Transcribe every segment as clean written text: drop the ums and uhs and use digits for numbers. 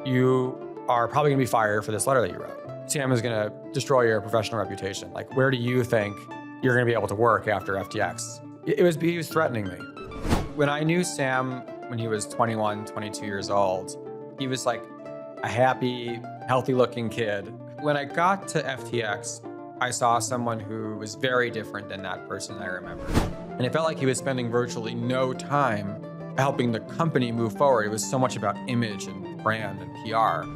you are probably going to be fired for this letter that you wrote. Sam is going to destroy your professional reputation. Like, where do you think you're going to be able to work after FTX? He was threatening me. When I knew Sam when he was 21, 22 years old, he was like a happy, healthy looking kid. When I got to FTX, I saw someone who was very different than that person I remember. And it felt like he was spending virtually no time helping the company move forward. It was so much about image and brand and PR.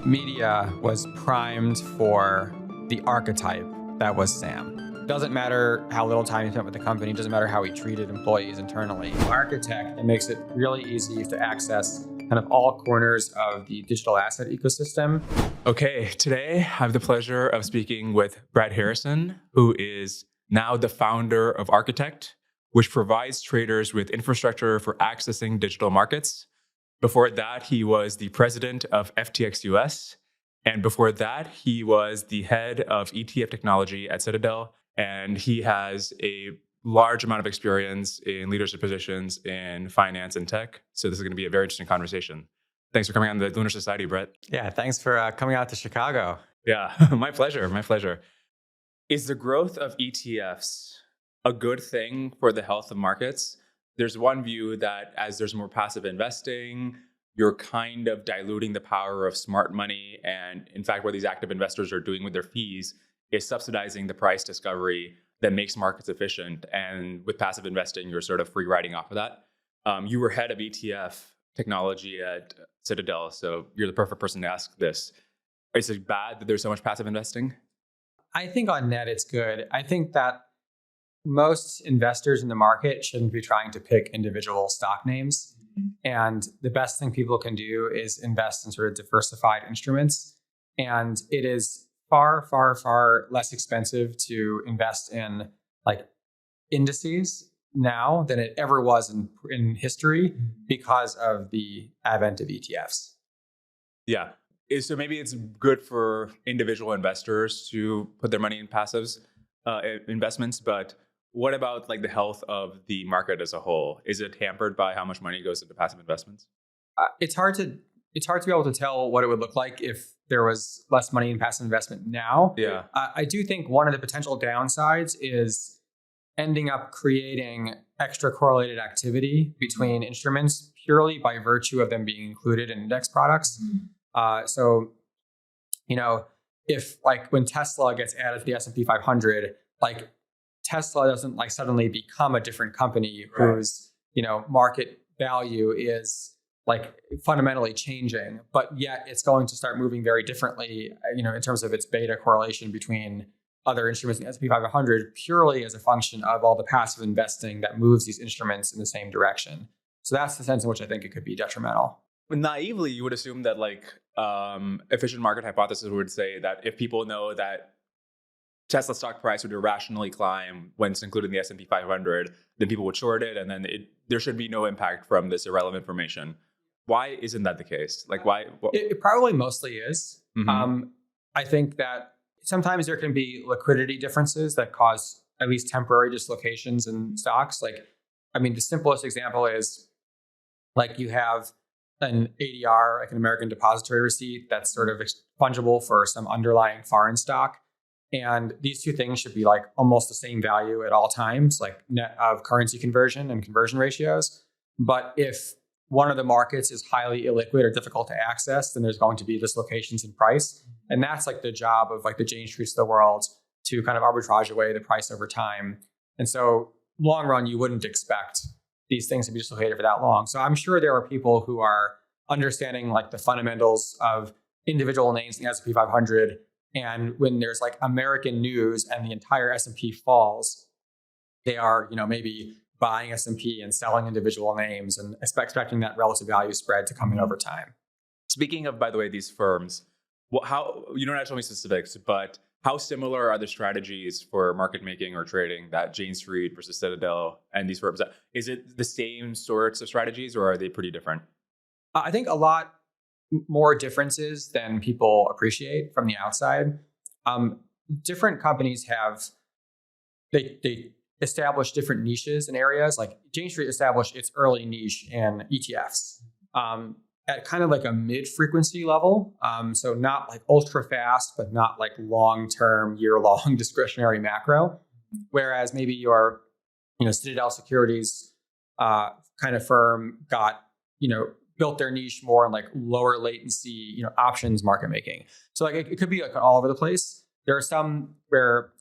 Media was primed for the archetype that was Sam. Doesn't matter how little time he spent with the company, doesn't matter how he treated employees internally. Architect, it makes it really easy to access kind of all corners of the digital asset ecosystem. Okay, today I have the pleasure of speaking with Brad Harrison, who is now the founder of Architect, which provides traders with infrastructure for accessing digital markets. Before that, he was the president of FTX US. And before that, he was the head of ETF technology at Citadel. And he has a large amount of experience in leadership positions in finance and tech. So this is going to be a very interesting conversation. Thanks for coming on the Lunar Society, Brett. Yeah, thanks for coming out to Chicago. Yeah, my pleasure. My pleasure. Is the growth of ETFs a good thing for the health of markets? There's one view that as there's more passive investing, you're kind of diluting the power of smart money. And in fact, what these active investors are doing with their fees is subsidizing the price discovery that makes markets efficient. And with passive investing, you're sort of free riding off of that. You were head of ETF technology at Citadel, so you're the perfect person to ask this. Is it bad that there's so much passive investing? I think on net, it's good. I think that most investors in the market shouldn't be trying to pick individual stock names. And the best thing people can do is invest in sort of diversified instruments. And it is far, far, far less expensive to invest in like indices now than it ever was in history because of the advent of ETFs. Yeah. So maybe it's good for individual investors to put their money in passives investments, but what about like the health of the market as a whole? Is it hampered by how much money goes into passive investments? It's hard to be able to tell what it would look like if there was less money in passive investment now. Yeah. I do think one of the potential downsides is ending up creating extra correlated activity between instruments purely by virtue of them being included in index products. So, if like when Tesla gets added to the S&P 500, like Tesla doesn't like suddenly become a different company whose, market value is like fundamentally changing, but yet it's going to start moving very differently, in terms of its beta correlation between other instruments in the S&P 500 purely as a function of all the passive investing that moves these instruments in the same direction. So that's the sense in which I think it could be detrimental. Naively, you would assume that like efficient market hypothesis would say that if people know that Tesla stock price would irrationally climb when it's included in the S&P 500, then people would short it, and then there should be no impact from this irrelevant information. Why isn't that the case? Like, why? It probably mostly is. Mm-hmm. I think that sometimes there can be liquidity differences that cause at least temporary dislocations in stocks. Like, the simplest example is like you have an ADR, like an American depository receipt, that's sort of fungible for some underlying foreign stock. And these two things should be like almost the same value at all times, like net of currency conversion and conversion ratios. But if one of the markets is highly illiquid or difficult to access, then there's going to be dislocations in price. And that's like the job of like the Jane Streets of the world to kind of arbitrage away the price over time. And so long run, you wouldn't expect these things to be dislocated for that long. So I'm sure there are people who are understanding like the fundamentals of individual names in the S&P 500. And when there's like American news and the entire S&P falls, they are, maybe buying S&P and selling individual names and expecting that relative value spread to come in over time. Speaking of, by the way, these firms, how you don't have to tell me specifics, but how similar are the strategies for market making or trading that Jane Street versus Citadel and these firms? Is it the same sorts of strategies, or are they pretty different? I think a lot more differences than people appreciate from the outside. Different companies they establish different niches in areas. Like Jane Street established its early niche in ETFs. at kind of like a mid-frequency level. So not like ultra fast, but not like long-term, year-long discretionary macro. Whereas maybe your, Citadel Securities kind of firm got, built their niche more in like lower latency, options market making. So like it could be like all over the place. There are some where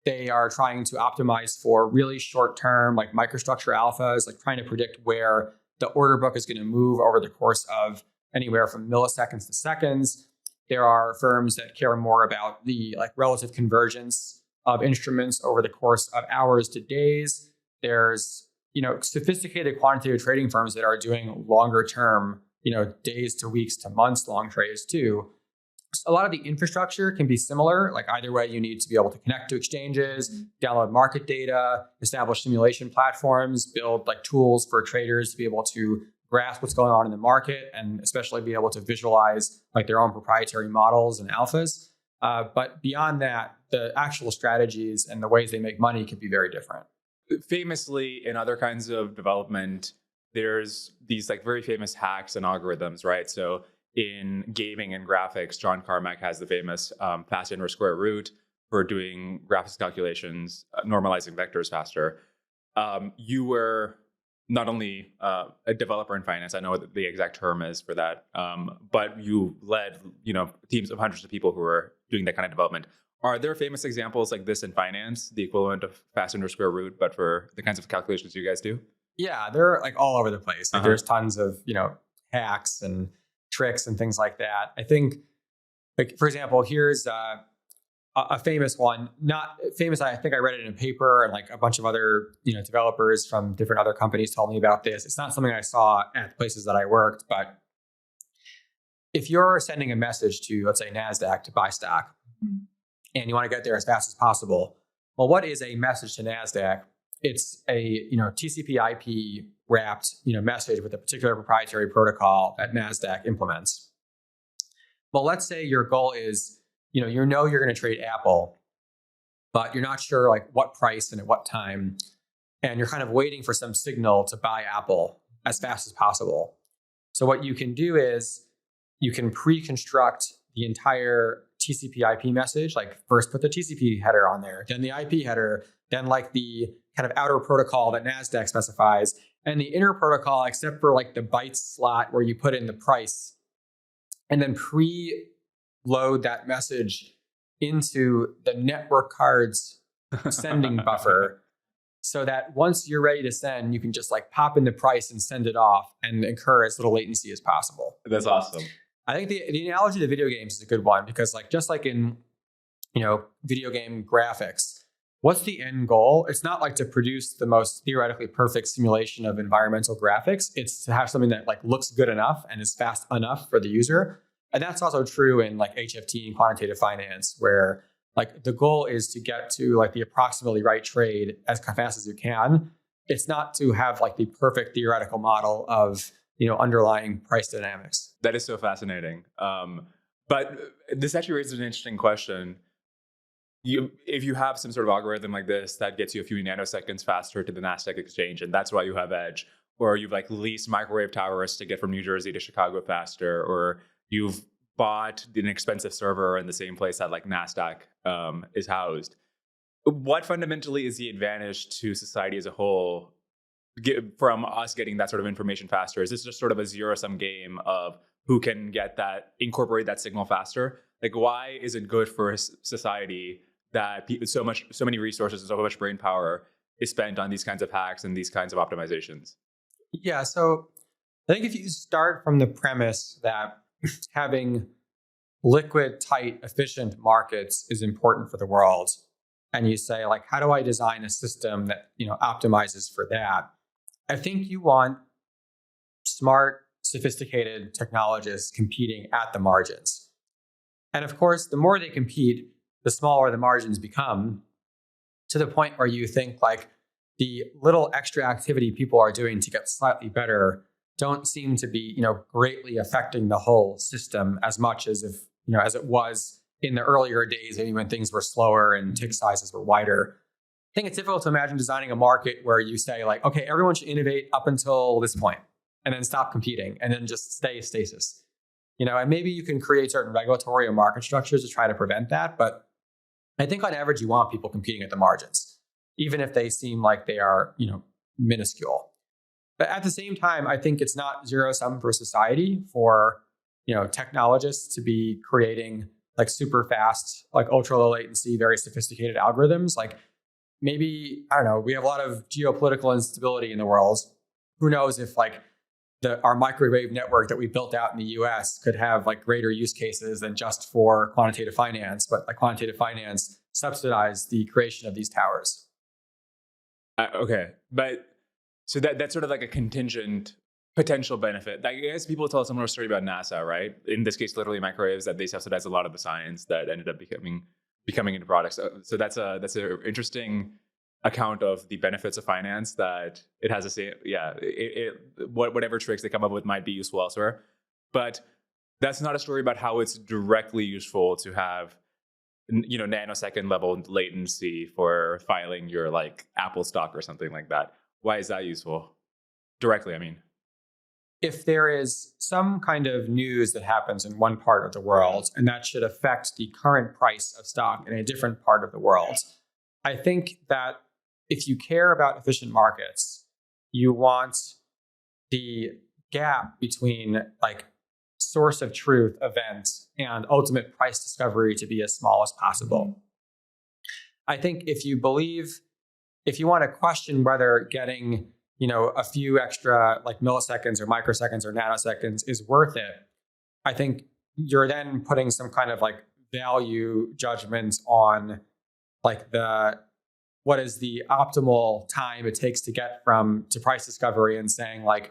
they are trying to optimize for really short-term, like microstructure alphas, like trying to predict where the order book is going to move over the course of anywhere from milliseconds to seconds. There are firms that care more about the like relative convergence of instruments over the course of hours to days. There's, sophisticated quantitative trading firms that are doing longer term, days to weeks to months long trades too. A lot of the infrastructure can be similar. Like either way, you need to be able to connect to exchanges, download market data, establish simulation platforms, build like tools for traders to be able to grasp what's going on in the market, and especially be able to visualize like their own proprietary models and alphas. But beyond that, the actual strategies and the ways they make money can be very different. Famously, in other kinds of development, there's these like very famous hacks and algorithms, right? So in gaming and graphics, John Carmack has the famous fast inverse square root for doing graphics calculations, normalizing vectors faster. You were not only a developer in finance, I know what the exact term is for that, but you led, teams of hundreds of people who were doing that kind of development. Are there famous examples like this in finance, the equivalent of fast inverse square root, but for the kinds of calculations you guys do? Yeah, they're like all over the place. Like there's tons of, hacks and tricks and things like that. I think, like, for example, here's a famous one, not famous. I think I read it in a paper, and like a bunch of other, developers from different other companies told me about this. It's not something I saw at places that I worked, but if you're sending a message to, let's say, NASDAQ to buy stock, and you want to get there as fast as possible, well, what is a message to NASDAQ? It's a, TCP/IP wrapped, message with a particular proprietary protocol that NASDAQ implements. Well, let's say your goal is, you're going to trade Apple, but you're not sure like what price and at what time, and you're kind of waiting for some signal to buy Apple as fast as possible. So what you can do is you can pre-construct the entire TCP/IP message, like first put the TCP header on there, then the IP header, then like the kind of outer protocol that NASDAQ specifies, and the inner protocol, except for like the bytes slot where you put in the price, and then preload that message into the network card's sending buffer, so that once you're ready to send, you can just like pop in the price and send it off and incur as little latency as possible. That's awesome. I think the analogy to video games is a good one, because like just like in video game graphics, what's the end goal? It's not like to produce the most theoretically perfect simulation of environmental graphics. It's to have something that like looks good enough and is fast enough for the user. And that's also true in like HFT and quantitative finance, where like the goal is to get to like the approximately right trade as fast as you can. It's not to have like the perfect theoretical model of underlying price dynamics. That is so fascinating. But this actually raises an interesting question. If you have some sort of algorithm like this that gets you a few nanoseconds faster to the NASDAQ exchange, and that's why you have Edge, or you've like leased microwave towers to get from New Jersey to Chicago faster, or you've bought an expensive server in the same place that like NASDAQ is housed, what fundamentally is the advantage to society as a whole from us getting that sort of information faster? Is this just sort of a zero-sum game of who can incorporate that signal faster? Like, why is it good for society that so many resources and so much brain power is spent on these kinds of hacks and these kinds of optimizations? Yeah, so I think if you start from the premise that having liquid, tight, efficient markets is important for the world, and you say like, how do I design a system that optimizes for that? I think you want smart, sophisticated technologists competing at the margins. And of course, the more they compete, the smaller the margins become, to the point where you think like the little extra activity people are doing to get slightly better don't seem to be, greatly affecting the whole system as much as if, as it was in the earlier days, maybe when things were slower and tick sizes were wider. I think it's difficult to imagine designing a market where you say like, okay, everyone should innovate up until this point. and then stop competing and then just stay stasis. And maybe you can create certain regulatory or market structures to try to prevent that. But I think on average, you want people competing at the margins, even if they seem like they are, minuscule. But at the same time, I think it's not zero sum for society for, technologists to be creating like super fast, like ultra low latency, very sophisticated algorithms. Like maybe, I don't know, we have a lot of geopolitical instability in the world. Who knows if like our microwave network that we built out in the US could have like greater use cases than just for quantitative finance, but like quantitative finance subsidize the creation of these towers. Okay. But so that's sort of like a contingent potential benefit. I guess people tell a similar story about NASA, right? In this case, literally microwaves, that they subsidize a lot of the science that ended up becoming into products. So that's an interesting account of the benefits of finance, that it has a say. Yeah, whatever tricks they come up with might be useful elsewhere, but that's not a story about how it's directly useful to have, nanosecond level latency for filing your like Apple stock or something like that. Why is that useful? Directly, I mean. If there is some kind of news that happens in one part of the world and that should affect the current price of stock in a different part of the world, I think that if you care about efficient markets, you want the gap between like source of truth event and ultimate price discovery to be as small as possible. I think if you want to question whether getting a few extra like milliseconds or microseconds or nanoseconds is worth it, I think you're then putting some kind of like value judgments on like what is the optimal time it takes to get to price discovery, and saying like,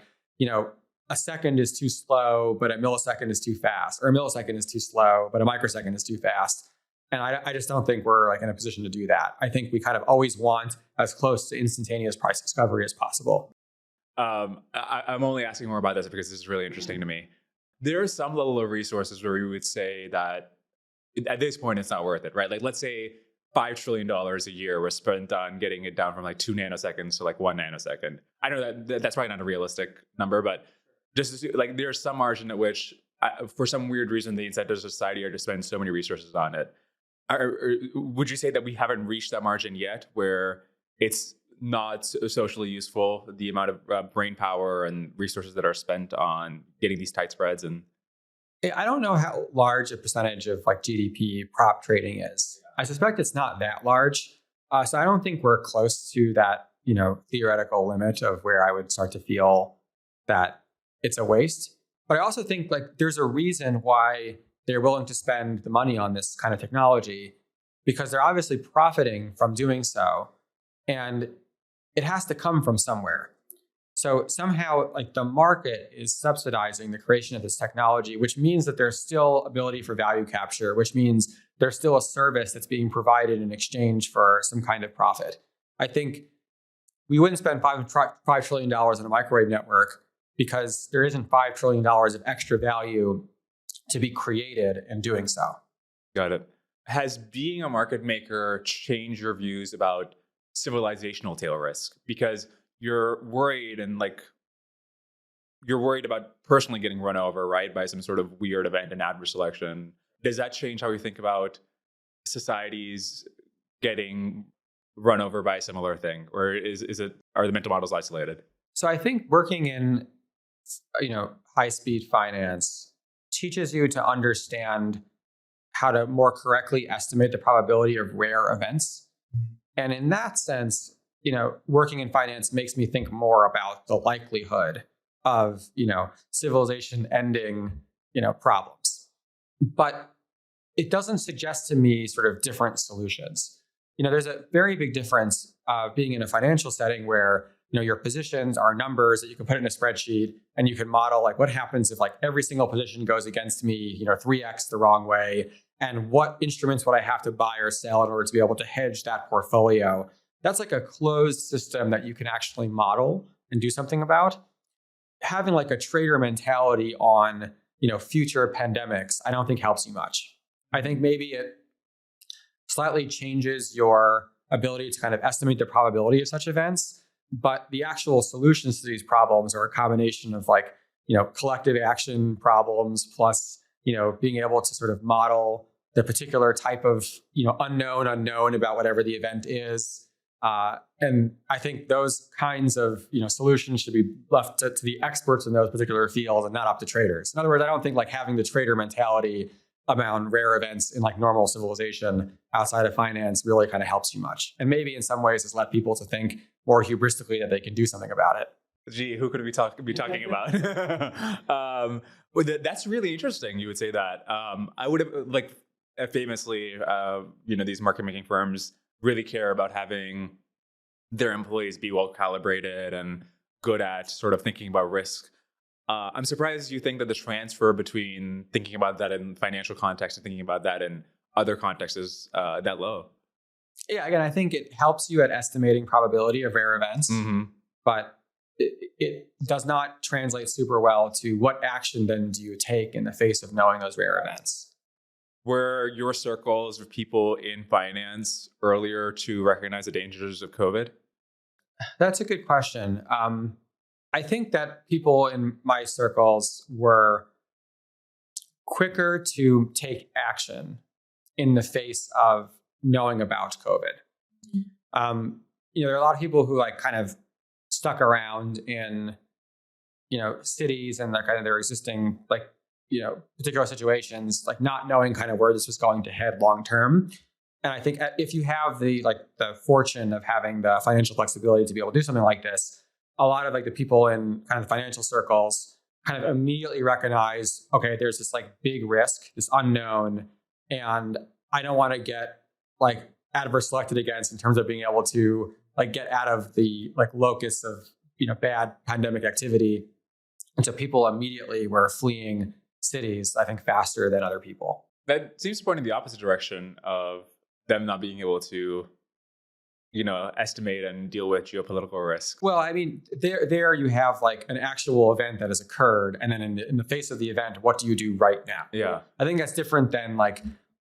a second is too slow, but a millisecond is too fast, or a millisecond is too slow, but a microsecond is too fast. And I just don't think we're like in a position to do that. I think we kind of always want as close to instantaneous price discovery as possible. I'm only asking more about this because this is really interesting to me. There is some level of resources where we would say that at this point it's not worth it, right? Like let's say $5 trillion a year was spent on getting it down from like 2 nanoseconds to like 1 nanosecond. I know that's probably not a realistic number, but just like there's some margin at which, for some weird reason, the incentives of society are to spend so many resources on it. Or would you say that we haven't reached that margin yet, where it's not socially useful, the amount of brain power and resources that are spent on getting these tight spreads? And I don't know how large a percentage of like GDP prop trading is. I suspect it's not that large. So I don't think we're close to that, theoretical limit of where I would start to feel that it's a waste. But I also think like there's a reason why they're willing to spend the money on this kind of technology, because they're obviously profiting from doing so. And it has to come from somewhere. So somehow like the market is subsidizing the creation of this technology, which means that there's still ability for value capture, which means there's still a service that's being provided in exchange for some kind of profit. I think we wouldn't spend $5 trillion on a microwave network because there isn't $5 trillion of extra value to be created in doing so. Got it. Has being a market maker changed your views about civilizational tail risk? Because you're worried about personally getting run over, right, by some sort of weird event and adverse selection. Does that change how we think about societies getting run over by a similar thing, or are the mental models isolated? So I think working in high-speed finance teaches you to understand how to more correctly estimate the probability of rare events. And in that sense, working in finance makes me think more about the likelihood of, civilization ending, problems. But it doesn't suggest to me sort of different solutions. There's a very big difference being in a financial setting where your positions are numbers that you can put in a spreadsheet, and you can model like what happens if like every single position goes against me, 3x the wrong way, and what instruments would I have to buy or sell in order to be able to hedge that portfolio. That's like a closed system that you can actually model and do something about. Having like a trader mentality on, future pandemics, I don't think helps you much. I think maybe it slightly changes your ability to kind of estimate the probability of such events, But the actual solutions to these problems are a combination of like, collective action problems plus, being able to sort of model the particular type of, unknown about whatever the event is. And I think those kinds of, solutions should be left to the experts in those particular fields and not up to traders. In other words, I don't think like having the trader mentality around rare events in like normal civilization outside of finance really kind of helps you much. And maybe in some ways it's led people to think more hubristically that they can do something about it. Gee, who could we be talking about? That's really interesting. You would say that. I would have famously, these market making firms really care about having their employees be well calibrated and good at sort of thinking about risk. I'm surprised you think that the transfer between thinking about that in financial context and thinking about that in other contexts is that low. Yeah, again, I think it helps you at estimating probability of rare events, but it does not translate super well to what action then do you take in the face of knowing those rare events. Were your circles of people in finance earlier to recognize the dangers of COVID? That's a good question. I think that people in my circles were quicker to take action in the face of knowing about COVID. There are a lot of people who like kind of stuck around in, cities and their existing particular situations, like not knowing kind of where this was going to head long term. And I think if you have the fortune of having the financial flexibility to be able to do something like this, a lot of the people in kind of the financial circles kind of immediately recognize, okay, there's this big risk, this unknown, and I don't want to get adverse selected against in terms of being able to get out of the locus of bad pandemic activity. And so people immediately were fleeing cities, I think, faster than other people. That seems to point in the opposite direction of them not being able to estimate and deal with geopolitical risk. Well, I mean, there you have an actual event that has occurred, and then in the face of the event, what do you do right now? Yeah, I think that's different than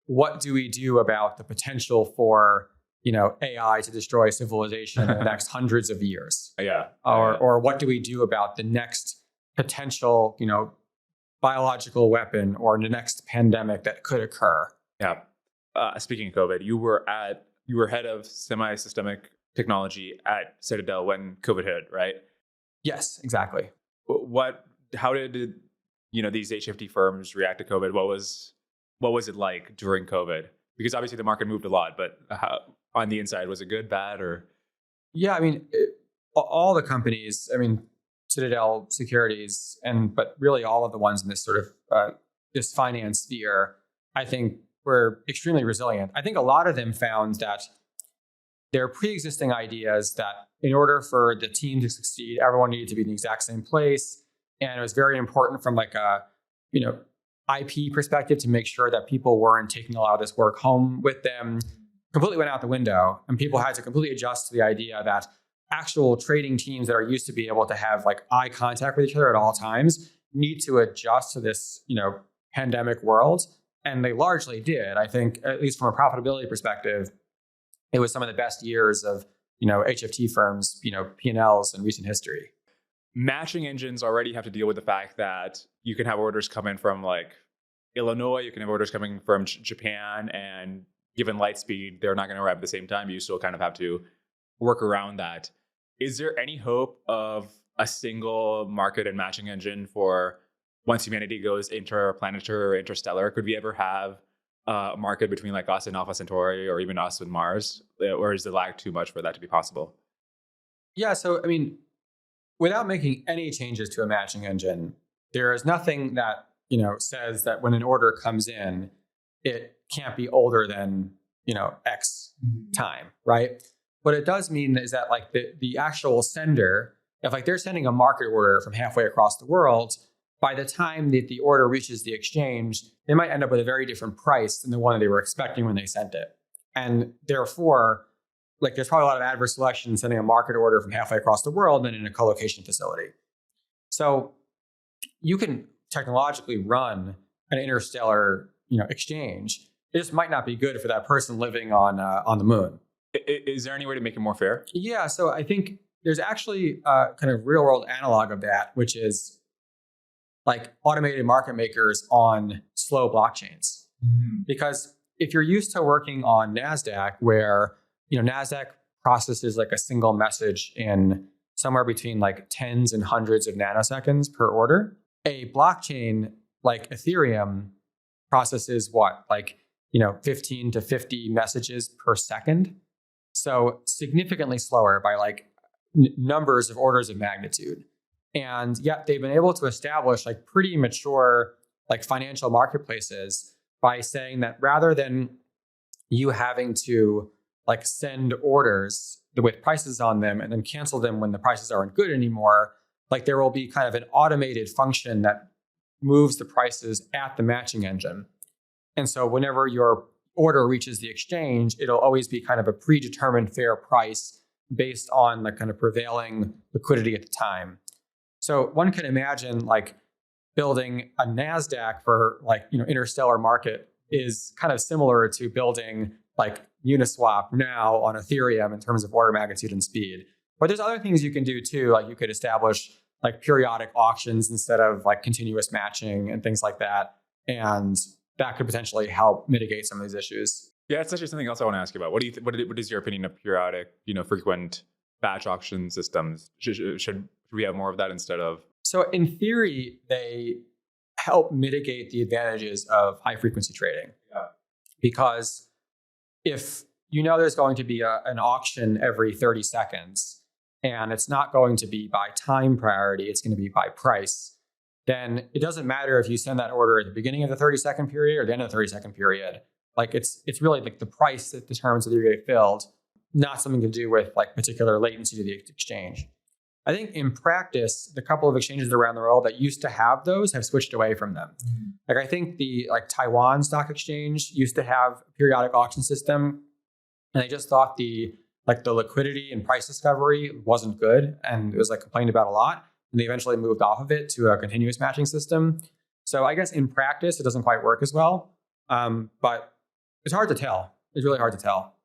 what do we do about the potential for AI to destroy civilization in the next hundreds of years? Yeah, or what do we do about the next potential biological weapon or the next pandemic that could occur? Yeah. Speaking of COVID, you were head of semi-systemic technology at Citadel when COVID hit, right? Yes, exactly. How did these HFT firms react to COVID? What was it like during COVID? Because obviously the market moved a lot, but on the inside, was it good, bad, or? Yeah, I mean, all the companies, Citadel Securities, but really all of the ones in this sort of this finance sphere, I think were extremely resilient. I think a lot of them found that there are pre-existing ideas that in order for the team to succeed, everyone needed to be in the exact same place. And it was very important from a IP perspective to make sure that people weren't taking a lot of this work home with them. Completely went out the window, and people had to completely adjust to the idea that actual trading teams that are used to be able to have eye contact with each other at all times need to adjust to this, pandemic world. And they largely did. I think, at least from a profitability perspective, it was some of the best years of, HFT firms, P&Ls in recent history. Matching engines already have to deal with the fact that you can have orders come in from Illinois, you can have orders coming from Japan, and given light speed, they're not going to arrive at the same time. You still kind of have to work around that. Is there any hope of a single market and matching engine for once humanity goes interplanetary or interstellar? Could we ever have a market between us and Alpha Centauri, or even us and Mars? Or is the lag too much for that to be possible? Yeah, so without making any changes to a matching engine, there is nothing that says that when an order comes in, it can't be older than X time, right? What it does mean is that the actual sender, if they're sending a market order from halfway across the world, by the time that the order reaches the exchange, they might end up with a very different price than the one that they were expecting when they sent it. And therefore, there's probably a lot of adverse selection in sending a market order from halfway across the world than in a co-location facility. So you can technologically run an interstellar, exchange. It just might not be good for that person living on the moon. Is there any way to make it more fair? Yeah. So I think there's actually a kind of real world analog of that, which is like automated market makers on slow blockchains. Because if you're used to working on NASDAQ, where NASDAQ processes like a single message in somewhere between like tens and hundreds of nanoseconds per order, a blockchain like Ethereum processes what, like 15 to 50 messages per second. So significantly slower by like numbers of orders of magnitude. And yet they've been able to establish like pretty mature like financial marketplaces by saying that rather than you having to like send orders with prices on them and then cancel them when the prices aren't good anymore, like there will be kind of an automated function that moves the prices at the matching engine. And so whenever your order reaches the exchange, it'll always be kind of a predetermined fair price based on the kind of prevailing liquidity at the time. So one can imagine like building a NASDAQ for like, interstellar market is kind of similar to building like Uniswap now on Ethereum in terms of order magnitude and speed. But there's other things you can do too. Like you could establish like periodic auctions instead of like continuous matching and things like that. And that could potentially help mitigate some of these issues. Yeah, it's actually something else I want to ask you about. What is your opinion of periodic, frequent batch auction systems? Should we have more of that instead of? So in theory, they help mitigate the advantages of high frequency trading. Yeah. Because if there's going to be an auction every 30 seconds, and it's not going to be by time priority, it's going to be by price, then it doesn't matter if you send that order at the beginning of the 30-second period or the end of the 30-second period. Like it's really like the price that determines whether you get filled, not something to do with like particular latency to the exchange. I think in practice, the couple of exchanges around the world that used to have those have switched away from them. Like I think the Taiwan Stock Exchange used to have a periodic auction system, and they just thought the liquidity and price discovery wasn't good, and it was like complained about a lot. And they eventually moved off of it to a continuous matching system. So I guess in practice, it doesn't quite work as well. But it's hard to tell. It's really hard to tell.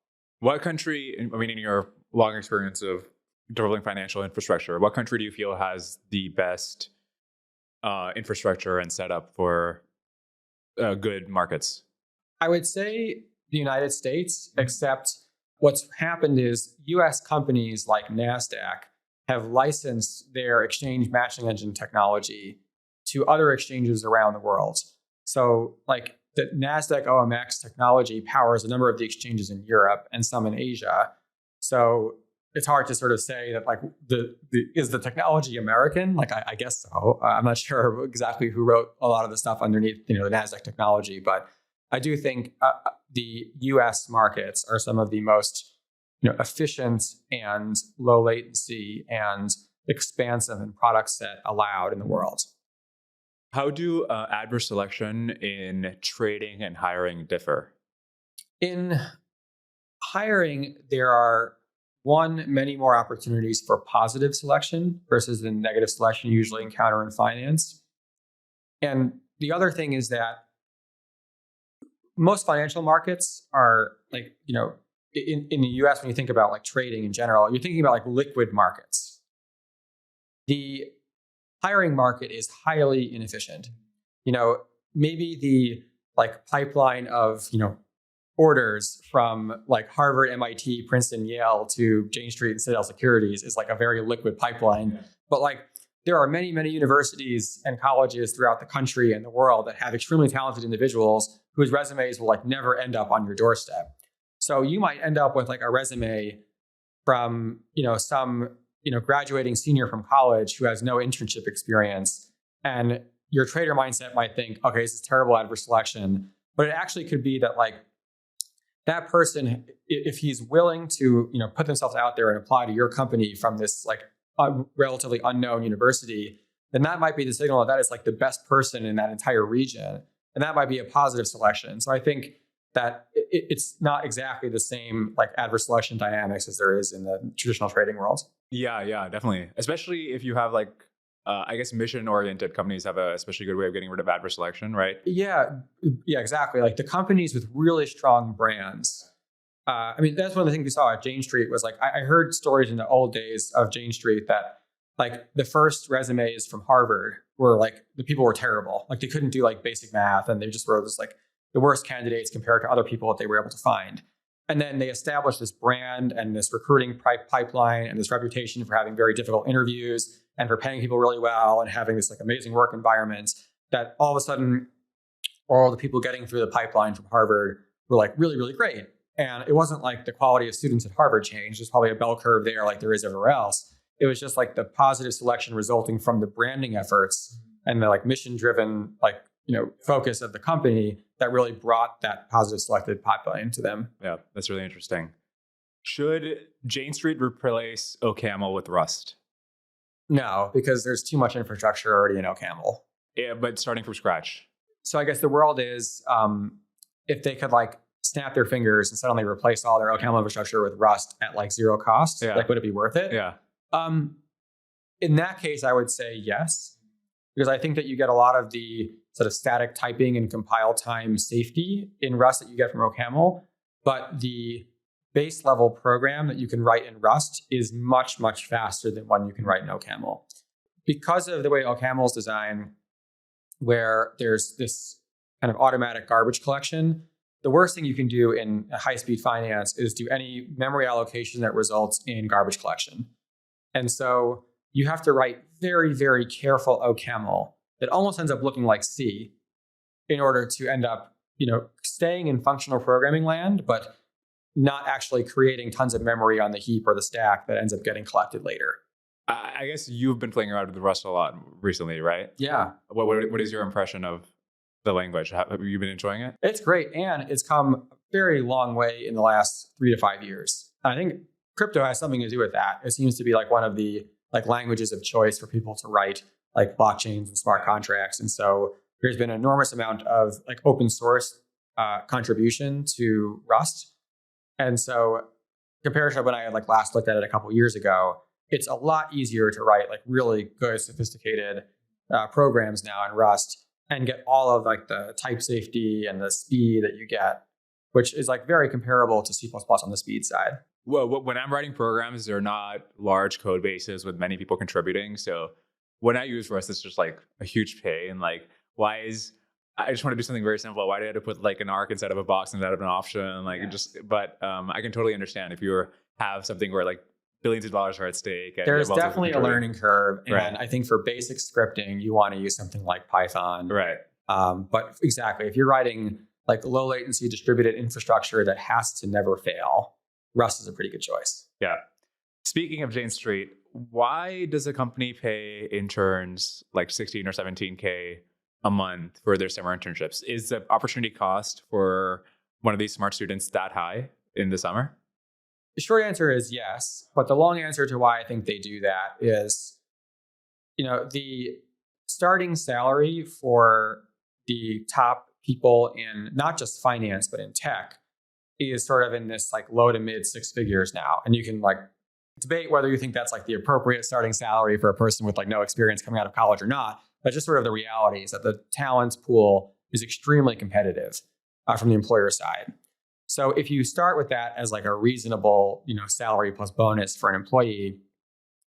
What country, in your long experience of developing financial infrastructure, what country do you feel has the best infrastructure and setup for good markets? I would say the United States, except what's happened is US companies like NASDAQ have licensed their exchange matching engine technology to other exchanges around the world. So like the NASDAQ OMX technology powers a number of the exchanges in Europe and some in Asia. So it's hard to sort of say that like is the technology American? Like I guess so. I'm not sure exactly who wrote a lot of the stuff underneath the NASDAQ technology, but I do think the US markets are some of the most efficient and low latency and expansive in product set allowed in the world. How do adverse selection in trading and hiring differ? In hiring, there are many more opportunities for positive selection versus the negative selection you usually encounter in finance. And the other thing is that most financial markets are like, in the US, when you think about like trading in general, you're thinking about like liquid markets. The hiring market is highly inefficient. Maybe the like pipeline of, orders from like Harvard, MIT, Princeton, Yale to Jane Street and Citadel Securities is like a very liquid pipeline. But like there are many, many universities and colleges throughout the country and the world that have extremely talented individuals whose resumes will like never end up on your doorstep. So you might end up with like a resume from, some, graduating senior from college who has no internship experience. And your trader mindset might think, okay, this is terrible adverse selection. But it actually could be that like that person, if he's willing to, put themselves out there and apply to your company from this like relatively unknown university, then that might be the signal that is like the best person in that entire region. And that might be a positive selection. So I think that it's not exactly the same like adverse selection dynamics as there is in the traditional trading world. Yeah, definitely. Especially if you have like, I guess mission-oriented companies have a especially good way of getting rid of adverse selection, right? Yeah, exactly. Like the companies with really strong brands I mean, that's one of the things we saw at Jane Street was like, I heard stories in the old days of Jane Street that like the first resumes from Harvard were like, the people were terrible. Like they couldn't do like basic math and they just were just like the worst candidates compared to other people that they were able to find. And then they established this brand and this recruiting pipeline and this reputation for having very difficult interviews and for paying people really well and having this like amazing work environment that all of a sudden, all the people getting through the pipeline from Harvard were like really, really great. And it wasn't like the quality of students at Harvard changed. There's probably a bell curve there like there is everywhere else. It was just like the positive selection resulting from the branding efforts and the like mission driven like, focus of the company that really brought that positive selected pipeline to them. Yeah, that's really interesting. Should Jane Street replace OCaml with Rust? No, because there's too much infrastructure already in OCaml. Yeah, but starting from scratch. So I guess the world is if they could like snap their fingers and suddenly replace all their OCaml infrastructure with Rust at like zero cost, like would it be worth it? Yeah. In that case, I would say yes, because I think that you get a lot of the sort of static typing and compile time safety in Rust that you get from OCaml, but the base level program that you can write in Rust is much, much faster than one you can write in OCaml. Because of the way OCaml is designed, where there's this kind of automatic garbage collection, the worst thing you can do in high-speed finance is do any memory allocation that results in garbage collection. And so you have to write very, very careful OCaml that almost ends up looking like C in order to end up, staying in functional programming land, but not actually creating tons of memory on the heap or the stack that ends up getting collected later. I guess you've been playing around with Rust a lot recently, right? Yeah. What is your impression of the language? Have you been enjoying it? It's great. And it's come a very long way in the last 3 to 5 years. I think crypto has something to do with that. It seems to be like one of the like languages of choice for people to write like blockchains and smart contracts. And so there's been an enormous amount of like open source contribution to Rust. And so compared to when I had like last looked at it a couple of years ago, it's a lot easier to write like really good, sophisticated programs now in Rust and get all of like the type safety and the speed that you get, which is like very comparable to C++ on the speed side. Well, when I'm writing programs, they're not large code bases with many people contributing. So when I use Rust, it's just like a huge pain. Like, I just want to do something very simple. Why do I have to put like an arc instead of a box instead of an option? Like, but I can totally understand if you have something where like billions of dollars are at stake. There's definitely a learning curve. And right. I think for basic scripting, you want to use something like Python. Right. But exactly, if you're writing like low latency distributed infrastructure that has to never fail, Rust is a pretty good choice. Yeah. Speaking of Jane Street, why does a company pay interns like 16 or 17K a month for their summer internships? Is the opportunity cost for one of these smart students that high in the summer? The short answer is yes. But the long answer to why I think they do that is, the starting salary for the top people in not just finance, but in tech is sort of in this like low to mid 6 figures now. And you can like debate whether you think that's like the appropriate starting salary for a person with like no experience coming out of college or not. But just sort of the reality is that the talent pool is extremely competitive from the employer side. So if you start with that as like a reasonable, salary plus bonus for an employee,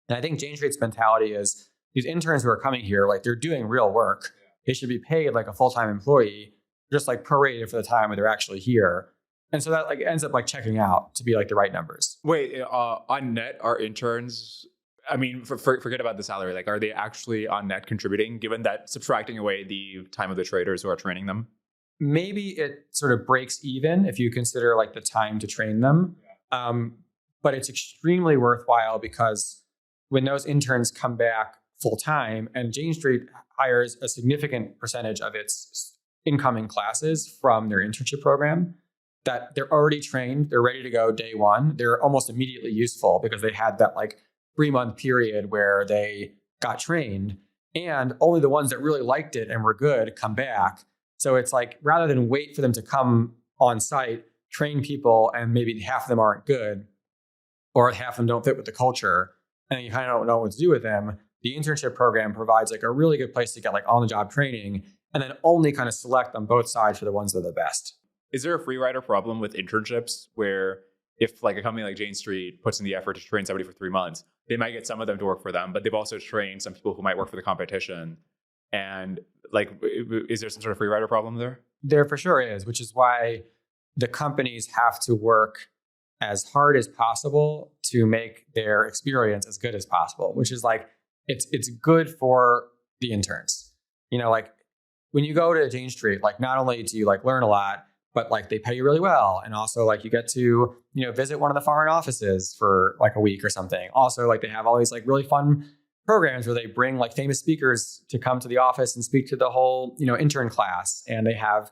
and I think Jane Street's mentality is these interns who are coming here, like they're doing real work. They should be paid like a full-time employee, just like prorated for the time when they're actually here. And so that like ends up like checking out to be like the right numbers. Wait, on net, are interns, I mean, forget about the salary. Like, are they actually on net contributing, given that subtracting away the time of the traders who are training them? Maybe it sort of breaks even if you consider like the time to train them. But it's extremely worthwhile because when those interns come back full time, and Jane Street hires a significant percentage of its incoming classes from their internship program, that they're already trained, they're ready to go day one. They're almost immediately useful because they had that like 3-month period where they got trained, and only the ones that really liked it and were good come back. So it's like, rather than wait for them to come on site, train people, and maybe half of them aren't good or half of them don't fit with the culture, and you kind of don't know what to do with them, the internship program provides like a really good place to get like on the job training and then only kind of select on both sides for the ones that are the best. Is there a free rider problem with internships where if like a company like Jane Street puts in the effort to train somebody for 3 months, they might get some of them to work for them, but they've also trained some people who might work for the competition. And like, is there some sort of free rider problem there? There for sure is, which is why the companies have to work as hard as possible to make their experience as good as possible, which is like, it's good for the interns. You know, like when you go to Jane Street, like not only do you like learn a lot, but like they pay you really well. And also like you get to, you know, visit one of the foreign offices for like a week or something. Also, like they have all these like really fun programs where they bring like famous speakers to come to the office and speak to the whole, you know, intern class. And they have,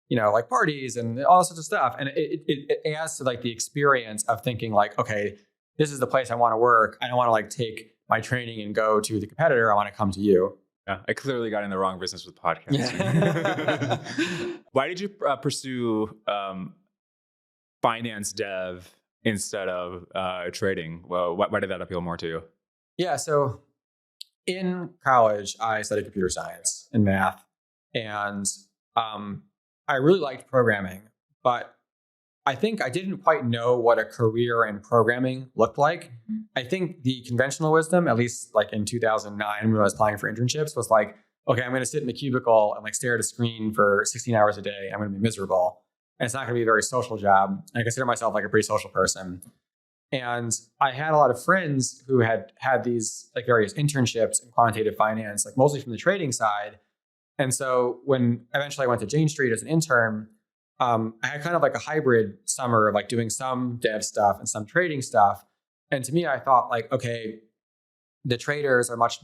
you know, like parties and all sorts of stuff. And it adds to like the experience of thinking like, okay, this is the place I want to work. I don't want to like take my training and go to the competitor. I want to come to you. Yeah, I clearly got in the wrong business with podcasting. Yeah. Why did you pursue finance dev instead of trading? Well, why did that appeal more to you? Yeah. So in college, I studied computer science and math. And I really liked programming, but I think I didn't quite know what a career in programming looked like. I think the conventional wisdom, at least like in 2009 when I was applying for internships, was like, okay, I'm going to sit in the cubicle and like stare at a screen for 16 hours a day. I'm going to be miserable. And it's not going to be a very social job. I consider myself like a pretty social person. And I had a lot of friends who had these like various internships in quantitative finance, like mostly from the trading side. And so when eventually I went to Jane Street as an intern, I had kind of like a hybrid summer of like doing some dev stuff and some trading stuff. And to me, I thought like, okay, the traders are much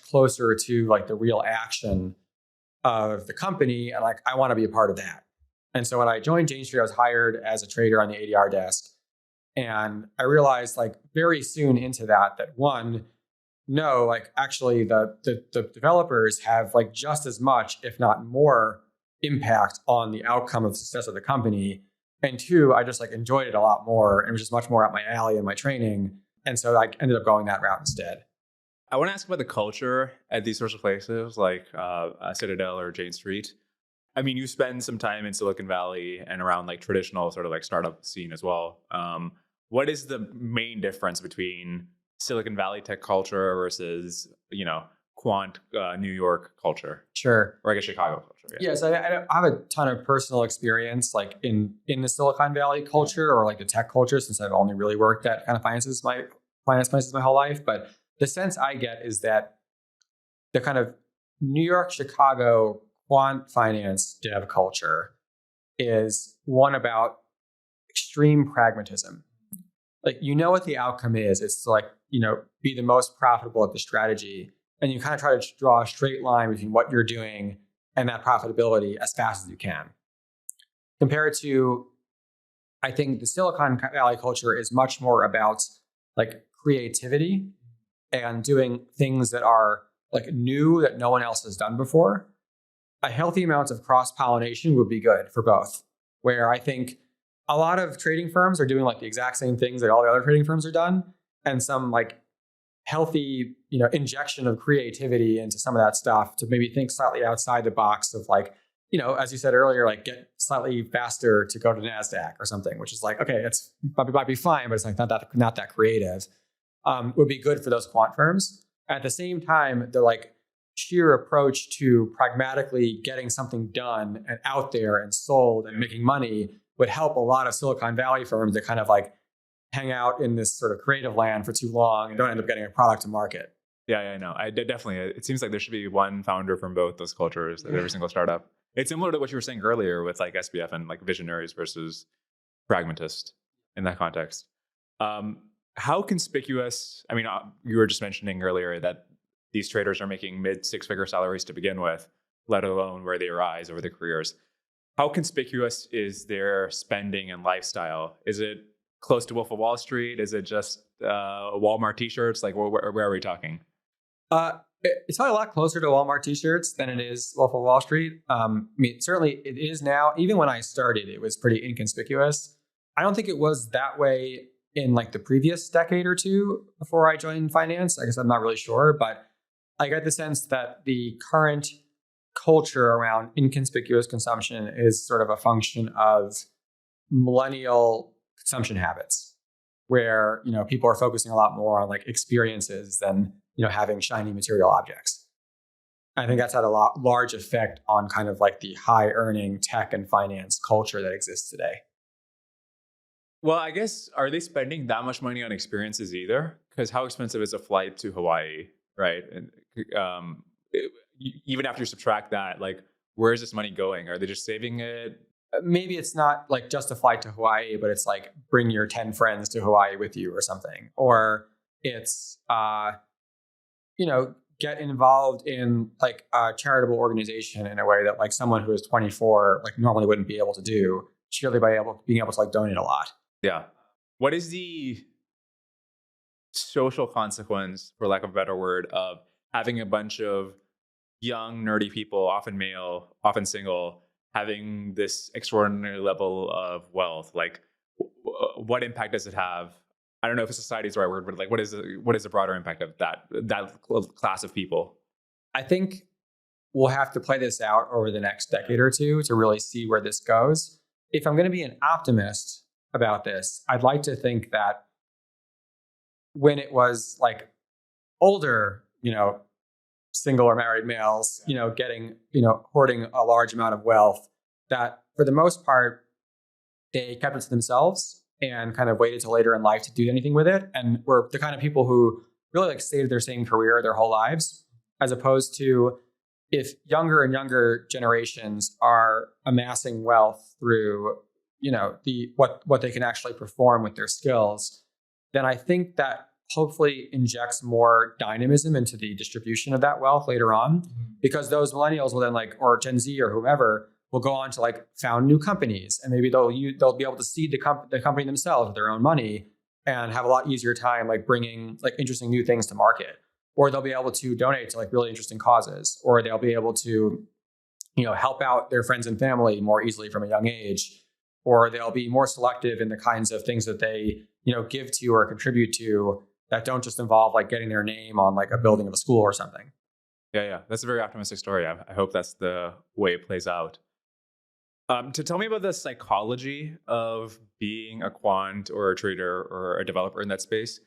closer to like the real action of the company. And like, I want to be a part of that. And so when I joined Jane Street, I was hired as a trader on the ADR desk. And I realized like very soon into that one, no, like actually the developers have like just as much, if not more, impact on the outcome of the success of the company. And two, I just like enjoyed it a lot more and it was just much more up my alley in my training. And so I ended up going that route instead. I want to ask about the culture at these sorts of places like Citadel or Jane Street. I mean, you spend some time in Silicon Valley and around like traditional sort of like startup scene as well. What is the main difference between Silicon Valley tech culture versus, you know, quant New York culture? Sure. Or I guess Chicago culture. Yeah, so I have a ton of personal experience like in the Silicon Valley culture or like the tech culture, since I've only really worked at kind of finance places my whole life. But the sense I get is that the kind of New York, Chicago quant finance dev culture is one about extreme pragmatism. Like, you know what the outcome is. It's to like, you know, be the most profitable at the strategy. And you kind of try to draw a straight line between what you're doing and that profitability as fast as you can. Compared to, I think the Silicon Valley culture is much more about like creativity and doing things that are like new that no one else has done before. A healthy amount of cross-pollination would be good for both, where I think a lot of trading firms are doing like the exact same things that all the other trading firms are done, and some like healthy, you know, injection of creativity into some of that stuff to maybe think slightly outside the box of like, you know, as you said earlier, like get slightly faster to go to NASDAQ or something, which is like, okay, it's might be fine, but it's like not that creative. Would be good for those quant firms. At the same time, the like sheer approach to pragmatically getting something done and out there and sold and making money would help a lot of Silicon Valley firms that kind of like hang out in this sort of creative land for too long and don't end up getting a product to market. Yeah, I know. Definitely. It seems like there should be one founder from both those cultures at every single startup. It's similar to what you were saying earlier with like SBF and like visionaries versus pragmatist in that context. How conspicuous, I mean, you were just mentioning earlier that these traders are making mid six-figure salaries to begin with, let alone where they rise over their careers. How conspicuous is their spending and lifestyle? Is it close to Wolf of Wall Street? Is it just Walmart t-shirts? Like where are we talking? It's probably a lot closer to Walmart t-shirts than it is Wolf of Wall Street. I mean, certainly it is now. Even when I started, it was pretty inconspicuous. I don't think it was that way in like the previous decade or two before I joined finance. I guess I'm not really sure, but I get the sense that the current culture around inconspicuous consumption is sort of a function of millennial consumption habits, where people are focusing a lot more on like experiences than having shiny material objects. I think that's had a large effect on kind of like the high earning tech and finance culture that exists today. Well, I guess, are they spending that much money on experiences either? Because how expensive is a flight to Hawaii, right? And even after you subtract that, like, where is this money going? Are they just saving it? Maybe it's not like just a flight to Hawaii, but it's like bring your 10 friends to Hawaii with you or something. Or it's, get involved in like a charitable organization in a way that like someone who is 24 like normally wouldn't be able to do, purely by being able to like donate a lot. Yeah. What is the social consequence, for lack of a better word, of having a bunch of young, nerdy people, often male, often single, having this extraordinary level of wealth? Like, what impact does it have? I don't know if society is the right word, but like, what is the broader impact of that class of people? I think we'll have to play this out over the next decade or two to really see where this goes. If I'm going to be an optimist about this, I'd like to think that when it was like older, single or married males, getting, hoarding a large amount of wealth, that for the most part, they kept it to themselves and kind of waited till later in life to do anything with it. And were the kind of people who really like stayed at their same career their whole lives, as opposed to if younger and younger generations are amassing wealth through, what they can actually perform with their skills, then I think that hopefully injects more dynamism into the distribution of that wealth later on, because those millennials will then or Gen Z or whomever will go on to like found new companies, and maybe they'll be able to seed the company themselves with their own money and have a lot easier time like bringing like interesting new things to market, or they'll be able to donate to like really interesting causes, or they'll be able to help out their friends and family more easily from a young age, or they'll be more selective in the kinds of things that they give to or contribute to that don't just involve like getting their name on like a building of a school or something. Yeah. That's a very optimistic story. I hope that's the way it plays out. To tell me about the psychology of being a quant or a trader or a developer in that space,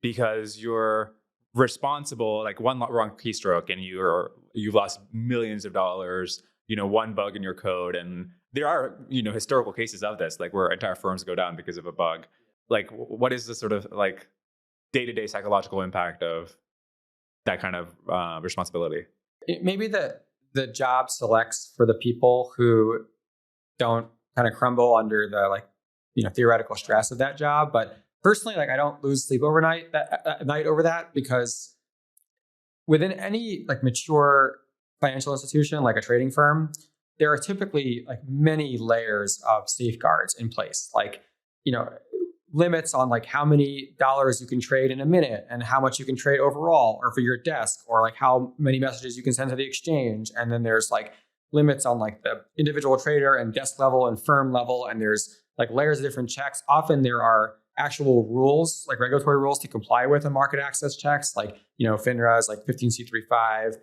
because you're responsible, like one wrong keystroke and you've lost millions of dollars, one bug in your code. And there are, historical cases of this, like where entire firms go down because of a bug. Like, what is the sort of like day-to-day psychological impact of that kind of responsibility? Maybe the job selects for the people who don't kind of crumble under the theoretical stress of that job. But personally, I don't lose sleep overnight night over that, because within any like mature financial institution, like a trading firm, there are typically like many layers of safeguards in place, limits on like how many dollars you can trade in a minute and how much you can trade overall or for your desk, or like how many messages you can send to the exchange. And then there's like limits on like the individual trader and desk level and firm level. And there's like layers of different checks. Often there are actual rules, like regulatory rules to comply with in market access checks, like, FINRA's like 15c35.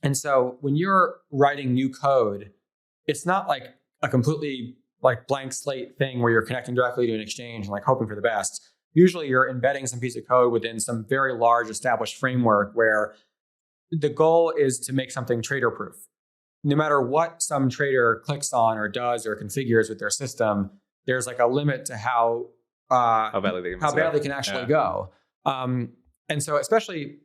And so when you're writing new code, it's not like a completely like blank slate thing where you're connecting directly to an exchange and like hoping for the best. Usually you're embedding some piece of code within some very large established framework where the goal is to make something trader proof. No matter what some trader clicks on or does or configures with their system, there's like a limit to how badly they can actually go. And so especially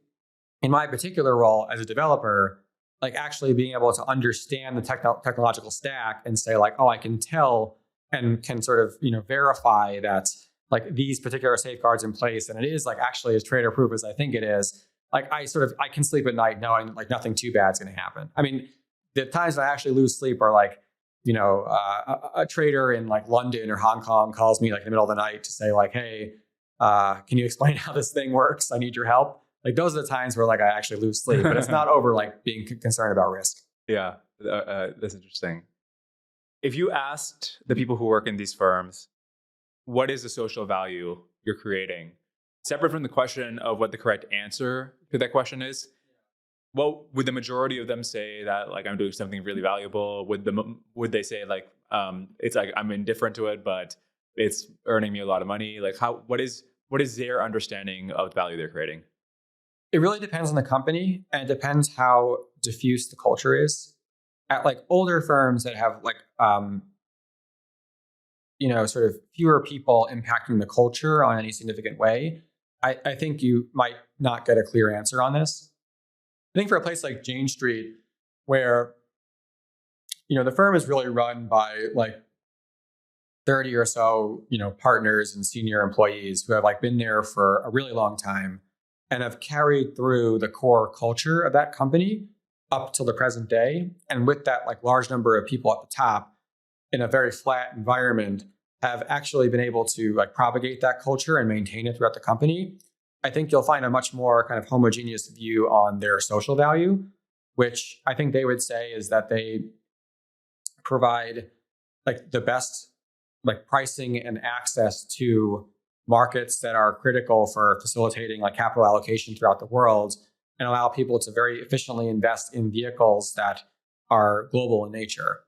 in my particular role as a developer, like actually being able to understand the technological stack and say like, oh, I can tell and can sort of, verify that like these particular safeguards in place, and it is like actually as trader proof as I think it is. Like I can sleep at night knowing like nothing too bad is going to happen. I mean, the times I actually lose sleep are like, a trader in like London or Hong Kong calls me like in the middle of the night to say like, hey, can you explain how this thing works? I need your help. Like those are the times where like I actually lose sleep, but it's not over like being concerned about risk. Yeah, that's interesting. If you asked the people who work in these firms, what is the social value you're creating? Separate from the question of what the correct answer to that question is, What would the majority of them say that like I'm doing something really valuable? Would they say like it's like I'm indifferent to it, but it's earning me a lot of money? Like what is their understanding of the value they're creating? It really depends on the company, and it depends how diffuse the culture is. At like older firms that have like sort of fewer people impacting the culture on any significant way, I think you might not get a clear answer on this. I think for a place like Jane Street, where the firm is really run by like 30 or so partners and senior employees who have like been there for a really long time and have carried through the core culture of that company up till the present day. And with that like large number of people at the top in a very flat environment have actually been able to like propagate that culture and maintain it throughout the company. I think you'll find a much more kind of homogeneous view on their social value, which I think they would say is that they provide like the best like pricing and access to markets that are critical for facilitating like capital allocation throughout the world and allow people to very efficiently invest in vehicles that are global in nature.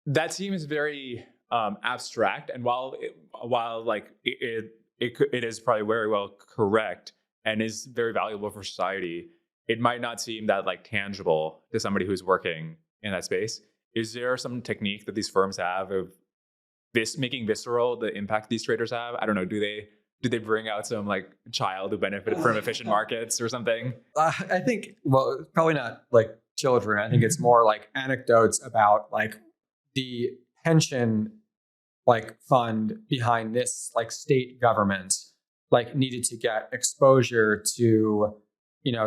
That seems very abstract, and while like it is probably very well correct and is very valuable for society, it might not seem that like tangible to somebody who's working in that space. Is there some technique that these firms have of this making visceral the impact these traders have? I don't know. Do they bring out some like child who benefited from efficient markets or something? I think, well, probably not like children. I think it's more like anecdotes about like the pension like fund behind this like state government like needed to get exposure to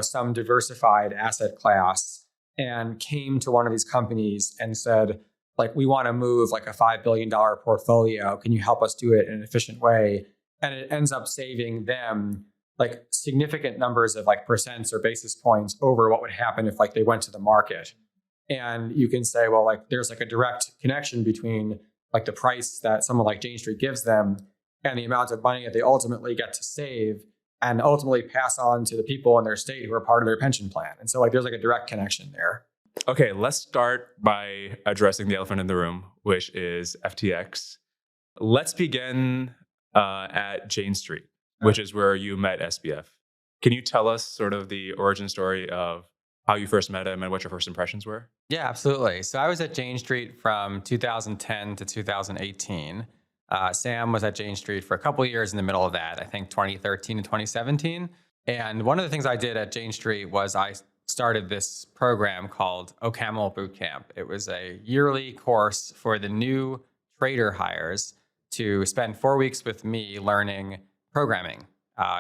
some diversified asset class and came to one of these companies and said like, we want to move like a $5 billion portfolio, can you help us do it in an efficient way? And it ends up saving them like significant numbers of like percents or basis points over what would happen if like they went to the market. And you can say, well, like there's like a direct connection between like the price that someone like Jane Street gives them and the amount of money that they ultimately get to save and ultimately pass on to the people in their state who are part of their pension plan. And so like there's like a direct connection there. Okay, let's start by addressing the elephant in the room, which is FTX. Let's begin at Jane Street, which is where you met SBF. Can you tell us sort of the origin story of how you first met him and what your first impressions were? Yeah, absolutely. So I was at Jane Street from 2010 to 2018. Sam was at Jane Street for a couple of years in the middle of that, I think 2013 to 2017. And one of the things I did at Jane Street was I started this program called OCaml Bootcamp. It was a yearly course for the new trader hires to spend 4 weeks with me learning programming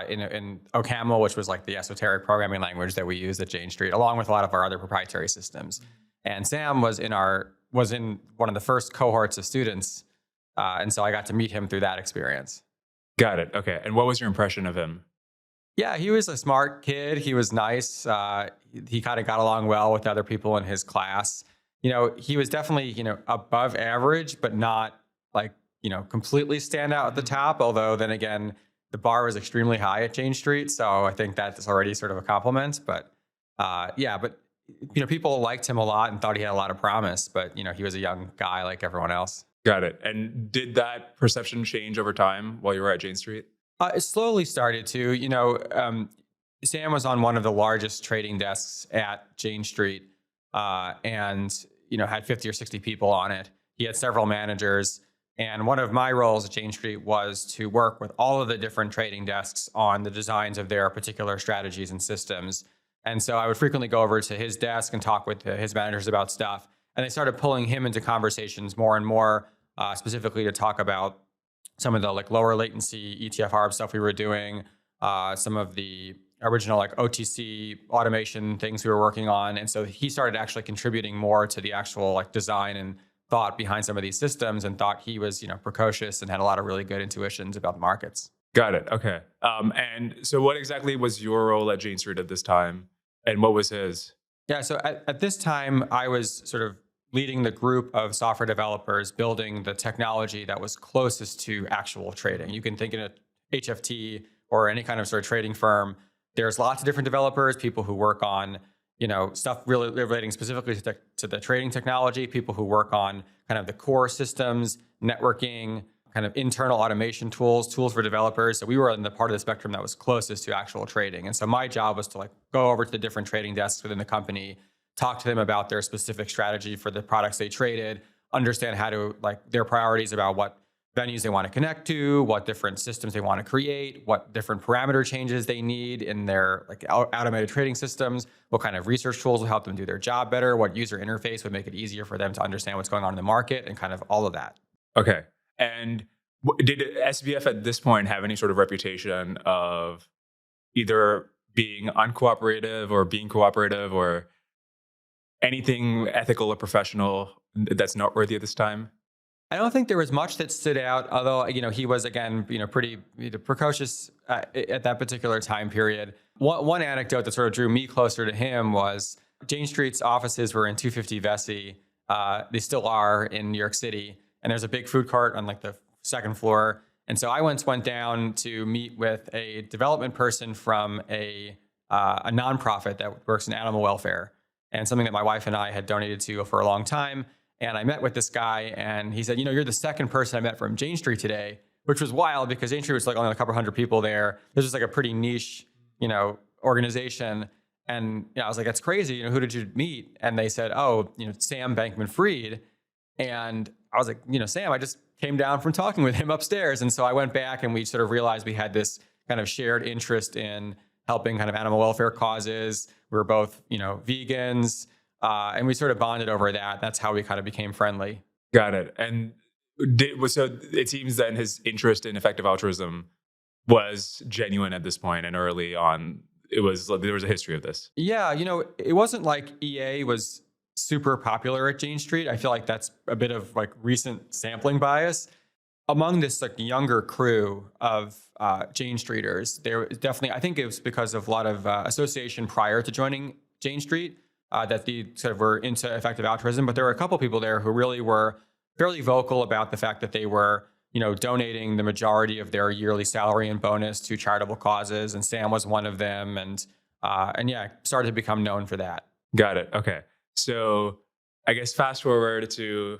in OCaml, which was like the esoteric programming language that we use at Jane Street, along with a lot of our other proprietary systems. And Sam was in one of the first cohorts of students, and so I got to meet him through that experience. Got it. Okay. And what was your impression of him? Yeah, he was a smart kid. He was nice. He kind of got along well with other people in his class. He was definitely, above average, but not like, completely stand out at the top. Although then again, the bar was extremely high at Jane Street. So I think that's already sort of a compliment. But people liked him a lot and thought he had a lot of promise. But, he was a young guy like everyone else. Got it. And did that perception change over time while you were at Jane Street? It slowly started to. Sam was on one of the largest trading desks at Jane Street and, had 50 or 60 people on it. He had several managers. And one of my roles at Jane Street was to work with all of the different trading desks on the designs of their particular strategies and systems. And so I would frequently go over to his desk and talk with his managers about stuff. And they started pulling him into conversations more and more, specifically to talk about some of the like lower latency ETF ARB stuff we were doing, some of the original like OTC automation things we were working on. And so he started actually contributing more to the actual like design and thought behind some of these systems and thought he was, precocious and had a lot of really good intuitions about the markets. Got it. Okay. And so what exactly was your role at Jane Street at this time and what was his? Yeah. So at this time, I was sort of leading the group of software developers building the technology that was closest to actual trading. You can think in a HFT or any kind of sort of trading firm. There's lots of different developers, people who work on, stuff really relating specifically to the trading technology, people who work on kind of the core systems, networking, kind of internal automation tools for developers. So we were in the part of the spectrum that was closest to actual trading. And so my job was to like go over to the different trading desks within the company, talk to them about their specific strategy for the products they traded, understand how to like their priorities about what venues they want to connect to, what different systems they want to create, what different parameter changes they need in their like automated trading systems, what kind of research tools will help them do their job better, what user interface would make it easier for them to understand what's going on in the market, and kind of all of that. Okay. And did SBF at this point have any sort of reputation of either being uncooperative or being cooperative or anything ethical or professional that's noteworthy at this time? I don't think there was much that stood out, although, he was, again, pretty precocious at that particular time period. One anecdote that sort of drew me closer to him was Jane Street's offices were in 250 Vesey. They still are in New York City. And there's a big food court on like the second floor. And so I once went down to meet with a development person from a nonprofit that works in animal welfare, and something that my wife and I had donated to for a long time. And I met with this guy, and he said, you're the second person I met from Jane Street today, which was wild because Jane Street was like only a couple hundred people there. This was like a pretty niche, organization. And I was like, that's crazy. Who did you meet? And they said, Sam Bankman-Fried. And I was like, Sam, I just came down from talking with him upstairs. And so I went back and we sort of realized we had this kind of shared interest in helping kind of animal welfare causes. We were both, vegans. And we sort of bonded over that. That's how we kind of became friendly. Got it. And so it seems then his interest in effective altruism was genuine at this point, and early on, there was a history of this. Yeah, it wasn't like EA was super popular at Jane Street. I feel like that's a bit of like recent sampling bias. Among this like younger crew of Jane Streeters, there was definitely, I think it was because of a lot of association prior to joining Jane Street. That they sort of were into effective altruism, but there were a couple people there who really were fairly vocal about the fact that they were, donating the majority of their yearly salary and bonus to charitable causes, and Sam was one of them, and started to become known for that. Got it. Okay, so I guess fast forward to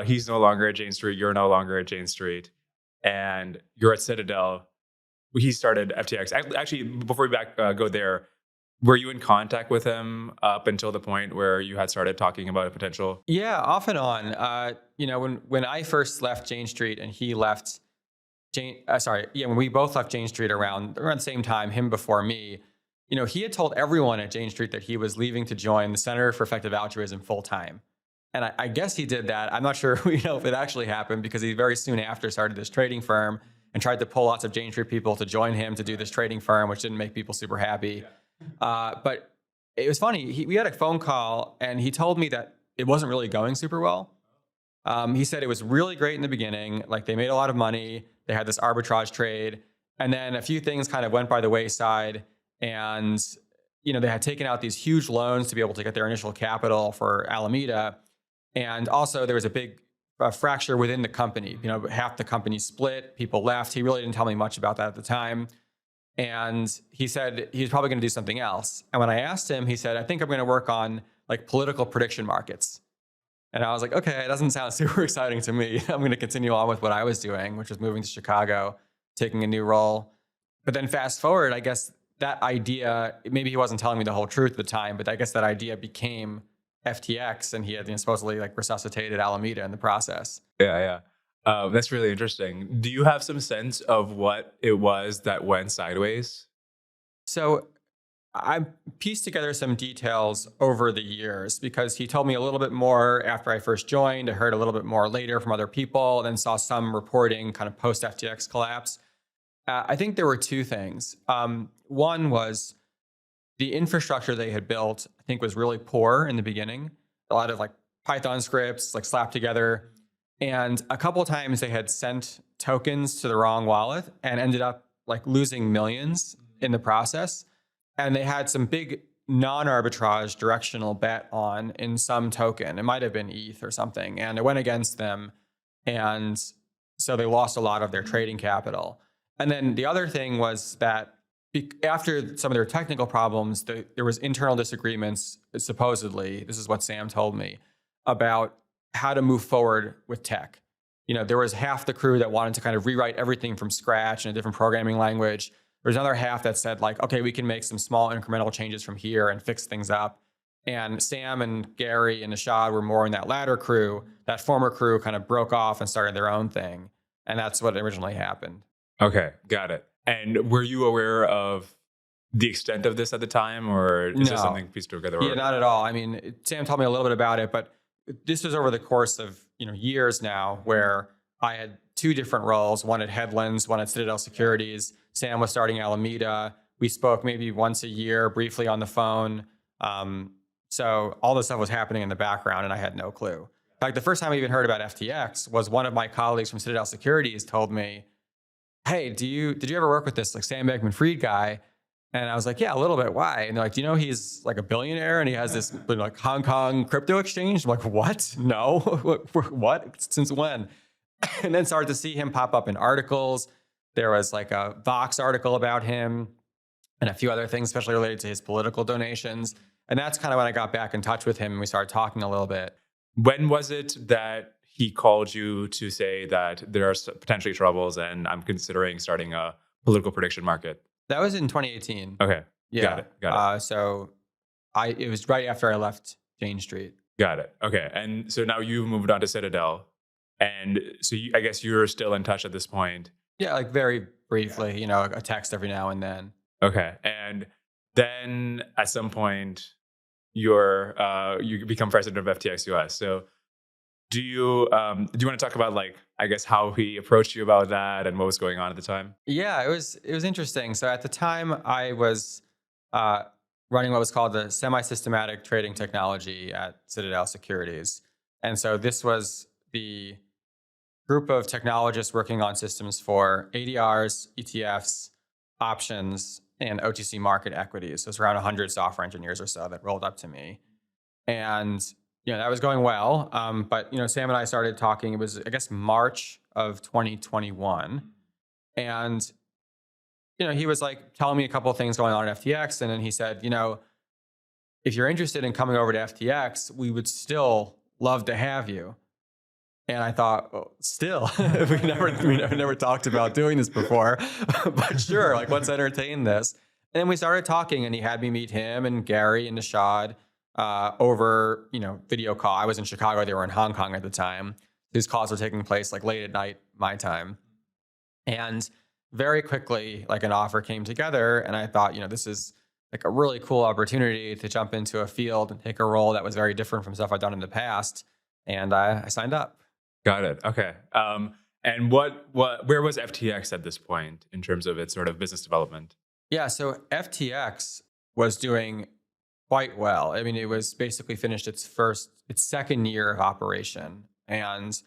he's no longer at Jane Street, you're no longer at Jane Street, and you're at Citadel. He started FTX. Actually, before we go there. Were you in contact with him up until the point where you had started talking about a potential? Yeah, off and on. When I first left Jane Street and he left when we both left Jane Street around the same time, him before me, he had told everyone at Jane Street that he was leaving to join the Center for Effective Altruism full time. And I guess he did that. I'm not sure if it actually happened, because he very soon after started this trading firm and tried to pull lots of Jane Street people to join him to do this trading firm, which didn't make people super happy. But it was funny. We had a phone call and he told me that it wasn't really going super well. He said it was really great in the beginning. Like they made a lot of money. They had this arbitrage trade. And then a few things kind of went by the wayside. And, they had taken out these huge loans to be able to get their initial capital for Alameda. And also there was a big fracture within the company. Half the company split, people left. He really didn't tell me much about that at the time. And he said he was probably going to do something else. And when I asked him, he said, I think I'm going to work on like political prediction markets. And I was like, okay, it doesn't sound super exciting to me. I'm going to continue on with what I was doing, which was moving to Chicago, taking a new role. But then fast forward, I guess that idea, maybe he wasn't telling me the whole truth at the time, but I guess that idea became FTX, and he had supposedly like resuscitated Alameda in the process. Yeah. That's really interesting. Do you have some sense of what it was that went sideways? So I pieced together some details over the years, because he told me a little bit more after I first joined. I heard a little bit more later from other people, and then saw some reporting kind of post FTX collapse. I think there were two things. One was the infrastructure they had built, I think, was really poor in the beginning. A lot of like Python scripts like slapped together. And a couple of times they had sent tokens to the wrong wallet and ended up like losing millions in the process. And they had some big non-arbitrage directional bet on in some token. It might have been ETH or something. And it went against them. And so they lost a lot of their trading capital. And then the other thing was that after some of their technical problems, there was internal disagreements, supposedly, this is what Sam told me, about how to move forward with tech. There was half the crew that wanted to kind of rewrite everything from scratch in a different programming language. There's another half that said like, okay, we can make some small incremental changes from here and fix things up. And Sam and Gary and Nishad were more in that latter crew. That former crew kind of broke off and started their own thing. And that's what originally happened. Okay, got it. And were you aware of the extent of this at the time, or is this something pieced together? Yeah, not at all. I mean, Sam told me a little bit about it, but this was over the course of years now, where I had two different roles. One at Headlands, one at Citadel Securities. Sam was starting Alameda. We spoke maybe once a year, briefly on the phone. So all this stuff was happening in the background, and I had no clue. In fact, the first time I even heard about FTX was one of my colleagues from Citadel Securities told me, "Hey, did you ever work with this like Sam Bankman-Fried guy?" And I was like, "Yeah, a little bit. Why?" And they're like, "Do you know he's like a billionaire and he has this like Hong Kong crypto exchange?" I'm like, "What? No, what? Since when?" And then started to see him pop up in articles. There was like a Vox article about him and a few other things, especially related to his political donations. And that's kind of when I got back in touch with him and we started talking a little bit. When was it that he called you to say that there are potentially troubles and I'm considering starting a political prediction market? That was in 2018. Okay. Yeah. Got it. So it was right after I left Jane Street. Got it. Okay. And so now you've moved on to Citadel. And so I guess you're still in touch at this point. Yeah, like very briefly, a text every now and then. Okay. And then at some point, you become president of FTX US. So do you want to talk about I guess how he approached you about that and what was going on at the time? Yeah, it was interesting. So at the time I was running what was called the semi-systematic trading technology at Citadel Securities. And so this was the group of technologists working on systems for ADRs, ETFs, options, and OTC market equities. So it's around 100 software engineers or so that rolled up to me. And, that was going well. But, Sam and I started talking, it was, I guess, March of 2021. And, he was like telling me a couple of things going on at FTX. And then he said, if you're interested in coming over to FTX, we would still love to have you. And I thought, oh, still, we never talked about doing this before, but sure, let's entertain this. And then we started talking, and he had me meet him and Gary and Nishad over, video call. I was in Chicago; they were in Hong Kong at the time. These calls were taking place late at night, my time, and very quickly, an offer came together, and I thought, this is a really cool opportunity to jump into a field and take a role that was very different from stuff I'd done in the past, and I signed up. Got it. Okay. And where was FTX at this point in terms of its sort of business development? Yeah, so FTX was doing quite well. I mean, it was basically finished its second year of operation, and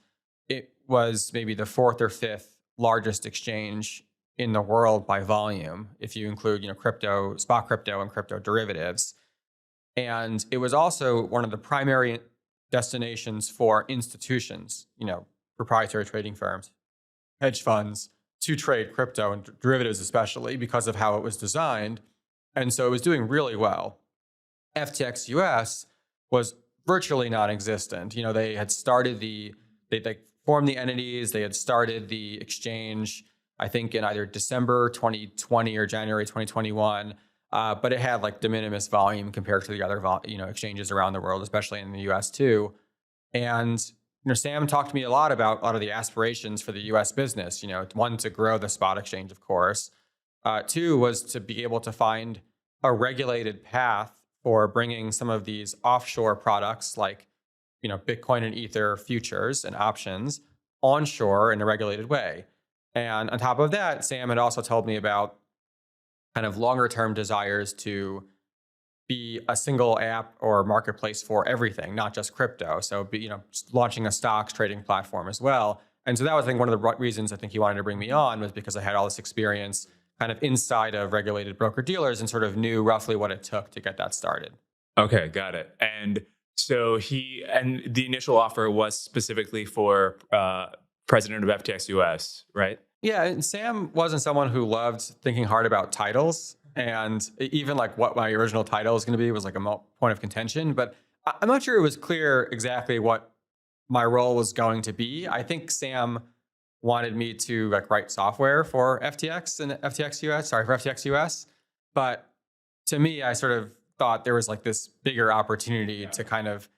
it was maybe the fourth or fifth largest exchange in the world by volume, if you include, crypto, spot crypto, and crypto derivatives. And it was also one of the primary destinations for institutions, proprietary trading firms, hedge funds, to trade crypto and derivatives, especially because of how it was designed. And so it was doing really well. FTX US was virtually non-existent. They had started they formed the entities, they had started the exchange, I think in either December 2020 or January 2021. But it had de minimis volume compared to the other exchanges around the world, especially in the US too. And Sam talked to me a lot about a lot of the aspirations for the US business. One, to grow the spot exchange, of course. Two was to be able to find a regulated path for bringing some of these offshore products like Bitcoin and Ether futures and options onshore in a regulated way. And on top of that, Sam had also told me about kind of longer term desires to be a single app or marketplace for everything, not just crypto. So, launching a stocks trading platform as well. And so that was, I think, one of the reasons I think he wanted to bring me on, was because I had all this experience kind of inside of regulated broker dealers and sort of knew roughly what it took to get that started. Okay, got it. And so the initial offer was specifically for president of FTX US, right? Yeah, and Sam wasn't someone who loved thinking hard about titles. And even like what my original title was going to be was like a point of contention. But I'm not sure it was clear exactly what my role was going to be. I think Sam wanted me to like write software for FTX and FTX US, for FTX US. But to me, I sort of thought there was like this bigger opportunity to kind of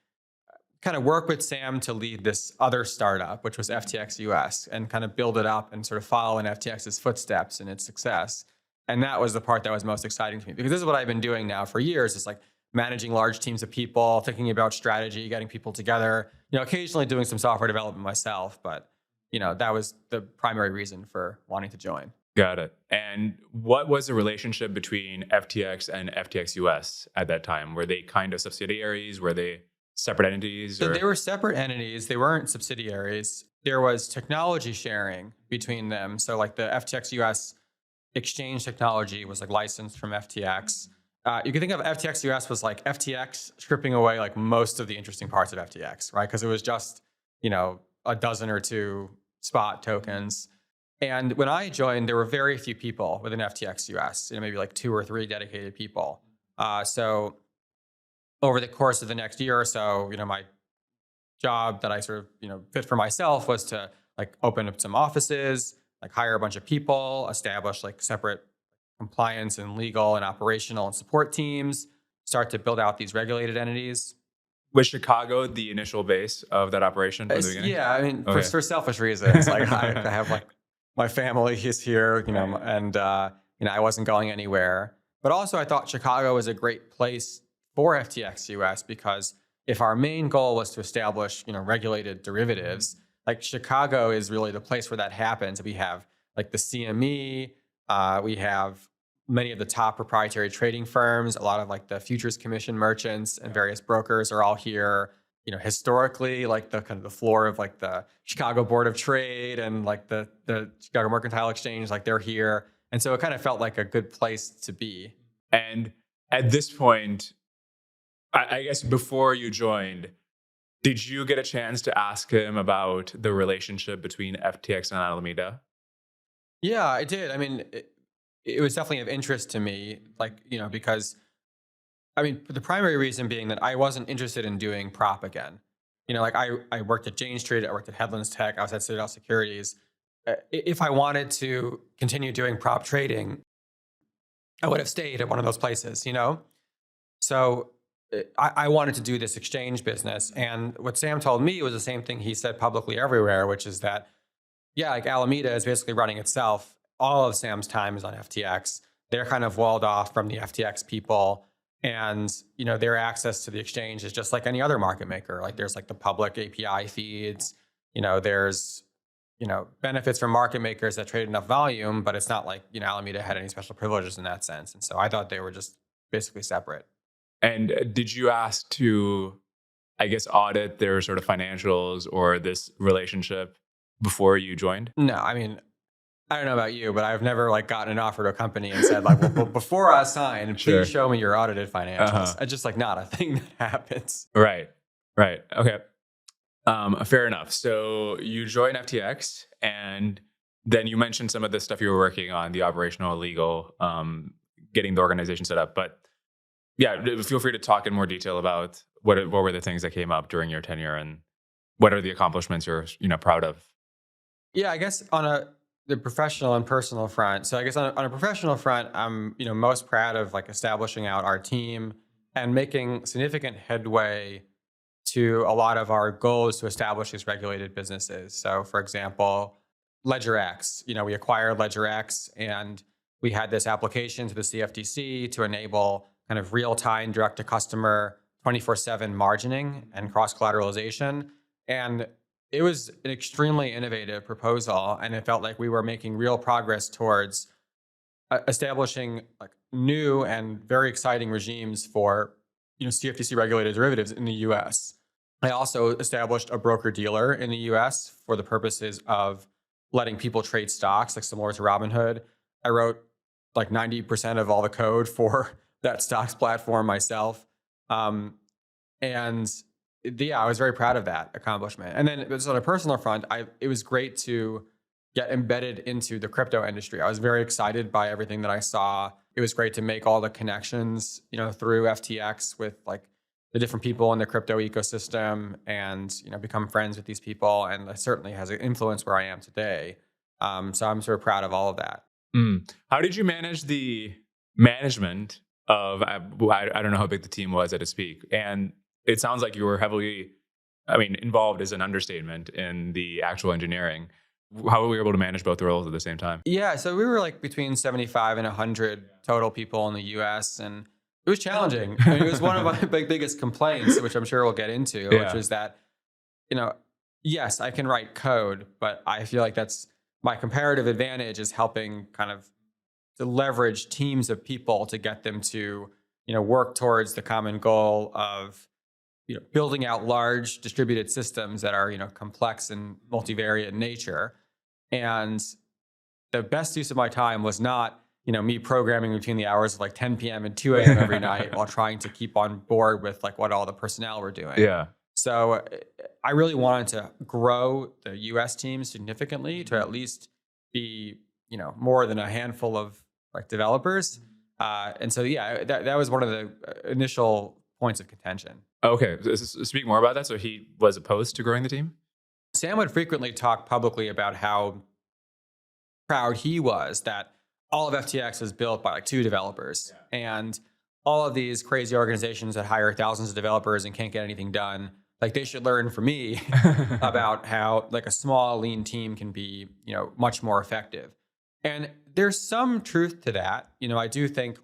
work with Sam to lead this other startup, which was FTX US, and kind of build it up and sort of follow in FTX's footsteps and its success. And that was the part that was most exciting to me, because this is what I've been doing now for years. It's like managing large teams of people, thinking about strategy, getting people together, occasionally doing some software development myself. But, that was the primary reason for wanting to join. Got it. And what was the relationship between FTX and FTX US at that time? Were they kind of subsidiaries? Were they separate entities? So they were separate entities. They weren't subsidiaries. There was technology sharing between them. So like the FTX US exchange technology was like licensed from FTX. You can think of FTX US was like FTX stripping away like most of the interesting parts of FTX, right? Because it was just, a dozen or two spot tokens. And when I joined, there were very few people within FTX US, maybe like 2 or 3 dedicated people. So over the course of the next year or so, my job that I sort of, fit for myself was to like open up some offices, like hire a bunch of people, establish like separate compliance and legal and operational and support teams, start to build out these regulated entities. Was Chicago the initial base of that operation from the beginning? Yeah, I mean, for selfish reasons. Like I have like my family is here, and I wasn't going anywhere. But also I thought Chicago was a great place for FTX US, because if our main goal was to establish, regulated derivatives, like Chicago is really the place where that happens. We have like the CME, we have many of the top proprietary trading firms, a lot of like the futures commission merchants and various brokers are all here. Historically, like the kind of the floor of like the Chicago Board of Trade and like the Chicago Mercantile Exchange, like they're here. And so it kind of felt like a good place to be. And at this point, I guess before you joined, did you get a chance to ask him about the relationship between FTX and Alameda? Yeah, I did. I mean, it was definitely of interest to me, like, because, the primary reason being that I wasn't interested in doing prop again. Like I worked at Jane Street, I worked at Headlands Tech, I was at Citadel Securities. If I wanted to continue doing prop trading, I would have stayed at one of those places, So I wanted to do this exchange business. And what Sam told me was the same thing he said publicly everywhere, which is that, like Alameda is basically running itself. All of Sam's time is on FTX. They're kind of walled off from the FTX people. And, their access to the exchange is just like any other market maker. Like there's like the public API feeds, there's, benefits from market makers that trade enough volume, but it's not like, Alameda had any special privileges in that sense. And so I thought they were just basically separate. And did you ask to, I guess, audit their sort of financials or this relationship before you joined? No, I don't know about you, but I've never like gotten an offer to a company and said like, well, before I sign, please show me your audited financials. It's just like not a thing that happens. Right. Okay. Fair enough. So you join FTX, and then you mentioned some of the stuff you were working on, the operational, legal, getting the organization set up. But yeah, feel free to talk in more detail about what were the things that came up during your tenure, and what are the accomplishments you're proud of. Yeah, I guess on the professional and personal front. So I guess on a professional front, I'm most proud of like establishing out our team and making significant headway to a lot of our goals to establish these regulated businesses. So for example, LedgerX, we acquired LedgerX, and we had this application to the CFTC to enable kind of real-time direct-to-customer 24/7 margining and cross-collateralization. And it was an extremely innovative proposal, and it felt like we were making real progress towards establishing like new and very exciting regimes for CFTC regulated derivatives in the US. I also established a broker-dealer in the US for the purposes of letting people trade stocks, like similar to Robinhood. I wrote like 90% of all the code for that stocks platform myself. I was very proud of that accomplishment. And then just on a personal front, it was great to get embedded into the crypto industry. I was very excited by everything that I saw it was great to make all the connections, through FTX with like the different people in the crypto ecosystem and, become friends with these people. And that certainly has an influence where I am today. So I'm sort of proud of all of that. How did you manage the management of, I don't know how big the team was at its peak. And it sounds like you were heavily, involved is an understatement in the actual engineering. How were we able to manage both roles at the same time? Yeah, so we were like between 75 and 100 total people in the US, and it was challenging. I mean, it was one of my biggest complaints, which I'm sure we'll get into, which is that, yes, I can write code, but I feel like that's my comparative advantage is helping kind of to leverage teams of people to get them to, work towards the common goal of, building out large distributed systems that are, complex and multivariate in nature. And the best use of my time was not, me programming between the hours of like 10 p.m. and 2 a.m. every night while trying to keep on board with like what all the personnel were doing. Yeah. So I really wanted to grow the US team significantly to at least be, more than a handful of like developers. And so, yeah, that was one of the initial points of contention. Okay. Speak more about that. So he was opposed to growing the team? Sam would frequently talk publicly about how proud he was that all of FTX was built by like 2 developers. Yeah. And all of these crazy organizations that hire thousands of developers and can't get anything done, like they should learn from me about how like a small lean team can be, much more effective. And there's some truth to that. I do think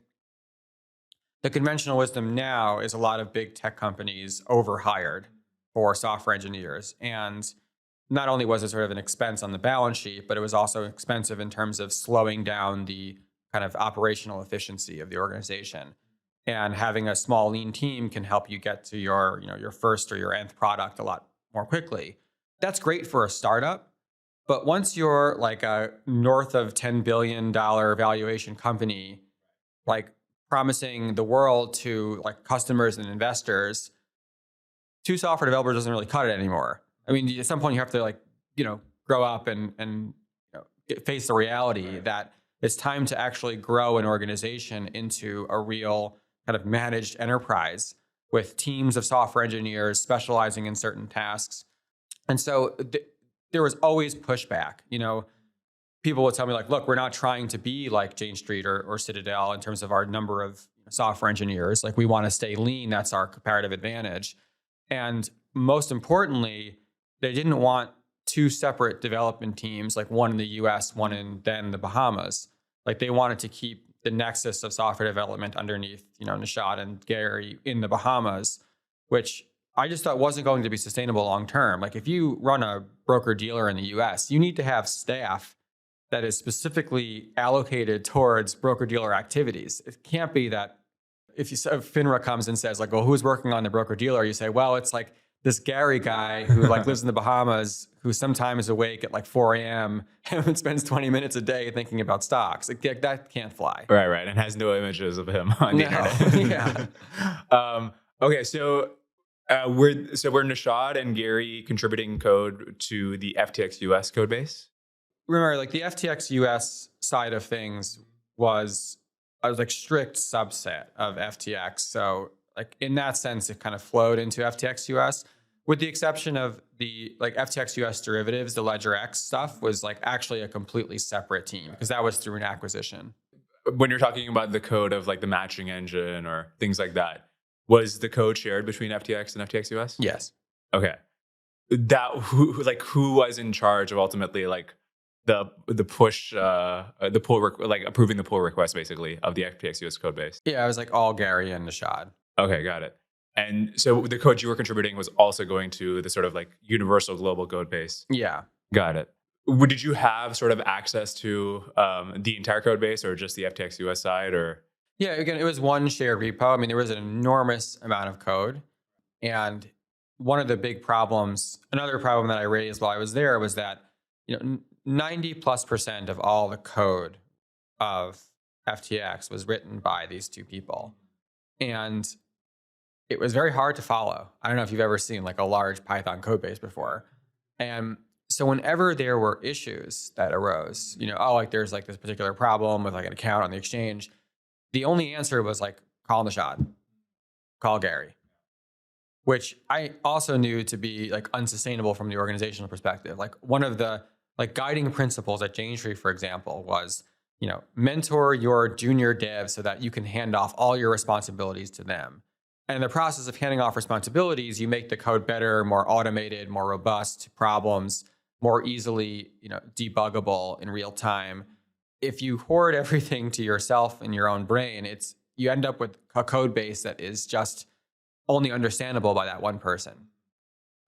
the conventional wisdom now is a lot of big tech companies overhired for software engineers. And not only was it sort of an expense on the balance sheet, but it was also expensive in terms of slowing down the kind of operational efficiency of the organization. And having a small lean team can help you get to your, your first or your nth product a lot more quickly. That's great for a startup. But once you're like a north of $10 billion valuation company, like promising the world to like customers and investors, 2 software developers doesn't really cut it anymore. I mean, at some point you have to like, grow up and face the reality that it's time to actually grow an organization into a real kind of managed enterprise with teams of software engineers specializing in certain tasks. And so there was always pushback. People would tell me like, look, we're not trying to be like Jane Street or Citadel in terms of our number of software engineers. Like we want to stay lean. That's our comparative advantage. And most importantly, they didn't want 2 separate development teams, like one in the US, one in then the Bahamas. Like they wanted to keep the nexus of software development underneath, Nishad and Gary in the Bahamas, which I just thought wasn't going to be sustainable long term. Like if you run a broker dealer in the US, you need to have staff that is specifically allocated towards broker dealer activities. It can't be that if FINRA comes and says like, well, who's working on the broker dealer? You say, well, it's like this Gary guy who like lives in the Bahamas, who sometimes is awake at like 4 a.m. and spends 20 minutes a day thinking about stocks. Like that can't fly. Right. And has no images of him on the internet. Yeah. Okay. So were Nishad and Gary contributing code to the FTX US code base? Remember, like the FTX US side of things was a like strict subset of FTX. So like in that sense, it kind of flowed into FTX US, with the exception of the like FTX US derivatives. The Ledger X stuff was like actually a completely separate team because that was through an acquisition. When you're talking about the code of like the matching engine or things like that, was the code shared between FTX and FTX US? Yes. Okay. Who was in charge of ultimately like the push, the pull, like approving the pull request basically of the FTX US code base? Yeah, it was like all Gary and Nishad. Okay, got it. And so the code you were contributing was also going to the sort of like universal global code base. Yeah. Got it. Did you have sort of access to the entire code base or just the FTX US side or? Yeah, again, it was one shared repo. I mean, there was an enormous amount of code. And one of the big problems, another problem that I raised while I was there was that, 90+% of all the code of FTX was written by these 2 people. And it was very hard to follow. I don't know if you've ever seen like a large Python code base before. And so whenever there were issues that arose, like there's like this particular problem with like an account on the exchange, the only answer was like, call Nishad, call Gary, which I also knew to be like unsustainable from the organizational perspective. Like one of the like guiding principles at Jane Street, for example, was, mentor your junior devs so that you can hand off all your responsibilities to them. And in the process of handing off responsibilities, you make the code better, more automated, more robust to problems, more easily, debuggable in real time. If you hoard everything to yourself in your own brain, you end up with a code base that is just only understandable by that one person.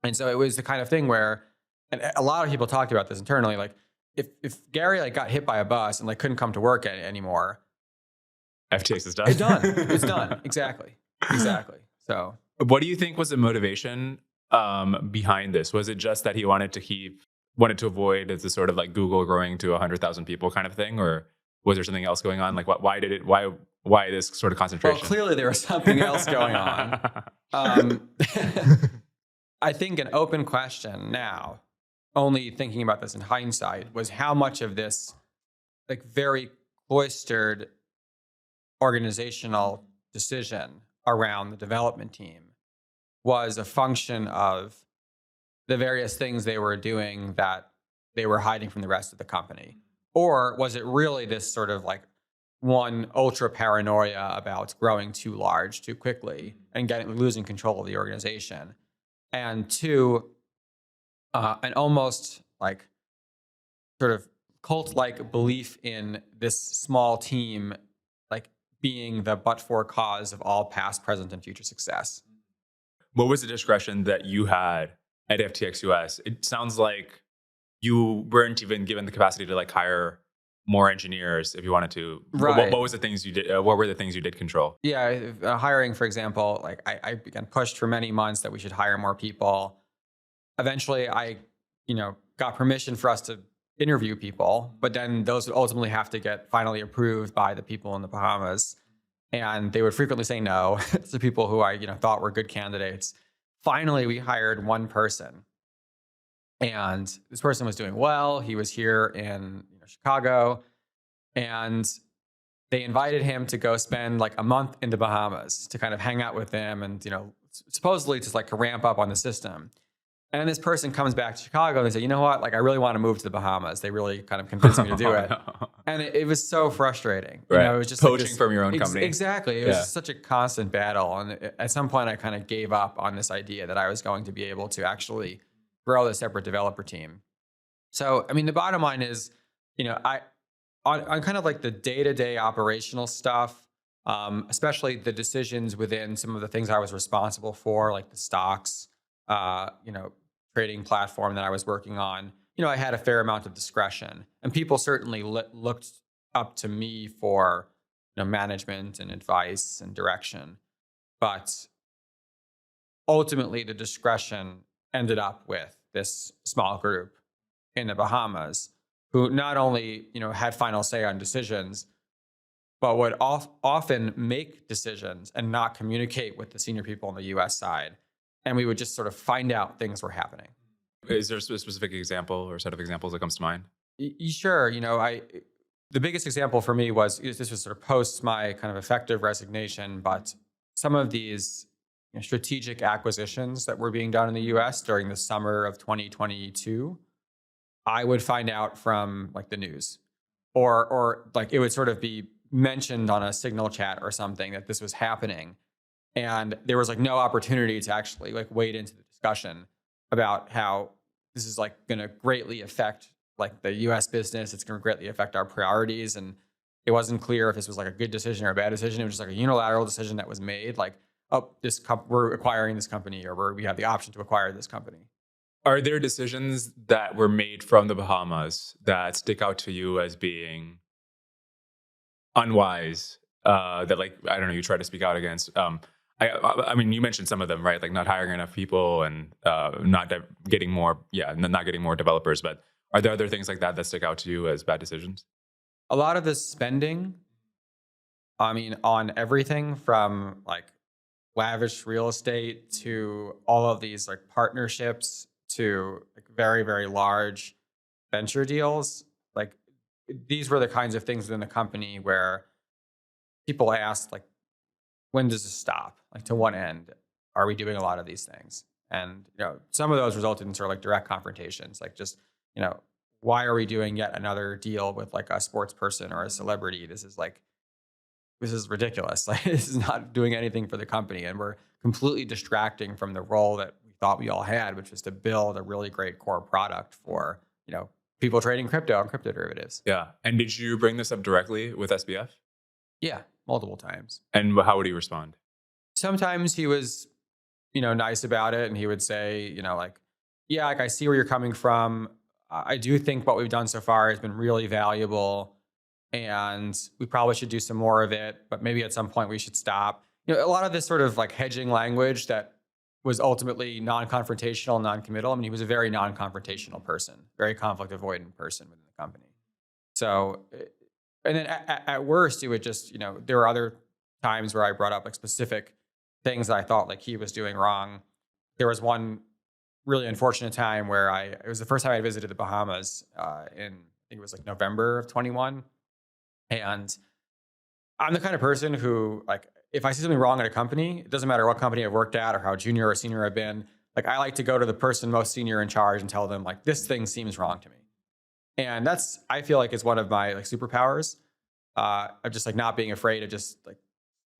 And so it was the kind of thing where, and a lot of people talked about this internally, like if Gary like got hit by a bus and like couldn't come to work anymore, FTX is done. it's done. It's done. Exactly. So what do you think was the motivation behind this? Was it just that he wanted to avoid the sort of like Google growing to 100,000 people kind of thing, or was there something else going on? Like why this sort of concentration? Well, clearly there was something else going on. I think an open question now, only thinking about this in hindsight, was how much of this like very cloistered organizational decision around the development team was a function of the various things they were doing that they were hiding from the rest of the company. Or was it really this sort of like one ultra paranoia about growing too large too quickly and losing control of the organization? And two, an almost like sort of cult-like belief in this small team like being the but-for cause of all past, present, and future success. What was the discretion that you had at FTX US? It sounds like you weren't even given the capacity to like hire more engineers if you wanted to. Right. What was the things you did? What were the things you did control? Yeah, hiring, for example, like I began pushed for many months that we should hire more people. Eventually, I, got permission for us to interview people, but then those would ultimately have to get finally approved by the people in the Bahamas, and they would frequently say no to people who I, thought were good candidates. Finally, we hired one person, and this person was doing well. He was here in Chicago, and they invited him to go spend like a month in the Bahamas to kind of hang out with them and, supposedly just like to ramp up on the system. And this person comes back to Chicago and they say, you know what, like I really want to move to the Bahamas. They really kind of convinced me to do it. And it was so frustrating. Right. It was just poaching like from your own company. Exactly. It was such a constant battle. And at some point I kind of gave up on this idea that I was going to be able to actually grow a separate developer team. So, I mean, the bottom line is, on kind of like the day-to-day operational stuff, especially the decisions within some of the things I was responsible for, like the stocks, trading platform that I was working on, I had a fair amount of discretion, and people certainly looked up to me for, management and advice and direction. But ultimately, the discretion ended up with this small group in the Bahamas who not only, had final say on decisions, but would often make decisions and not communicate with the senior people on the US side. And we would just sort of find out things were happening. Is there a specific example or set of examples that comes to mind? Sure. The biggest example for me was, this was sort of post my kind of effective resignation, but some of these strategic acquisitions that were being done in the US during the summer of 2022, I would find out from like the news, or like it would sort of be mentioned on a Signal chat or something that this was happening. And there was like no opportunity to actually like wade into the discussion about how this is like going to greatly affect like the US business. It's going to greatly affect our priorities. And it wasn't clear if this was like a good decision or a bad decision. It was just like a unilateral decision that was made, like, oh, we're acquiring this company, or we have the option to acquire this company. Are there decisions that were made from the Bahamas that stick out to you as being unwise, that like, I don't know, you try to speak out against? I mean, you mentioned some of them, right? Like not hiring enough people and not getting more developers. But are there other things like that stick out to you as bad decisions? A lot of the spending, I mean, on everything from like lavish real estate to all of these like partnerships to like very, very large venture deals. Like these were the kinds of things within the company where people asked, like, when does this stop? Like, to what end are we doing a lot of these things? And, some of those resulted in sort of like direct confrontations, like just, why are we doing yet another deal with like a sports person or a celebrity? This is ridiculous. Like, this is not doing anything for the company. And we're completely distracting from the role that we thought we all had, which was to build a really great core product for, people trading crypto and crypto derivatives. Yeah. And did you bring this up directly with SBF? Yeah, multiple times. And how would he respond? Sometimes he was, nice about it. And he would say, like, yeah, like, I see where you're coming from. I do think what we've done so far has been really valuable, and we probably should do some more of it, but maybe at some point we should stop. A lot of this sort of like hedging language that was ultimately non-confrontational, non-committal. I mean, he was a very non-confrontational person, very conflict avoidant person within the company. So, and then at worst, it would just, there were other times where I brought up like specific things that I thought like he was doing wrong. There was one really unfortunate time where it was the first time I visited the Bahamas I think it was like November of 21. And I'm the kind of person who, like, if I see something wrong at a company, it doesn't matter what company I've worked at or how junior or senior I've been, like, I like to go to the person most senior in charge and tell them, like, this thing seems wrong to me. And I feel like it's one of my like superpowers of just like not being afraid of just like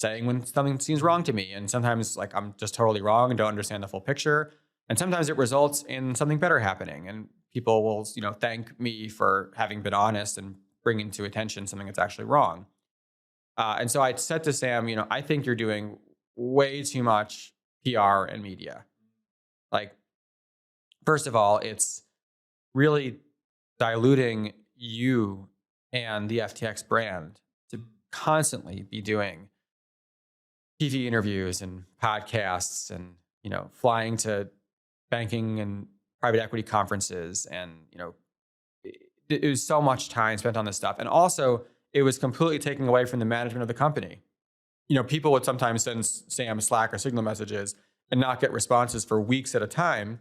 saying when something seems wrong to me. And sometimes like I'm just totally wrong and don't understand the full picture. And sometimes it results in something better happening. And people will, thank me for having been honest and bringing to attention something that's actually wrong. And so I said to Sam, I think you're doing way too much PR and media. Like, first of all, it's really diluting you and the FTX brand to constantly be doing TV interviews and podcasts and, flying to banking and private equity conferences. And, it was so much time spent on this stuff. And also, it was completely taking away from the management of the company. People would sometimes send Sam Slack or Signal messages and not get responses for weeks at a time.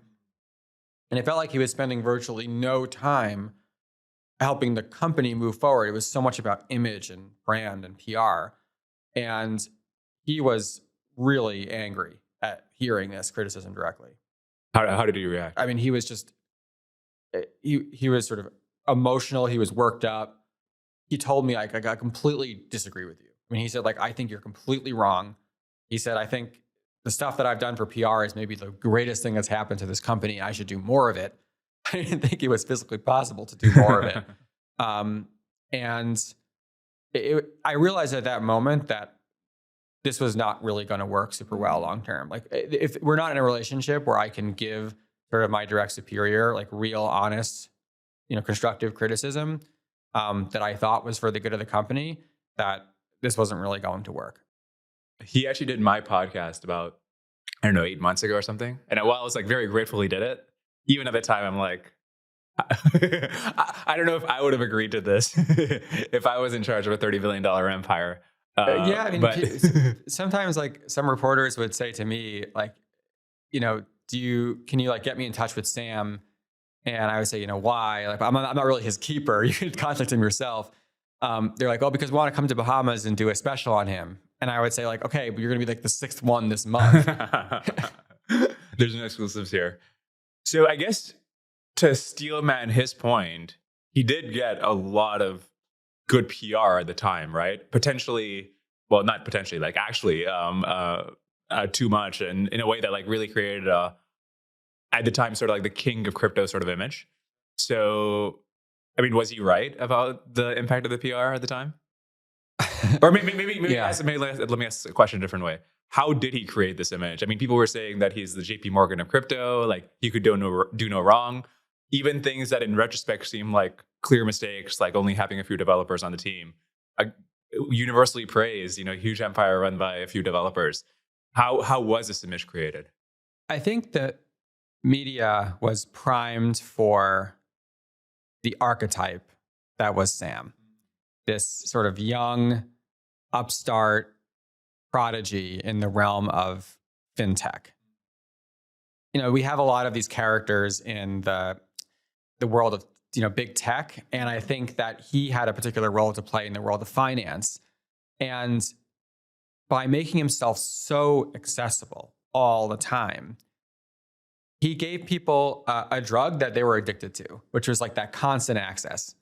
And it felt like he was spending virtually no time helping the company move forward. It was so much about image and brand and PR. And he was really angry at hearing this criticism directly. How did he react? I mean, he was just, he was sort of emotional. He was worked up. He told me, like, I completely disagree with you. I mean, he said, like, I think you're completely wrong. He said, I think the stuff that I've done for PR is maybe the greatest thing that's happened to this company. I should do more of it. I didn't think it was physically possible to do more of it. And I realized at that moment that this was not really going to work super well long term. Like, if we're not in a relationship where I can give sort of my direct superior like real, honest, constructive criticism that I thought was for the good of the company, that this wasn't really going to work. He actually did my podcast about, 8 months ago or something. And while I was like very grateful he did it, even at the time, I'm like, I don't know if I would have agreed to this if I was in charge of a $30 billion empire. Yeah, I mean, sometimes like some reporters would say to me, like, can you like get me in touch with Sam? And I would say, why? Like, I'm not really his keeper. You could contact him yourself. They're like, oh, because we want to come to Bahamas and do a special on him. And I would say, like, okay, but you're going to be like the 6th one this month. There's no exclusives here. So I guess to Steelman his point, he did get a lot of good PR at the time, right? Potentially, well, not potentially, like actually too much, and in a way that like really created at the time, sort of like the king of crypto sort of image. So, I mean, was he right about the impact of the PR at the time? Or maybe Yeah. let me ask a question a different way. How did he create this image? I mean, people were saying that he's the JP Morgan of crypto, like he could do no wrong. Even things that in retrospect seem like clear mistakes, like only having a few developers on the team. Universally praised, huge empire run by a few developers. How was this image created? I think that media was primed for the archetype that was Sam. This sort of young, upstart prodigy in the realm of fintech. We have a lot of these characters in the world of big tech, and I think that he had a particular role to play in the world of finance. And by making himself so accessible all the time, he gave people a drug that they were addicted to, which was like that constant access.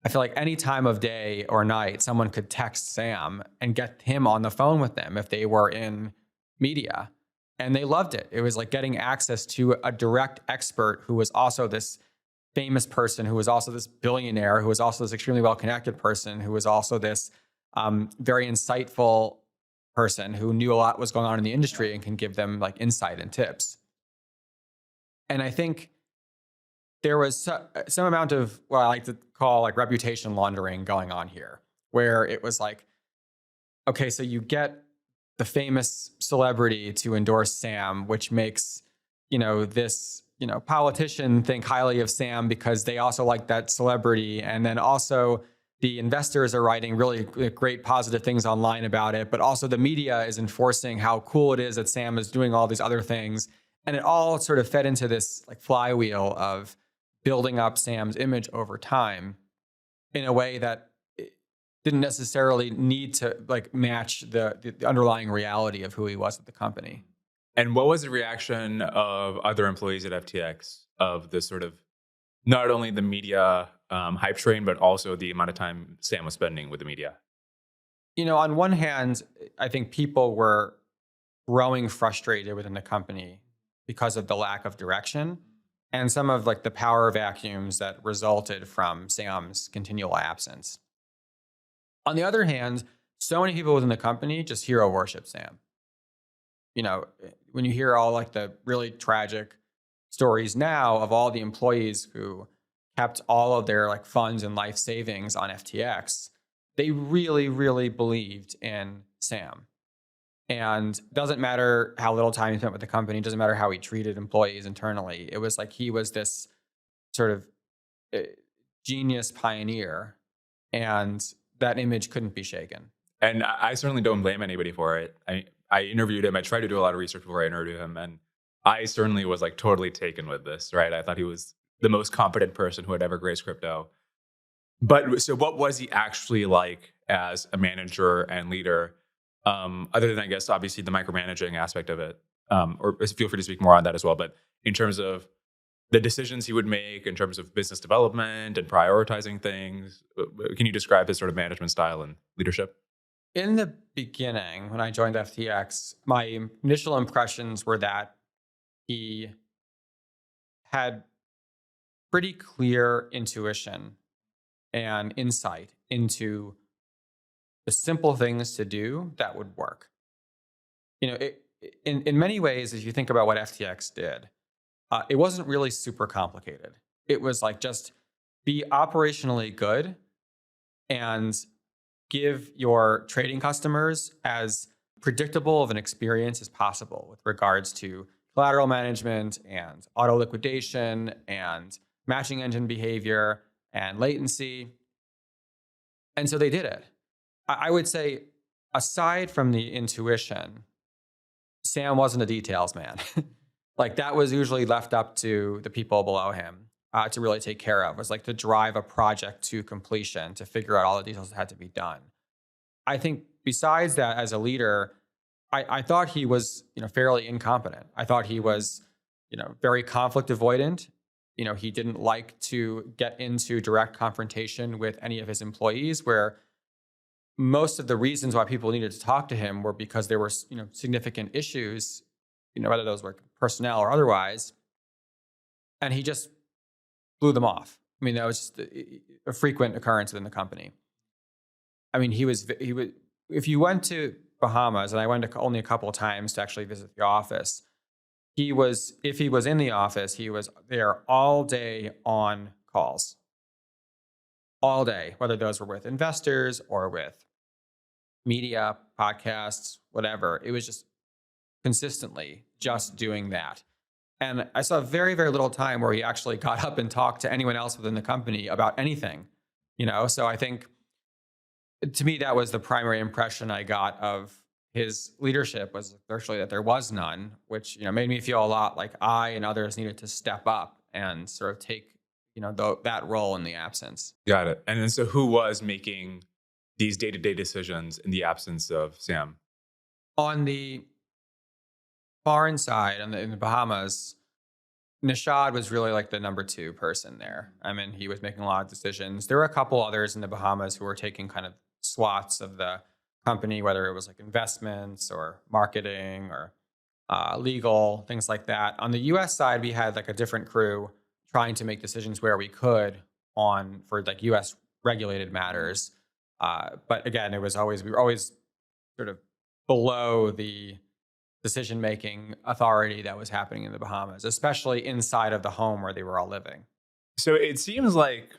I feel like any time of day or night, someone could text Sam and get him on the phone with them if they were in media. And they loved it. It was like getting access to a direct expert who was also this famous person, who was also this billionaire, who was also this extremely well-connected person, who was also this very insightful person who knew a lot was going on in the industry and can give them like insight and tips. And I think there was some amount of what I like to call like reputation laundering going on here, where it was like, okay, so you get the famous celebrity to endorse Sam, which makes, this, politician think highly of Sam because they also like that celebrity. And then also the investors are writing really great positive things online about it, but also the media is enforcing how cool it is that Sam is doing all these other things. And it all sort of fed into this like flywheel of building up Sam's image over time in a way that didn't necessarily need to like match the underlying reality of who he was at the company. And what was the reaction of other employees at FTX of the sort of not only the media hype train, but also the amount of time Sam was spending with the media? On one hand, I think people were growing frustrated within the company because of the lack of direction and some of like the power vacuums that resulted from Sam's continual absence. On the other hand, so many people within the company just hero worship Sam. When you hear all like the really tragic stories now of all the employees who kept all of their like funds and life savings on FTX, they really, really believed in Sam. And doesn't matter how little time he spent with the company, doesn't matter how he treated employees internally. It was like he was this sort of genius pioneer, and that image couldn't be shaken. And I certainly don't blame anybody for it. I interviewed him. I tried to do a lot of research before I interviewed him, and I certainly was like totally taken with this, right? I thought he was the most competent person who had ever graced crypto. But so what was he actually like as a manager and leader? Other than, I guess, obviously the micromanaging aspect of it, or feel free to speak more on that as well. But in terms of the decisions he would make, in terms of business development and prioritizing things, can you describe his sort of management style and leadership? In the beginning, when I joined FTX, my initial impressions were that he had pretty clear intuition and insight into the simple things to do that would work. In many ways, if you think about what FTX did, it wasn't really super complicated. It was like just be operationally good and give your trading customers as predictable of an experience as possible with regards to collateral management and auto liquidation and matching engine behavior and latency. And so they did it. I would say, aside from the intuition, Sam wasn't a details man. Like that was usually left up to the people below him to really take care of. It was like to drive a project to completion, to figure out all the details that had to be done. I think besides that, as a leader, I thought he was, fairly incompetent. I thought he was, very conflict avoidant. He didn't like to get into direct confrontation with any of his employees, where most of the reasons why people needed to talk to him were because there were, significant issues, whether those were personnel or otherwise. And he just blew them off. I mean, that was just a frequent occurrence within the company. I mean, he would, if you went to Bahamas, and I went only a couple of times to actually visit the office, if he was in the office, he was there all day on calls. All day, whether those were with investors or with media, podcasts, whatever. It was just consistently just doing that. And I saw very, very little time where he actually got up and talked to anyone else within the company about anything, So I think, to me, that was the primary impression I got of his leadership, was virtually that there was none, which, made me feel a lot like I and others needed to step up and sort of take, that role in the absence. Got it. And then so who was making these day-to-day decisions in the absence of Sam? On the foreign side, in the Bahamas, Nishad was really like the number two person there. I mean, he was making a lot of decisions. There were a couple others in the Bahamas who were taking kind of swaths of the company, whether it was like investments or marketing or legal, things like that. On the US side, we had like a different crew trying to make decisions where we could on for like US regulated matters. But again, we were always sort of below the decision making authority that was happening in the Bahamas, especially inside of the home where they were all living. So it seems like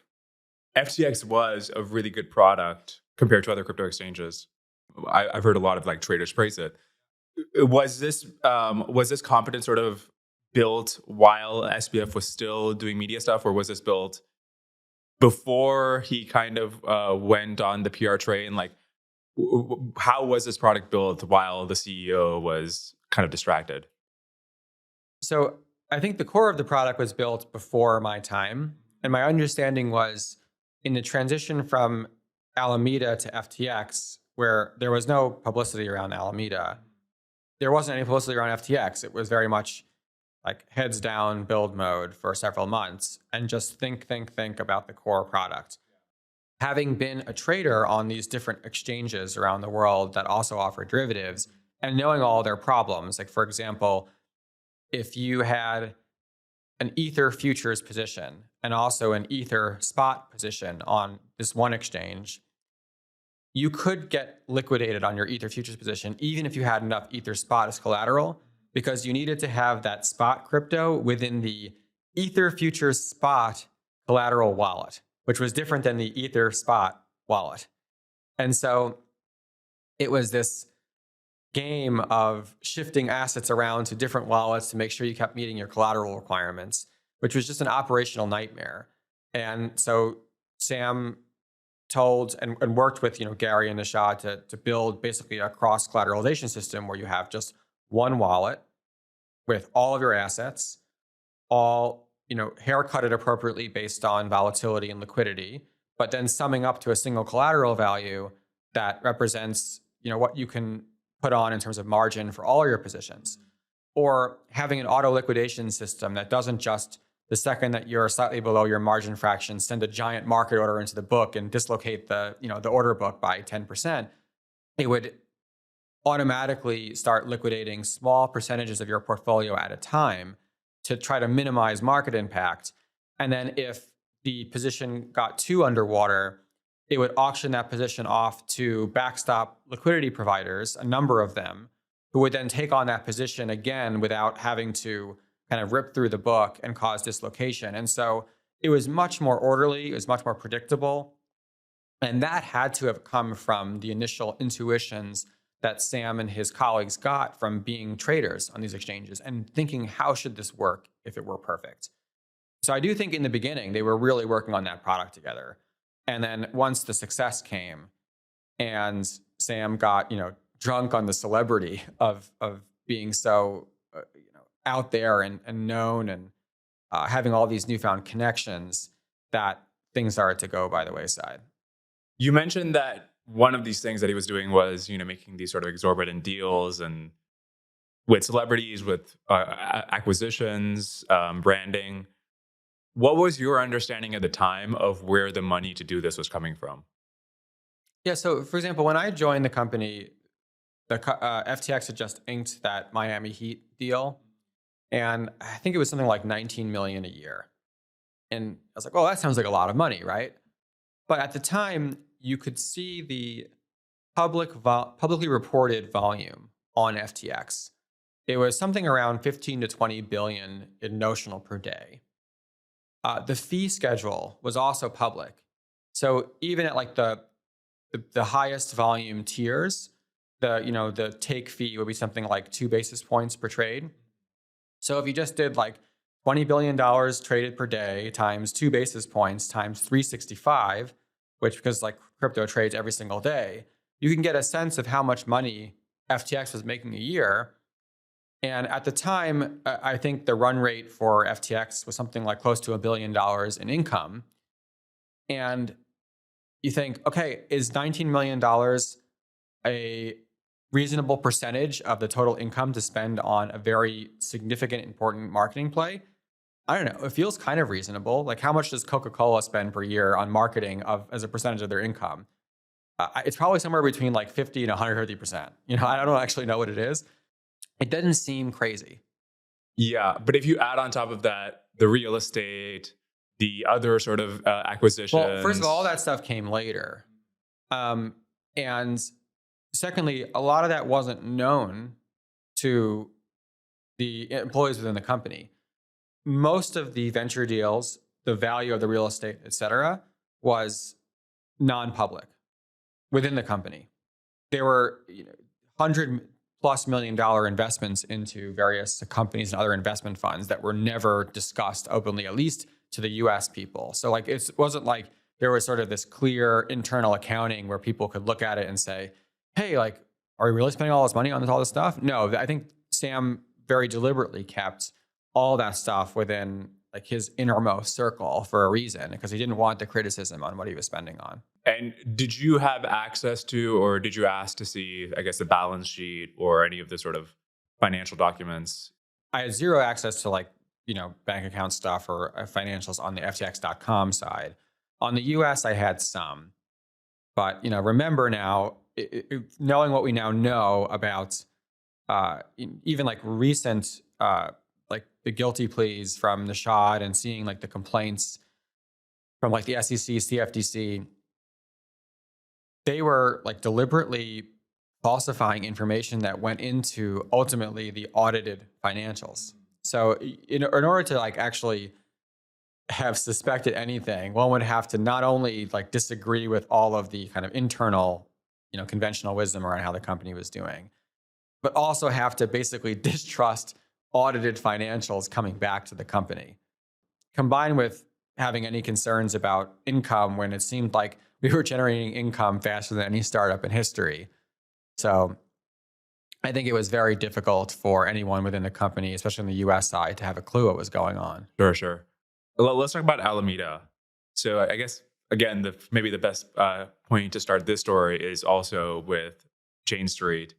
FTX was a really good product compared to other crypto exchanges. I've heard a lot of like traders praise it. Was this competence sort of built while SBF was still doing media stuff, or was this built before he kind of went on the PR train? Like, how was this product built while the CEO was kind of distracted? So I think the core of the product was built before my time. And my understanding was in the transition from Alameda to FTX, where there was no publicity around Alameda, there wasn't any publicity around FTX. It was very much like heads down build mode for several months and just think about the core product. Having been a trader on these different exchanges around the world that also offer derivatives and knowing all their problems, like for example, if you had an Ether futures position and also an Ether spot position on this one exchange, you could get liquidated on your Ether futures position even if you had enough Ether spot as collateral, because you needed to have that spot crypto within the Ether futures spot collateral wallet, which was different than the Ether spot wallet. And so it was this game of shifting assets around to different wallets to make sure you kept meeting your collateral requirements, which was just an operational nightmare. And so Sam told and worked with Gary and Nishad to build basically a cross collateralization system where you have just one wallet with all of your assets, all haircutted appropriately based on volatility and liquidity, but then summing up to a single collateral value that represents what you can put on in terms of margin for all your positions. Or having an auto liquidation system that doesn't just the second that you're slightly below your margin fraction send a giant market order into the book and dislocate the order book by 10%. It would automatically start liquidating small percentages of your portfolio at a time to try to minimize market impact. And then if the position got too underwater, it would auction that position off to backstop liquidity providers, a number of them, who would then take on that position again without having to kind of rip through the book and cause dislocation. And so it was much more orderly, it was much more predictable. And that had to have come from the initial intuitions that Sam and his colleagues got from being traders on these exchanges and thinking, how should this work if it were perfect? So I do think in the beginning, they were really working on that product together. And then once the success came and Sam got, drunk on the celebrity of being so, out there and known and having all these newfound connections, that things started to go by the wayside. You mentioned that one of these things that he was doing was, making these sort of exorbitant deals and with celebrities, with acquisitions, branding. What was your understanding at the time of where the money to do this was coming from? Yeah. So, for example, when I joined the company, the FTX had just inked that Miami Heat deal, and I think it was something like $19 million a year. And I was like, "Oh, that sounds like a lot of money, right?" But at the time, you could see the publicly reported volume on FTX. It was something around 15 to 20 billion in notional per day. The fee schedule was also public. So even at like the highest volume tiers, the take fee would be something like 2 basis points per trade. So if you just did like $20 billion traded per day times 2 basis points times 365, which because like crypto trades every single day, you can get a sense of how much money FTX was making a year. And at the time, I think the run rate for FTX was something like close to $1 billion in income. And you think, okay, is $19 million a reasonable percentage of the total income to spend on a very significant, important marketing play? I don't know. It feels kind of reasonable. Like, how much does Coca-Cola spend per year on marketing as a percentage of their income? It's probably somewhere between like 50 and 130%. I don't actually know what it is. It doesn't seem crazy. Yeah, but if you add on top of that the real estate, the other sort of acquisitions. Well, first of all that stuff came later. And secondly, a lot of that wasn't known to the employees within the company. Most of the venture deals, the value of the real estate, et cetera, was non-public within the company. There were $100+ million investments into various companies and other investment funds that were never discussed openly, at least to the US people. So like, it wasn't like there was sort of this clear internal accounting where people could look at it and say, hey, like, are we really spending all this money on all this stuff? No, I think Sam very deliberately kept all that stuff within like his innermost circle for a reason, because he didn't want the criticism on what he was spending on. And did you have access to, or did you ask to see, I guess, the balance sheet or any of the sort of financial documents? I had zero access to like, bank account stuff or financials on the FTX.com side. On the US, I had some. But, remember now, knowing what we now know about even like recent, like the guilty pleas from Nishad and seeing like the complaints from like the SEC, CFTC, they were like deliberately falsifying information that went into ultimately the audited financials. So in order to like actually have suspected anything, one would have to not only like disagree with all of the kind of internal, conventional wisdom around how the company was doing, but also have to basically distrust audited financials coming back to the company, combined with having any concerns about income when it seemed like we were generating income faster than any startup in history. So I think it was very difficult for anyone within the company, especially on the US side, to have a clue what was going on. Sure. Let's talk about Alameda. So I guess, again, maybe the best point to start this story is also with Jane Street,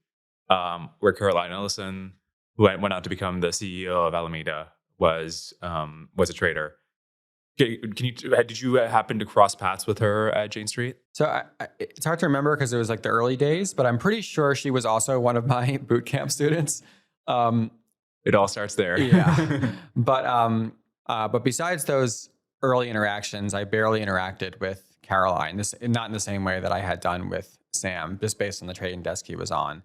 where Caroline Ellison, who went on to become the CEO of Alameda, was a trader. Did you happen to cross paths with her at Jane Street? So it's hard to remember because it was like the early days, but I'm pretty sure she was also one of my boot camp students. It all starts there. Yeah. But besides those early interactions, I barely interacted with Caroline, not in the same way that I had done with Sam, just based on the trading desk he was on.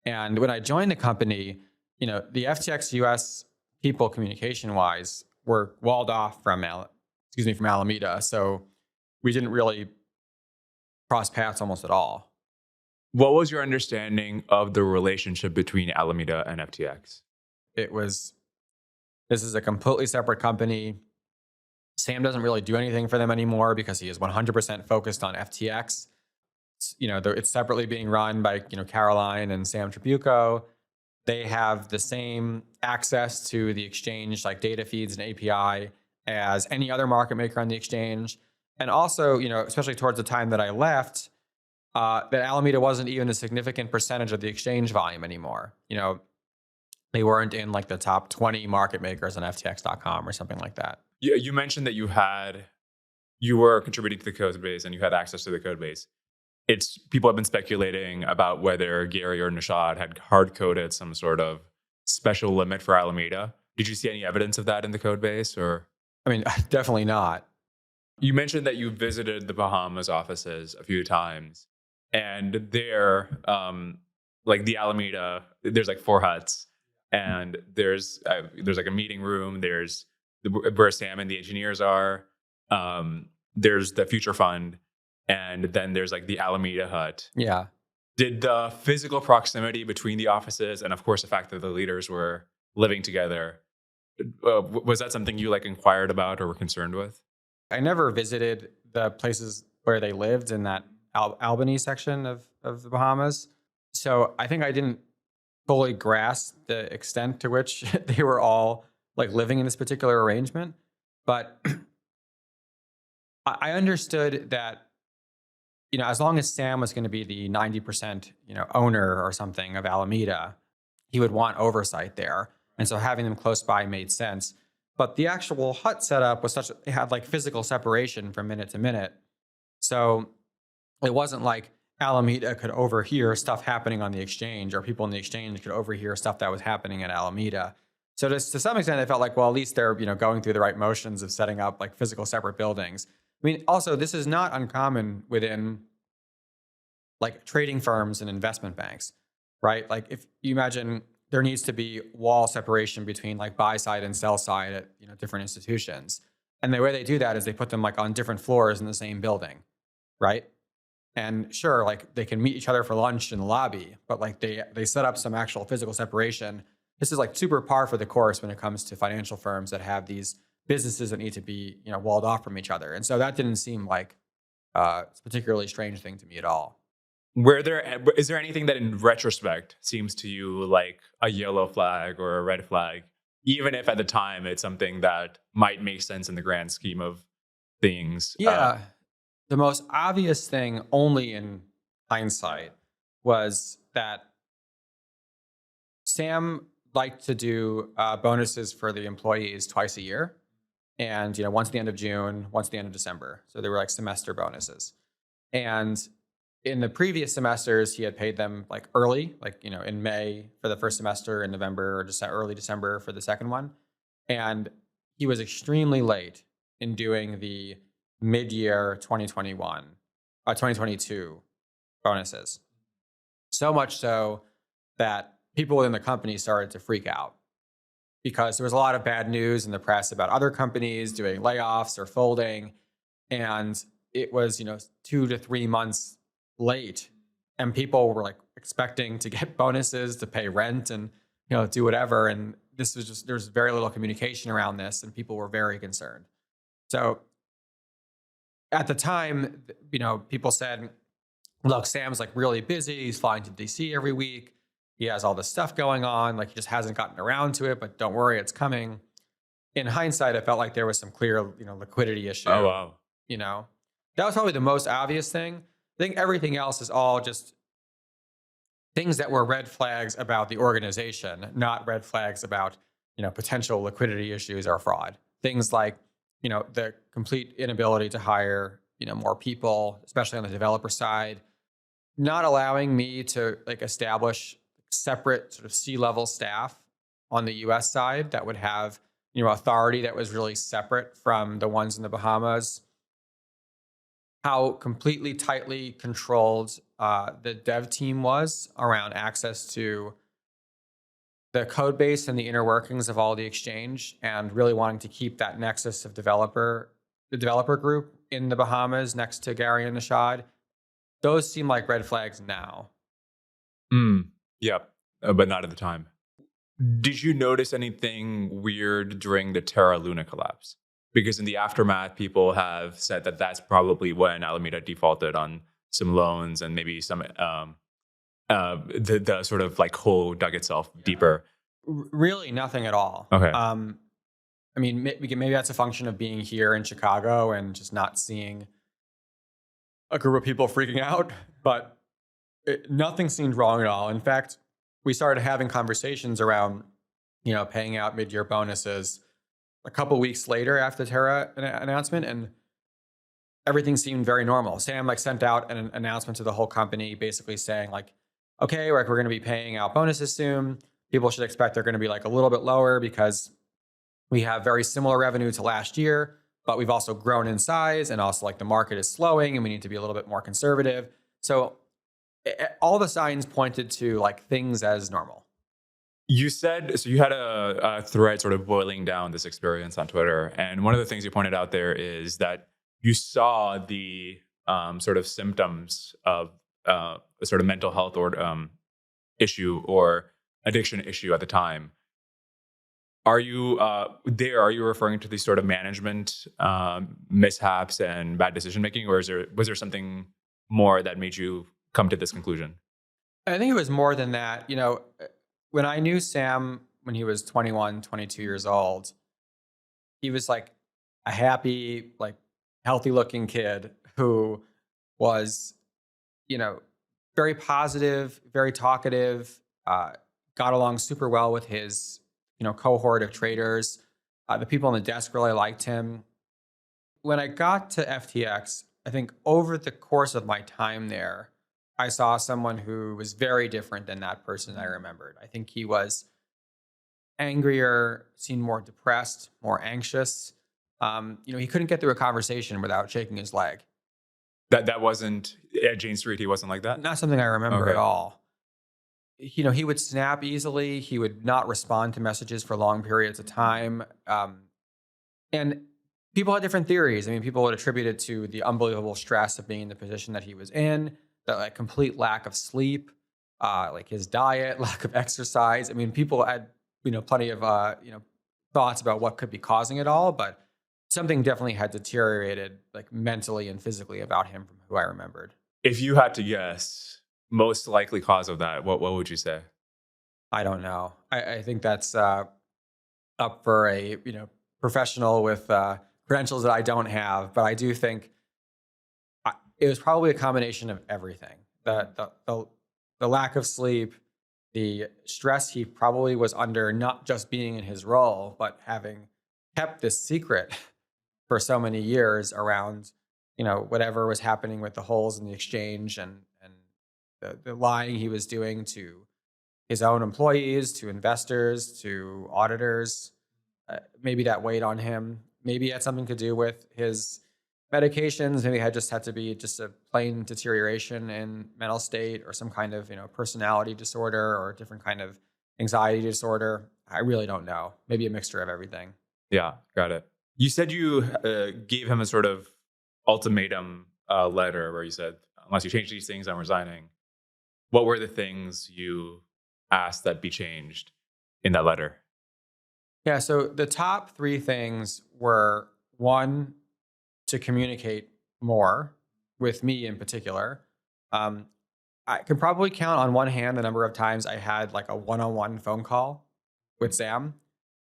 And when I joined the company, the FTX US people communication-wise were walled off from Alameda. So we didn't really cross paths almost at all. What was your understanding of the relationship between Alameda and FTX? This is a completely separate company. Sam doesn't really do anything for them anymore because he is 100% focused on FTX. It's separately being run by, Caroline and Sam Trabucco. They have the same access to the exchange, like data feeds and API, as any other market maker on the exchange. And also, especially towards the time that I left, that Alameda wasn't even a significant percentage of the exchange volume anymore. They weren't in like the top 20 market makers on FTX.com or something like that. You mentioned that you were contributing to the code base and you had access to the code base. People have been speculating about whether Gary or Nishad had hard coded some sort of special limit for Alameda. Did you see any evidence of that in the code base, or? I mean, definitely not. You mentioned that you visited the Bahamas offices a few times, and there, like the Alameda, there's like 4 huts, and there's like a meeting room. There's where Sam and the engineers are. There's the Future Fund, and then there's like the Alameda hut. Yeah. Did the physical proximity between the offices, and of course the fact that the leaders were living together, was that something you like inquired about or were concerned with? I never visited the places where they lived in that Albany section of the Bahamas. So I think I didn't fully grasp the extent to which they were all like living in this particular arrangement. But I understood that as long as Sam was going to be the 90%, owner or something of Alameda, he would want oversight there. And so having them close by made sense. But the actual hut setup was such, it had like physical separation from minute to minute. So it wasn't like Alameda could overhear stuff happening on the exchange, or people in the exchange could overhear stuff that was happening at Alameda. So to some extent, I felt like, well, at least they're, going through the right motions of setting up like physical separate buildings. I mean, also, this is not uncommon within like trading firms and investment banks, right? Like if you imagine there needs to be wall separation between like buy side and sell side at, different institutions. And the way they do that is they put them like on different floors in the same building, right? And sure, like they can meet each other for lunch in the lobby, but like they set up some actual physical separation. This is like super par for the course when it comes to financial firms that have these businesses that need to be, walled off from each other. And so that didn't seem like a particularly strange thing to me at all. Is there anything that in retrospect seems to you like a yellow flag or a red flag, even if at the time it's something that might make sense in the grand scheme of things? Yeah. The most obvious thing, only in hindsight, was that Sam liked to do bonuses for the employees twice a year. And, once at the end of June, once at the end of December. So they were like semester bonuses. And in the previous semesters, he had paid them like early, like, in May for the first semester, in November or just early December for the second one. And he was extremely late in doing the mid-year 2022 bonuses. So much so that people within the company started to freak out because there was a lot of bad news in the press about other companies doing layoffs or folding. And it was, 2 to 3 months late, and people were like expecting to get bonuses to pay rent and, do whatever. And this was just, there's very little communication around this, and people were very concerned. So at the time, people said, look, Sam's like really busy. He's flying to DC every week. He has all this stuff going on. Like he just hasn't gotten around to it, but don't worry, it's coming. In hindsight, I felt like there was some clear, liquidity issue. Oh, wow. That was probably the most obvious thing. I think everything else is all just things that were red flags about the organization, not red flags about, potential liquidity issues or fraud. Things like, the complete inability to hire, more people, especially on the developer side, not allowing me to like establish separate sort of C-level staff on the US side that would have, authority that was really separate from the ones in the Bahamas. How completely tightly controlled the dev team was around access to the code base and the inner workings of all the exchange, and really wanting to keep that nexus of the developer group in the Bahamas next to Gary and Nishad. Those seem like red flags now. Yep, but not at the time. Did you notice anything weird during the Terra Luna collapse? Because in the aftermath, people have said that that's probably when Alameda defaulted on some loans, and maybe some the sort of like hole dug itself deeper. Really nothing at all. Okay. I mean, maybe that's a function of being here in Chicago and just not seeing a group of people freaking out, but nothing seemed wrong at all. In fact, we started having conversations around, paying out mid-year bonuses a couple weeks later after the Terra announcement, and everything seemed very normal. Sam sent out an announcement to the whole company, basically saying okay, we're going to be paying out bonuses soon. People should expect they're going to be a little bit lower because we have very similar revenue to last year, but we've also grown in size, and also the market is slowing and we need to be a little bit more conservative. So all the signs pointed to things as normal. You said, so you had a thread sort of boiling down this experience on Twitter. And one of the things you pointed out there is that you saw the sort of symptoms of a sort of mental health or issue or addiction issue at the time. Are you referring to these sort of management mishaps and bad decision making, or was there something more that made you come to this conclusion? I think it was more than that. When I knew Sam when he was 21, 22 years old, he was a happy, healthy looking kid who was very positive, very talkative, got along super well with his, cohort of traders. The people on the desk really liked him. When I got to FTX, I think over the course of my time there, I saw someone who was very different than that person I remembered. I think he was angrier, seemed more depressed, more anxious. He couldn't get through a conversation without shaking his leg. That wasn't at Jane Street. He wasn't like that. Not something I remember Okay. at all. He would snap easily. He would not respond to messages for long periods of time. And people had different theories. I mean, people would attribute it to the unbelievable stress of being in the position that he was in, the complete lack of sleep, like his diet, lack of exercise. I mean, people had, plenty of, thoughts about what could be causing it all, but something definitely had deteriorated like mentally and physically about him from who I remembered. If you had to guess, most likely cause of that, what would you say? I don't know. I think that's up for a, professional with credentials that I don't have, but I do think it was probably a combination of everything. The lack of sleep, the stress he probably was under, not just being in his role, but having kept this secret for so many years around, whatever was happening with the holes in the exchange and the lying he was doing to his own employees, to investors, to auditors. Maybe that weighed on him. Maybe it had something to do with his medications. Maybe it had to be just a plain deterioration in mental state or some kind of, personality disorder or a different kind of anxiety disorder. I really don't know. Maybe a mixture of everything. Yeah, got it. You said you gave him a sort of ultimatum letter where you said, unless you change these things, I'm resigning. What were the things you asked that be changed in that letter? Yeah, so the top three things were, one, to communicate more with me in particular. I can probably count on one hand the number of times I had like a one-on-one phone call with Sam,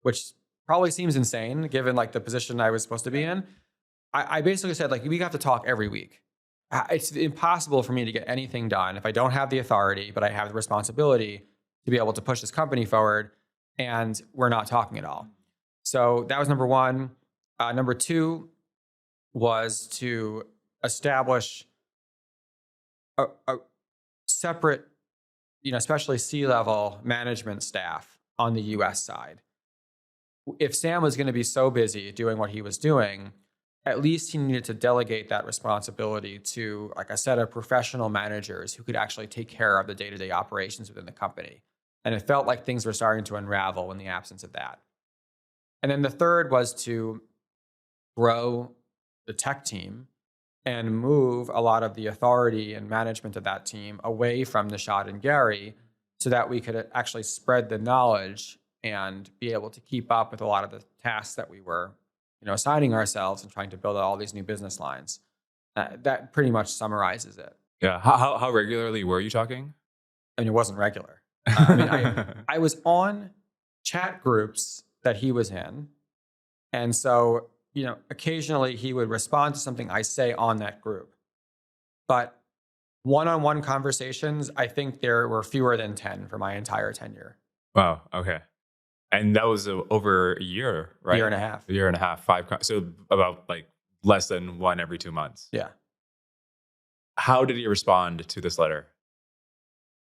which probably seems insane given like the position I was supposed to be in. I basically said, like, we have to talk every week. It's impossible for me to get anything done if I don't have the authority, but I have the responsibility to be able to push this company forward, and we're not talking at all. So that was number one. Number two was to establish a separate, especially C-level management staff on the US side. If Sam was going to be so busy doing what he was doing, at least he needed to delegate that responsibility to like a set of professional managers who could actually take care of the day-to-day operations within the company. And it felt like things were starting to unravel in the absence of that. And then the third was to grow the tech team and move a lot of the authority and management of that team away from Nishad and Gary so that we could actually spread the knowledge and be able to keep up with a lot of the tasks that we were, assigning ourselves and trying to build out all these new business lines. That pretty much summarizes it. Yeah. How regularly were you talking? I mean, it wasn't regular. I was on chat groups that he was in. And so, occasionally he would respond to something I say on that group. But one-on-one conversations, I think there were fewer than 10 for my entire tenure. Wow. Okay. And that was over a year, right? Year and a half. A year and a half, so about like less than one every 2 months. Yeah. How did he respond to this letter?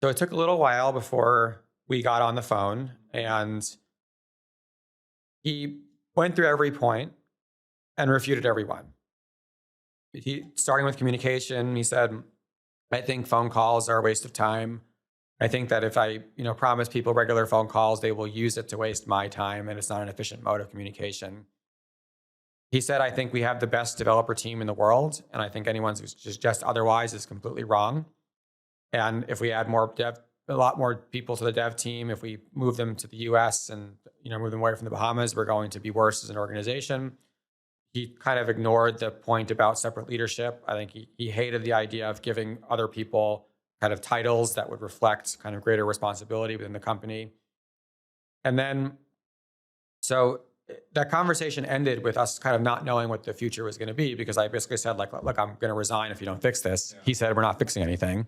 So it took a little while before we got on the phone, and he went through every point and refuted every one. Starting with communication, he said, I think phone calls are a waste of time. I think that if I, promise people regular phone calls, they will use it to waste my time, and it's not an efficient mode of communication. He said, I think we have the best developer team in the world, and I think anyone who suggests otherwise is completely wrong. And if we add a lot more people to the dev team, if we move them to the US and, move them away from the Bahamas, we're going to be worse as an organization. He kind of ignored the point about separate leadership. I think he hated the idea of giving other people kind of titles that would reflect kind of greater responsibility within the company. And then, so that conversation ended with us kind of not knowing what the future was going to be, because I basically said, like, look, I'm going to resign if you don't fix this. Yeah. He said, we're not fixing anything.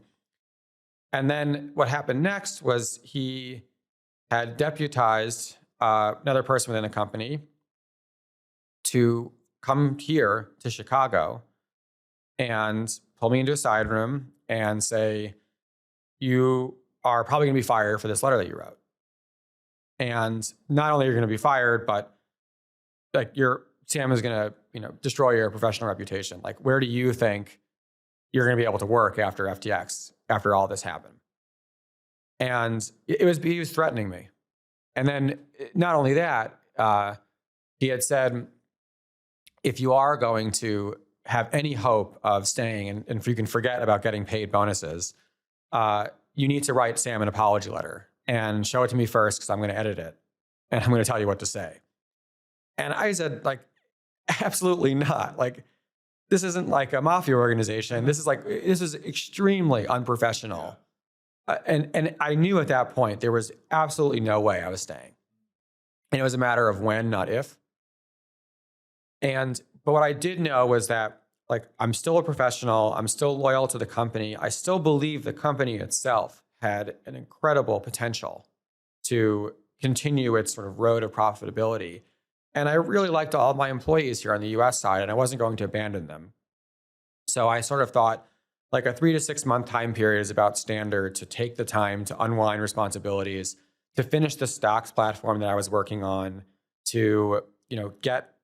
And then what happened next was he had deputized another person within the company to come here to Chicago and pull me into a side room and say, you are probably going to be fired for this letter that you wrote. And not only are you going to be fired, but like Sam is going to, destroy your professional reputation. Like, where do you think you're going to be able to work after FTX, after all this happened? And he was threatening me. And then not only that, he had said, if you are going to have any hope of staying, and if you can forget about getting paid bonuses, you need to write Sam an apology letter and show it to me first, because I'm going to edit it and I'm going to tell you what to say. And I said, like, absolutely not. Like, this isn't like a mafia organization. This is extremely unprofessional. And I knew at that point there was absolutely no way I was staying. And it was a matter of when, not if. But what I did know was that, like, I'm still a professional. I'm still loyal to the company. I still believe the company itself had an incredible potential to continue its sort of road of profitability. And I really liked all of my employees here on the US side, and I wasn't going to abandon them. So I sort of thought, like, a 3 to 6 month time period is about standard to take the time to unwind responsibilities, to finish the stocks platform that I was working on, to, get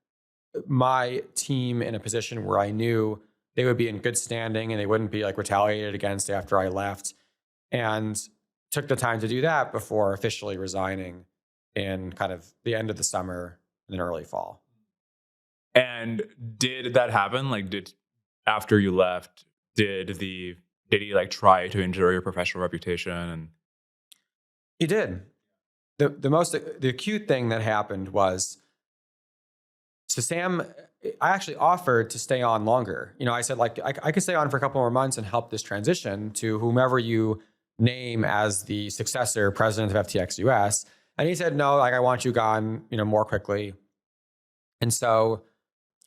my team in a position where I knew they would be in good standing and they wouldn't be, like, retaliated against after I left. And took the time to do that before officially resigning in kind of the end of the summer and early fall. And did that happen? Like, after you left, did he like try to injure your professional reputation? And he did. The acute thing that happened was, so Sam, I actually offered to stay on longer. I said, like, I could stay on for a couple more months and help this transition to whomever you name as the successor president of FTX US. And he said, no, like, I want you gone, more quickly. And so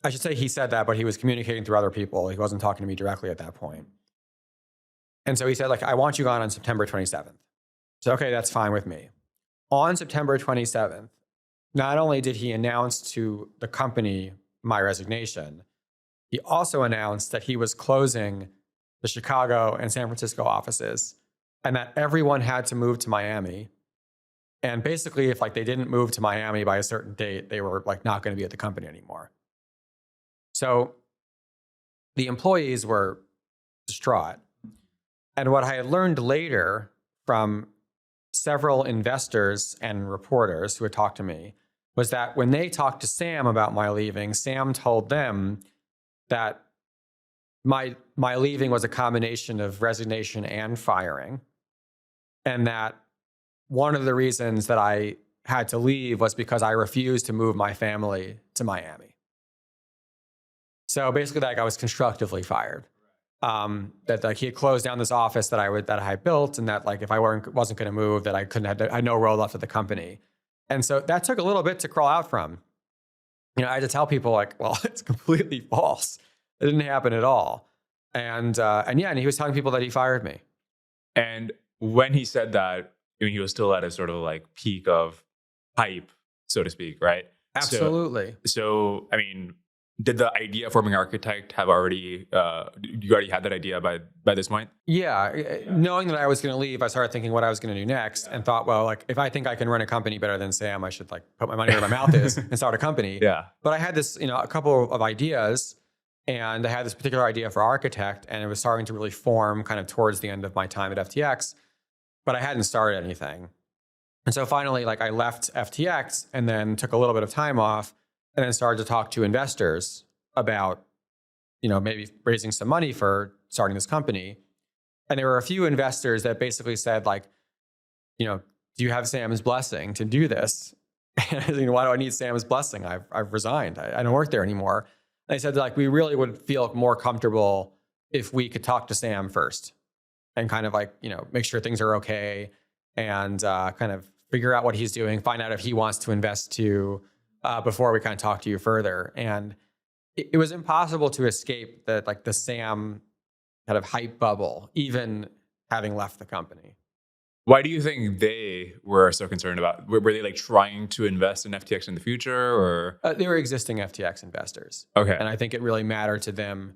I should say he said that, but he was communicating through other people. He wasn't talking to me directly at that point. And so he said, like, I want you gone on September 27th. So, okay, that's fine with me. On September 27th, not only did he announce to the company my resignation, he also announced that he was closing the Chicago and San Francisco offices, and that everyone had to move to Miami. And basically, if, like, they didn't move to Miami by a certain date, they were, like, not going to be at the company anymore. So the employees were distraught. And what I had learned later from several investors and reporters who had talked to me was that when they talked to Sam about my leaving, Sam told them that my leaving was a combination of resignation and firing. And that one of the reasons that I had to leave was because I refused to move my family to Miami. So basically, like, I was constructively fired. That, like, he had closed down this office that I had built, and that, like, if I wasn't going to move, that I had no role left at the company. And so that took a little bit to crawl out from. I had to tell people, like, well, it's completely false. It didn't happen at all. And he was telling people that he fired me. And when he said that, he was still at a sort of, like, peak of hype, so to speak, right? Absolutely. So did the idea of forming Architect have already, you already had that idea by this point? Yeah. Knowing that I was going to leave, I started thinking what I was going to do next, and thought, well, like, if I think I can run a company better than Sam, I should, like, put my money where my mouth is and start a company. Yeah. But I had this, a couple of ideas, and I had this particular idea for Architect, and it was starting to really form kind of towards the end of my time at FTX, but I hadn't started anything. And so finally, like, I left FTX and then took a little bit of time off, and then started to talk to investors about, maybe raising some money for starting this company. And there were a few investors that basically said, like, do you have Sam's blessing to do this? And why do I need Sam's blessing? I've resigned. I don't work there anymore. And they said, like, we really would feel more comfortable if we could talk to Sam first and kind of, like, make sure things are okay, and kind of figure out what he's doing, find out if he wants to invest too. before we kind of talked to you further. And it was impossible to escape the Sam kind of hype bubble, even having left the company. Why do you think they were so concerned about? Were they like trying to invest in FTX in the future, or They were existing FTX investors. okay? And I think it really mattered to them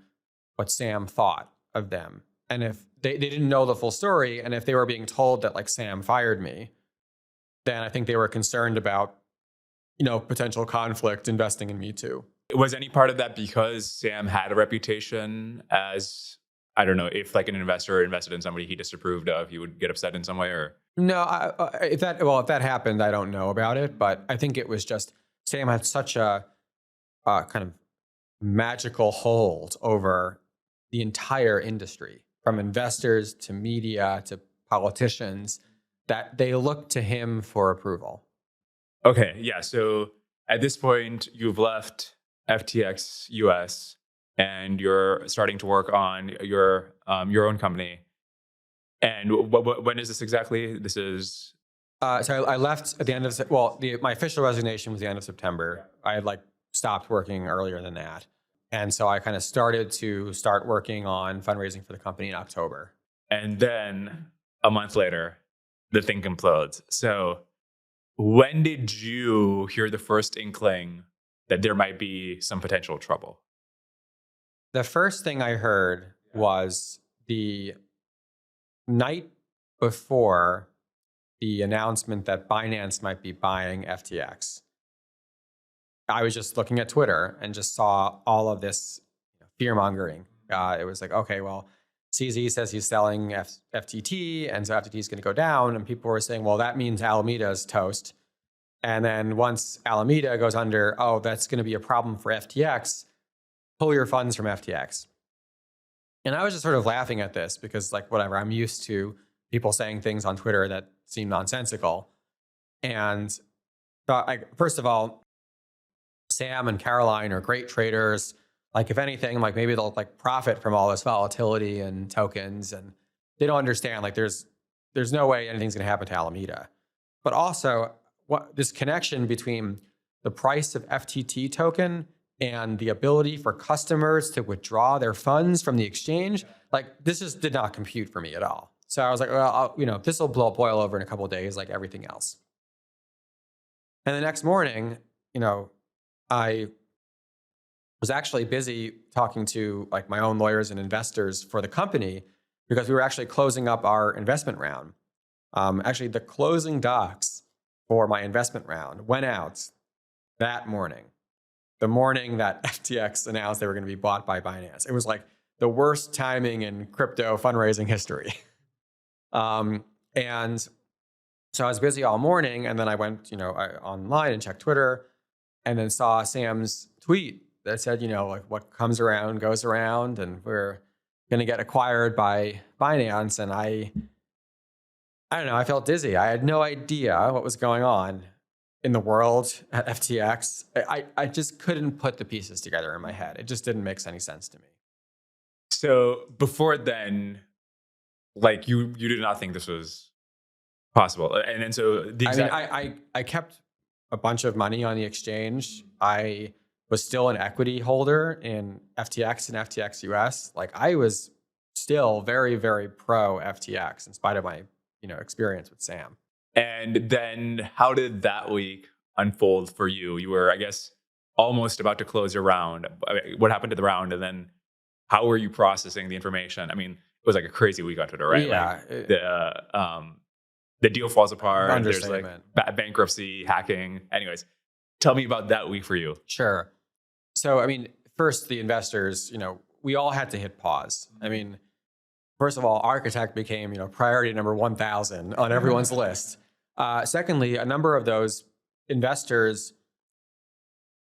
what Sam thought of them. And if they didn't know the full story, and if they were being told that like Sam fired me, then I think they were concerned about, potential conflict investing in me too. Was any part of that because Sam had a reputation as, I don't know, if like an investor invested in somebody he disapproved of, he would get upset in some way, or No, if that happened, I don't know about it, but I think it was just Sam had such a kind of magical hold over the entire industry, from investors to media to politicians, that they looked to him for approval. okay, yeah. So at this point, you've left FTX US and you're starting to work on your own company. And when is this exactly? This is So I left at the end of my official resignation was the end of September. I had stopped working earlier than that, and so I kind of start working on fundraising for the company in October. and then a month later, the thing implodes. So when did you hear the first inkling that there might be some potential trouble? The first thing I heard was the night before the announcement that Binance might be buying FTX. I was just looking at Twitter and just saw all of this fear mongering. It was like, okay, well, CZ says he's selling FTT, and so FTT is going to go down. And people were saying, well, that means Alameda is toast. And then once Alameda goes under, oh, that's going to be a problem for FTX. Pull your funds from FTX. And I was just sort of laughing at this because, whatever, I'm used to people saying things on Twitter that seem nonsensical. And first of all, Sam and Caroline are great traders. If anything, maybe they'll profit from all this volatility and tokens, and they don't understand there's no way anything's going to happen to Alameda. But also, this connection between the price of FTT token and the ability for customers to withdraw their funds from the exchange, this just did not compute for me at all. So I was like, well, this will boil over in a couple of days, like everything else. And the next morning, I was actually busy talking to my own lawyers and investors for the company because we were actually closing up our investment round. Actually, the closing docs for my investment round went out that morning, the morning that FTX announced they were going to be bought by Binance. It was the worst timing in crypto fundraising history. And so I was busy all morning, and then I went, online and checked Twitter, and then saw Sam's tweet that said, what comes around goes around, and we're going to get acquired by Binance. And I don't know, I felt dizzy. I had no idea what was going on in the world at FTX. I just couldn't put the pieces together in my head. It just didn't make any sense to me. So before then, you did not think this was possible, and then so the exact. I kept a bunch of money on the exchange. I was still an equity holder in FTX and FTX US. I was still very, very pro FTX in spite of my experience with Sam. And then how did that week unfold for you? You were, I guess, almost about to close your round. What happened to the round? And then how were you processing the information? I mean, it was a crazy week on Twitter, right? Yeah. The deal falls apart. Understatement. There's bankruptcy, hacking. Anyways, tell me about that week for you. Sure. So, first, the investors, we all had to hit pause. First of all, Architect became, priority number 1,000 on everyone's list. Secondly, a number of those investors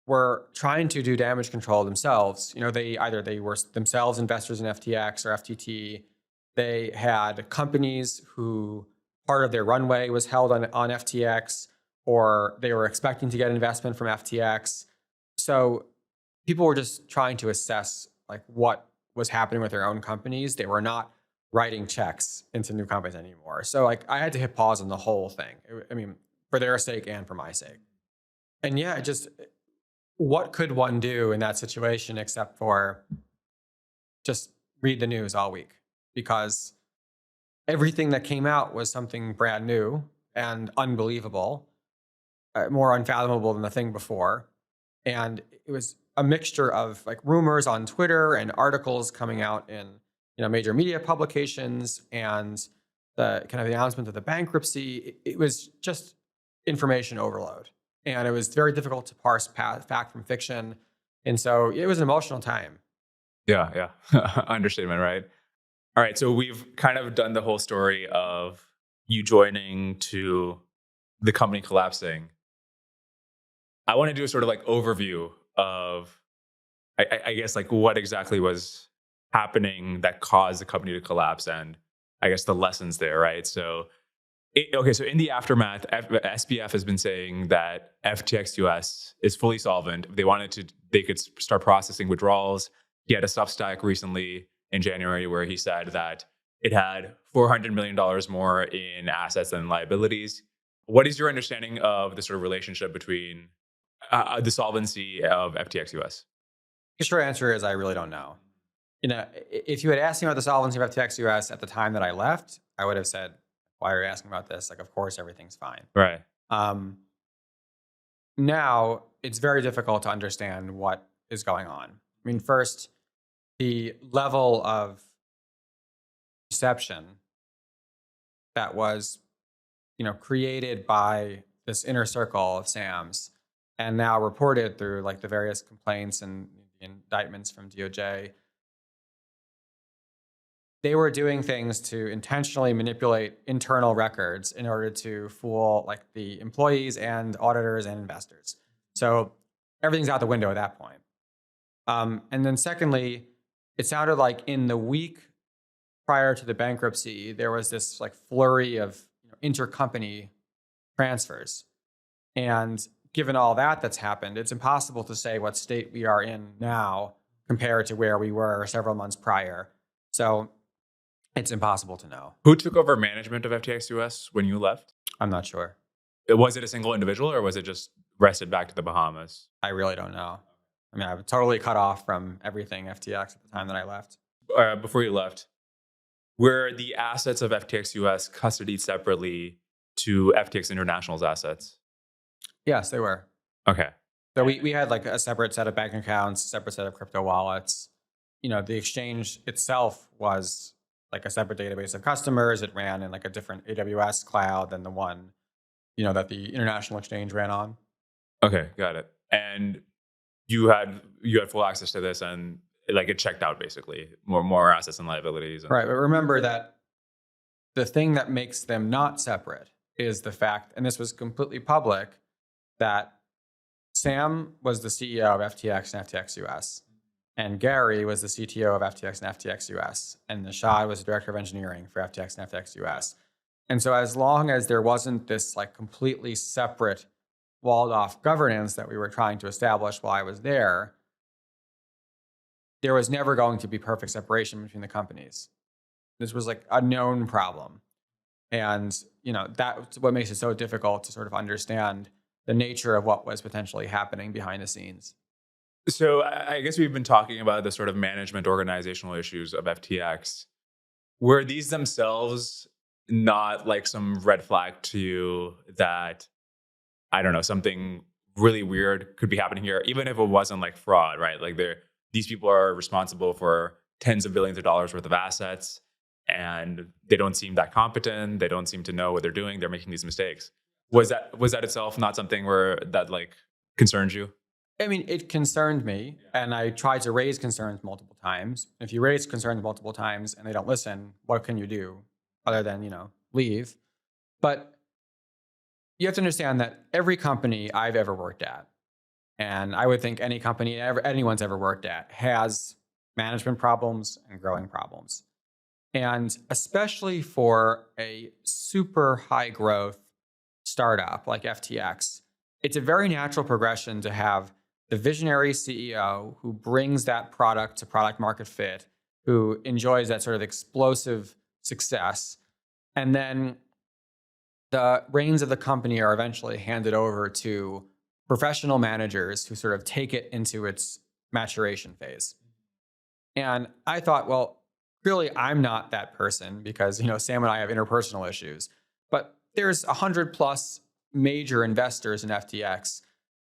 were trying to do damage control themselves. They were themselves investors in FTX or FTT. They had companies who part of their runway was held on FTX, or they were expecting to get investment from FTX. So people were just trying to assess what was happening with their own companies. They were not writing checks into new companies anymore. So I had to hit pause on the whole thing. For their sake and for my sake. And yeah, just what could one do in that situation except for just read the news all week? Because everything that came out was something brand new and unbelievable, more unfathomable than the thing before. And it was a mixture of like rumors on Twitter and articles coming out in major media publications and the kind of the announcement of the bankruptcy. It was just information overload, and it was very difficult to parse fact from fiction. And so it was an emotional time. Yeah. Understatement, right? All right. So we've kind of done the whole story of you joining to the company collapsing. I want to do a sort of like overview of, I guess, like what exactly was happening that caused the company to collapse, and I guess the lessons there, right? So, so in the aftermath, SBF has been saying that FTX US is fully solvent. If they wanted to, they could start processing withdrawals. He had a Substack recently in January where he said that it had $400 million more in assets than liabilities. What is your understanding of the sort of relationship between the solvency of FTX US? The short answer is I really don't know. If you had asked me about the solvency of FTX US at the time that I left, I would have said, why are you asking about this? Like, of course, everything's fine. Right. Now, it's very difficult to understand what is going on. I mean, first, the level of deception that was, created by this inner circle of Sam's and now reported through like the various complaints and indictments from DOJ. They were doing things to intentionally manipulate internal records in order to fool like the employees and auditors and investors. So everything's out the window at that point. And then secondly, it sounded like in the week prior to the bankruptcy, there was this like flurry of intercompany transfers. And given all that's happened, it's impossible to say what state we are in now compared to where we were several months prior. So it's impossible to know. Who took over management of FTX US when you left? I'm not sure. Was it a single individual or was it just rested back to the Bahamas? I really don't know. I mean, I was totally cut off from everything FTX at the time that I left. Before you left, were the assets of FTX US custodied separately to FTX International's assets? Yes, they were. Okay. So we had like a separate set of bank accounts, separate set of crypto wallets. The exchange itself was like a separate database of customers. It ran in like a different AWS cloud than the one, that the international exchange ran on. Okay, got it. And you had full access to this, and like it checked out basically more assets and liabilities. Right, but remember that the thing that makes them not separate is the fact, and this was completely public, that Sam was the CEO of FTX and FTX US. And Gary was the CTO of FTX and FTX US. And Nishad was the director of engineering for FTX and FTX US. And so as long as there wasn't this like completely separate walled off governance that we were trying to establish while I was there was never going to be perfect separation between the companies. This was like a known problem. And, that's what makes it so difficult to sort of understand the nature of what was potentially happening behind the scenes. So I guess we've been talking about the sort of management organizational issues of FTX. Were these themselves not like some red flag to you that, I don't know, something really weird could be happening here, even if it wasn't like fraud, right? Like these people are responsible for tens of billions of dollars worth of assets, and they don't seem that competent. They don't seem to know what they're doing. They're making these mistakes. Was that itself not something that like concerns you? I mean, it concerned me, and I tried to raise concerns multiple times. If you raise concerns multiple times and they don't listen, what can you do other than, leave? But you have to understand that every company I've ever worked at, and I would think any company anyone's ever worked at, has management problems and growing problems. And especially for a super high growth startup like FTX, it's a very natural progression to have the visionary CEO who brings that product to product market fit, who enjoys that sort of explosive success. And then the reins of the company are eventually handed over to professional managers who sort of take it into its maturation phase. And I thought, well, clearly I'm not that person because, Sam and I have interpersonal issues, but there's 100 plus major investors in FTX.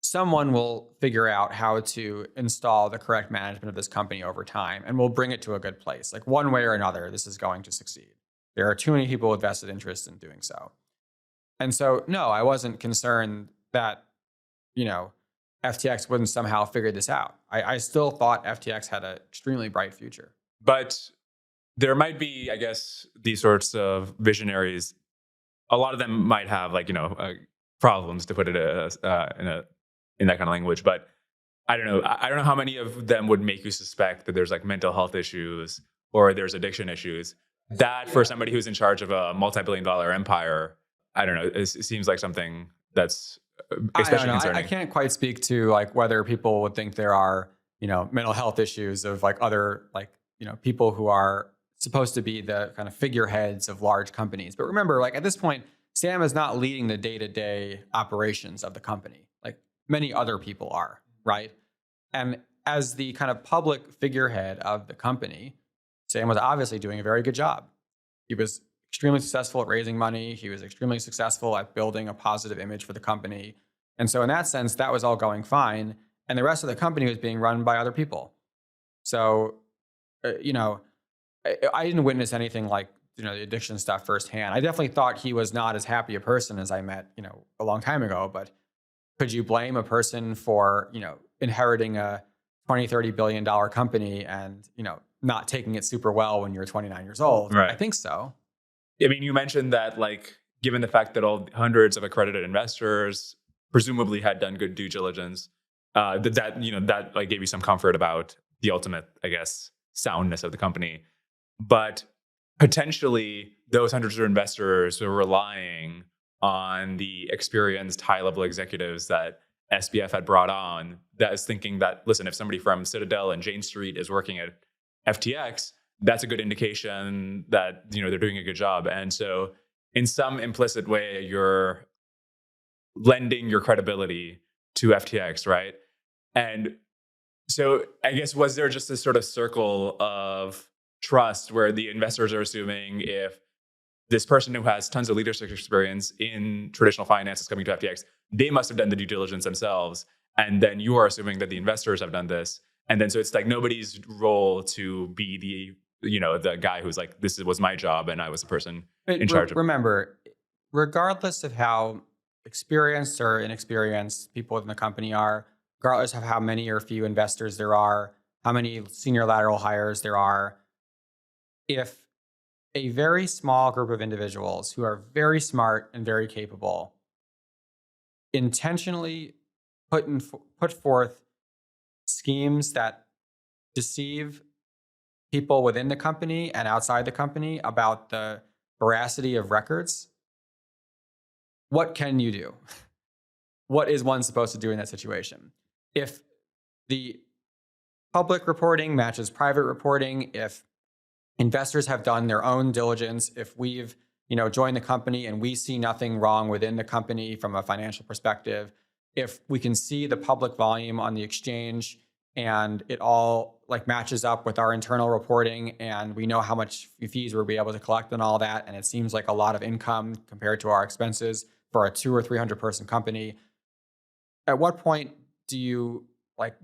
Someone will figure out how to install the correct management of this company over time, and we'll bring it to a good place. Like one way or another, this is going to succeed. There are too many people with vested interest in doing so. And so, no, I wasn't concerned that, FTX wouldn't somehow figure this out. I still thought FTX had an extremely bright future. But there might be, I guess, these sorts of visionaries. A lot of them might have problems, to put it in that kind of language. But I don't know. I don't know how many of them would make you suspect that there's mental health issues or there's addiction issues. That for somebody who's in charge of a multi-billion-dollar empire, I don't know. It seems like something that's especially concerning. I can't quite speak to whether people would think there are mental health issues of other people who are supposed to be the kind of figureheads of large companies. But remember, at this point, Sam is not leading the day-to-day operations of the company like many other people are, right? And as the kind of public figurehead of the company, Sam was obviously doing a very good job. He was extremely successful at raising money. He was extremely successful at building a positive image for the company. And so in that sense, that was all going fine. And the rest of the company was being run by other people. So, I didn't witness anything like, the addiction stuff firsthand. I definitely thought he was not as happy a person as I met, a long time ago. But could you blame a person for, inheriting a $20-30 billion company and, not taking it super well when you're 29 years old? Right. I think so. I mean, you mentioned that, given the fact that all hundreds of accredited investors presumably had done good due diligence, that gave you some comfort about the ultimate, I guess, soundness of the company. But potentially, those hundreds of investors were relying on the experienced high-level executives that SBF had brought on. That is thinking that, listen, if somebody from Citadel and Jane Street is working at FTX, that's a good indication that they're doing a good job. And so in some implicit way, you're lending your credibility to FTX, right? And so I guess, was there just this sort of circle of trust where the investors are assuming if this person who has tons of leadership experience in traditional finance is coming to FTX, they must have done the due diligence themselves. And then you are assuming that the investors have done this. And then so it's nobody's role to be the guy who's this was my job and I was the person in charge of it. Remember, regardless of how experienced or inexperienced people within the company are, regardless of how many or few investors there are, how many senior lateral hires there are, if a very small group of individuals who are very smart and very capable intentionally put forth schemes that deceive people within the company and outside the company about the veracity of records, what can you do? What is one supposed to do in that situation? If the public reporting matches private reporting, if investors have done their own diligence, if we've joined the company and we see nothing wrong within the company from a financial perspective, if we can see the public volume on the exchange and it all matches up with our internal reporting and we know how much fees we'll be able to collect and all that, and it seems like a lot of income compared to our expenses for a 200 or 300 person company, at what point do you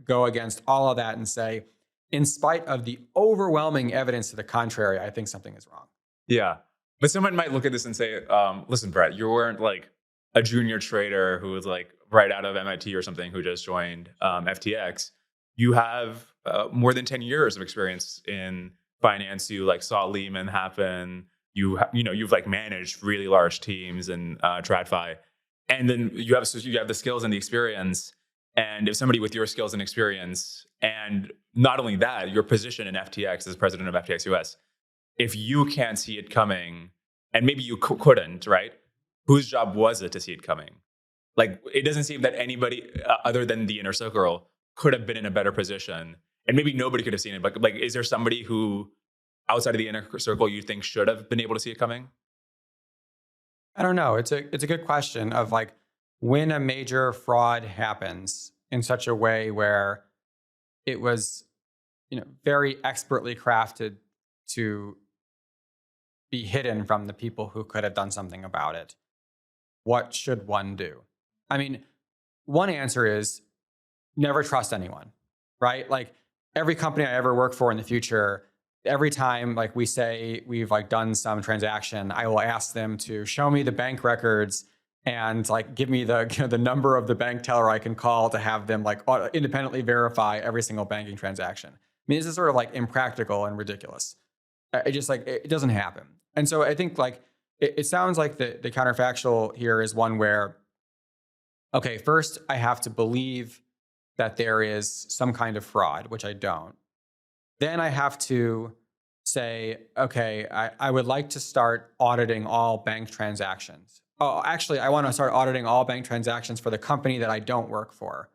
go against all of that and say, in spite of the overwhelming evidence to the contrary, I think something is wrong? Yeah. But someone might look at this and say, listen, Brett, you weren't a junior trader who was right out of MIT or something who just joined FTX. You have more than 10 years of experience in finance. You saw Lehman happen. You've managed really large teams in TradFi. And then you have the skills and the experience. And if somebody with your skills and experience, and not only that, your position in FTX as president of FTX US, if you can't see it coming, and maybe you couldn't, right? Whose job was it to see it coming? It doesn't seem that anybody other than the inner circle could have been in a better position. And maybe nobody could have seen it, but is there somebody who outside of the inner circle you think should have been able to see it coming? I don't know. It's a good question of when a major fraud happens in such a way where it was, very expertly crafted to be hidden from the people who could have done something about it, what should one do? I mean, one answer is never trust anyone, right? Like every company I ever work for in the future, every time like we say we've like done some transaction, I will ask them to show me the bank records and like give me the the number of the bank teller I can call to have them like independently verify every single banking transaction. I mean, this is sort of like impractical and ridiculous. It just like it doesn't happen. And so I think like it sounds like the counterfactual here is one where, okay, first I have to believe that there is some kind of fraud, which I don't. Then I have to say, okay, I would like to start auditing all bank transactions. Oh, actually, I want to start auditing all bank transactions for the company that I don't work for.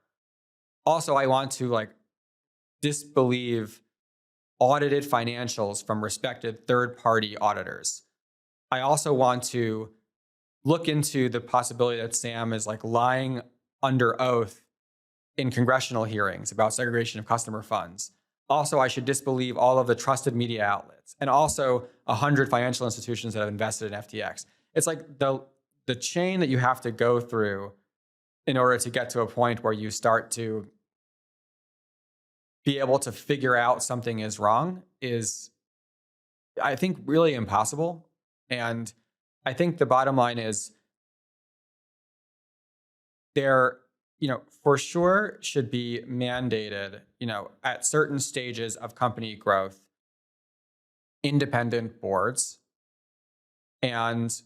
Also, I want to like disbelieve audited financials from respected third-party auditors. I also want to look into the possibility that Sam is like lying under oath in congressional hearings about segregation of customer funds. Also, I should disbelieve all of the trusted media outlets and also 100 financial institutions that have invested in FTX. It's like the chain that you have to go through in order to get to a point where you start to be able to figure out something is wrong is, I think, really impossible. And I think the bottom line is there, for sure should be mandated, at certain stages of company growth, independent boards. And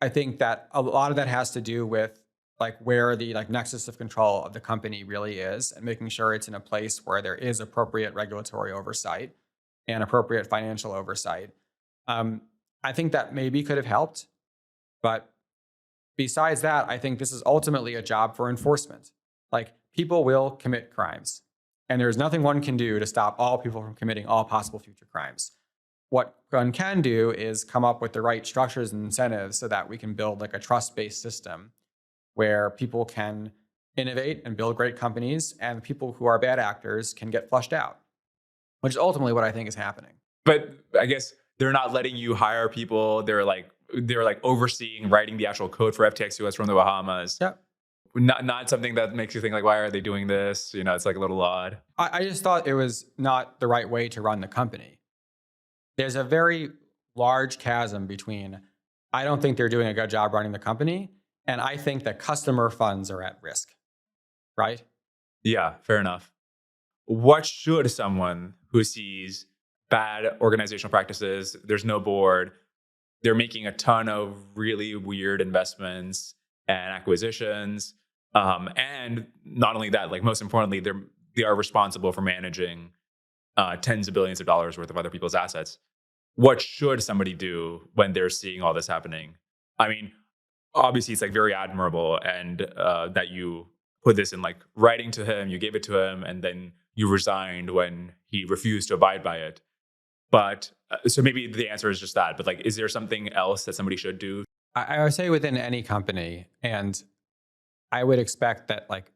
I think that a lot of that has to do with like where the like nexus of control of the company really is and making sure it's in a place where there is appropriate regulatory oversight and appropriate financial oversight. I think that maybe could have helped, but besides that, I think this is ultimately a job for enforcement. Like people will commit crimes and there's nothing one can do to stop all people from committing all possible future crimes. What one can do is come up with the right structures and incentives so that we can build like a trust-based system where people can innovate and build great companies and people who are bad actors can get flushed out, which is ultimately what I think is happening. But I guess they're not letting you hire people. They're like overseeing, writing the actual code for FTX US from the Bahamas. Yeah. Not something that makes you think like, why are they doing this? It's like a little odd. I just thought it was not the right way to run the company. There's a very large chasm between, I don't think they're doing a good job running the company, and I think that customer funds are at risk, right? Yeah, fair enough. What should someone who sees bad organizational practices, there's no board, they're making a ton of really weird investments and acquisitions, and not only that, like most importantly, they are responsible for managing tens of billions of dollars worth of other people's assets. What should somebody do when they're seeing all this happening? I mean, obviously it's like very admirable and that you put this in like writing to him, you gave it to him, and then you resigned when he refused to abide by it. But so maybe the answer is just that. But like, is there something else that somebody should do? I would say within any company, and I would expect that like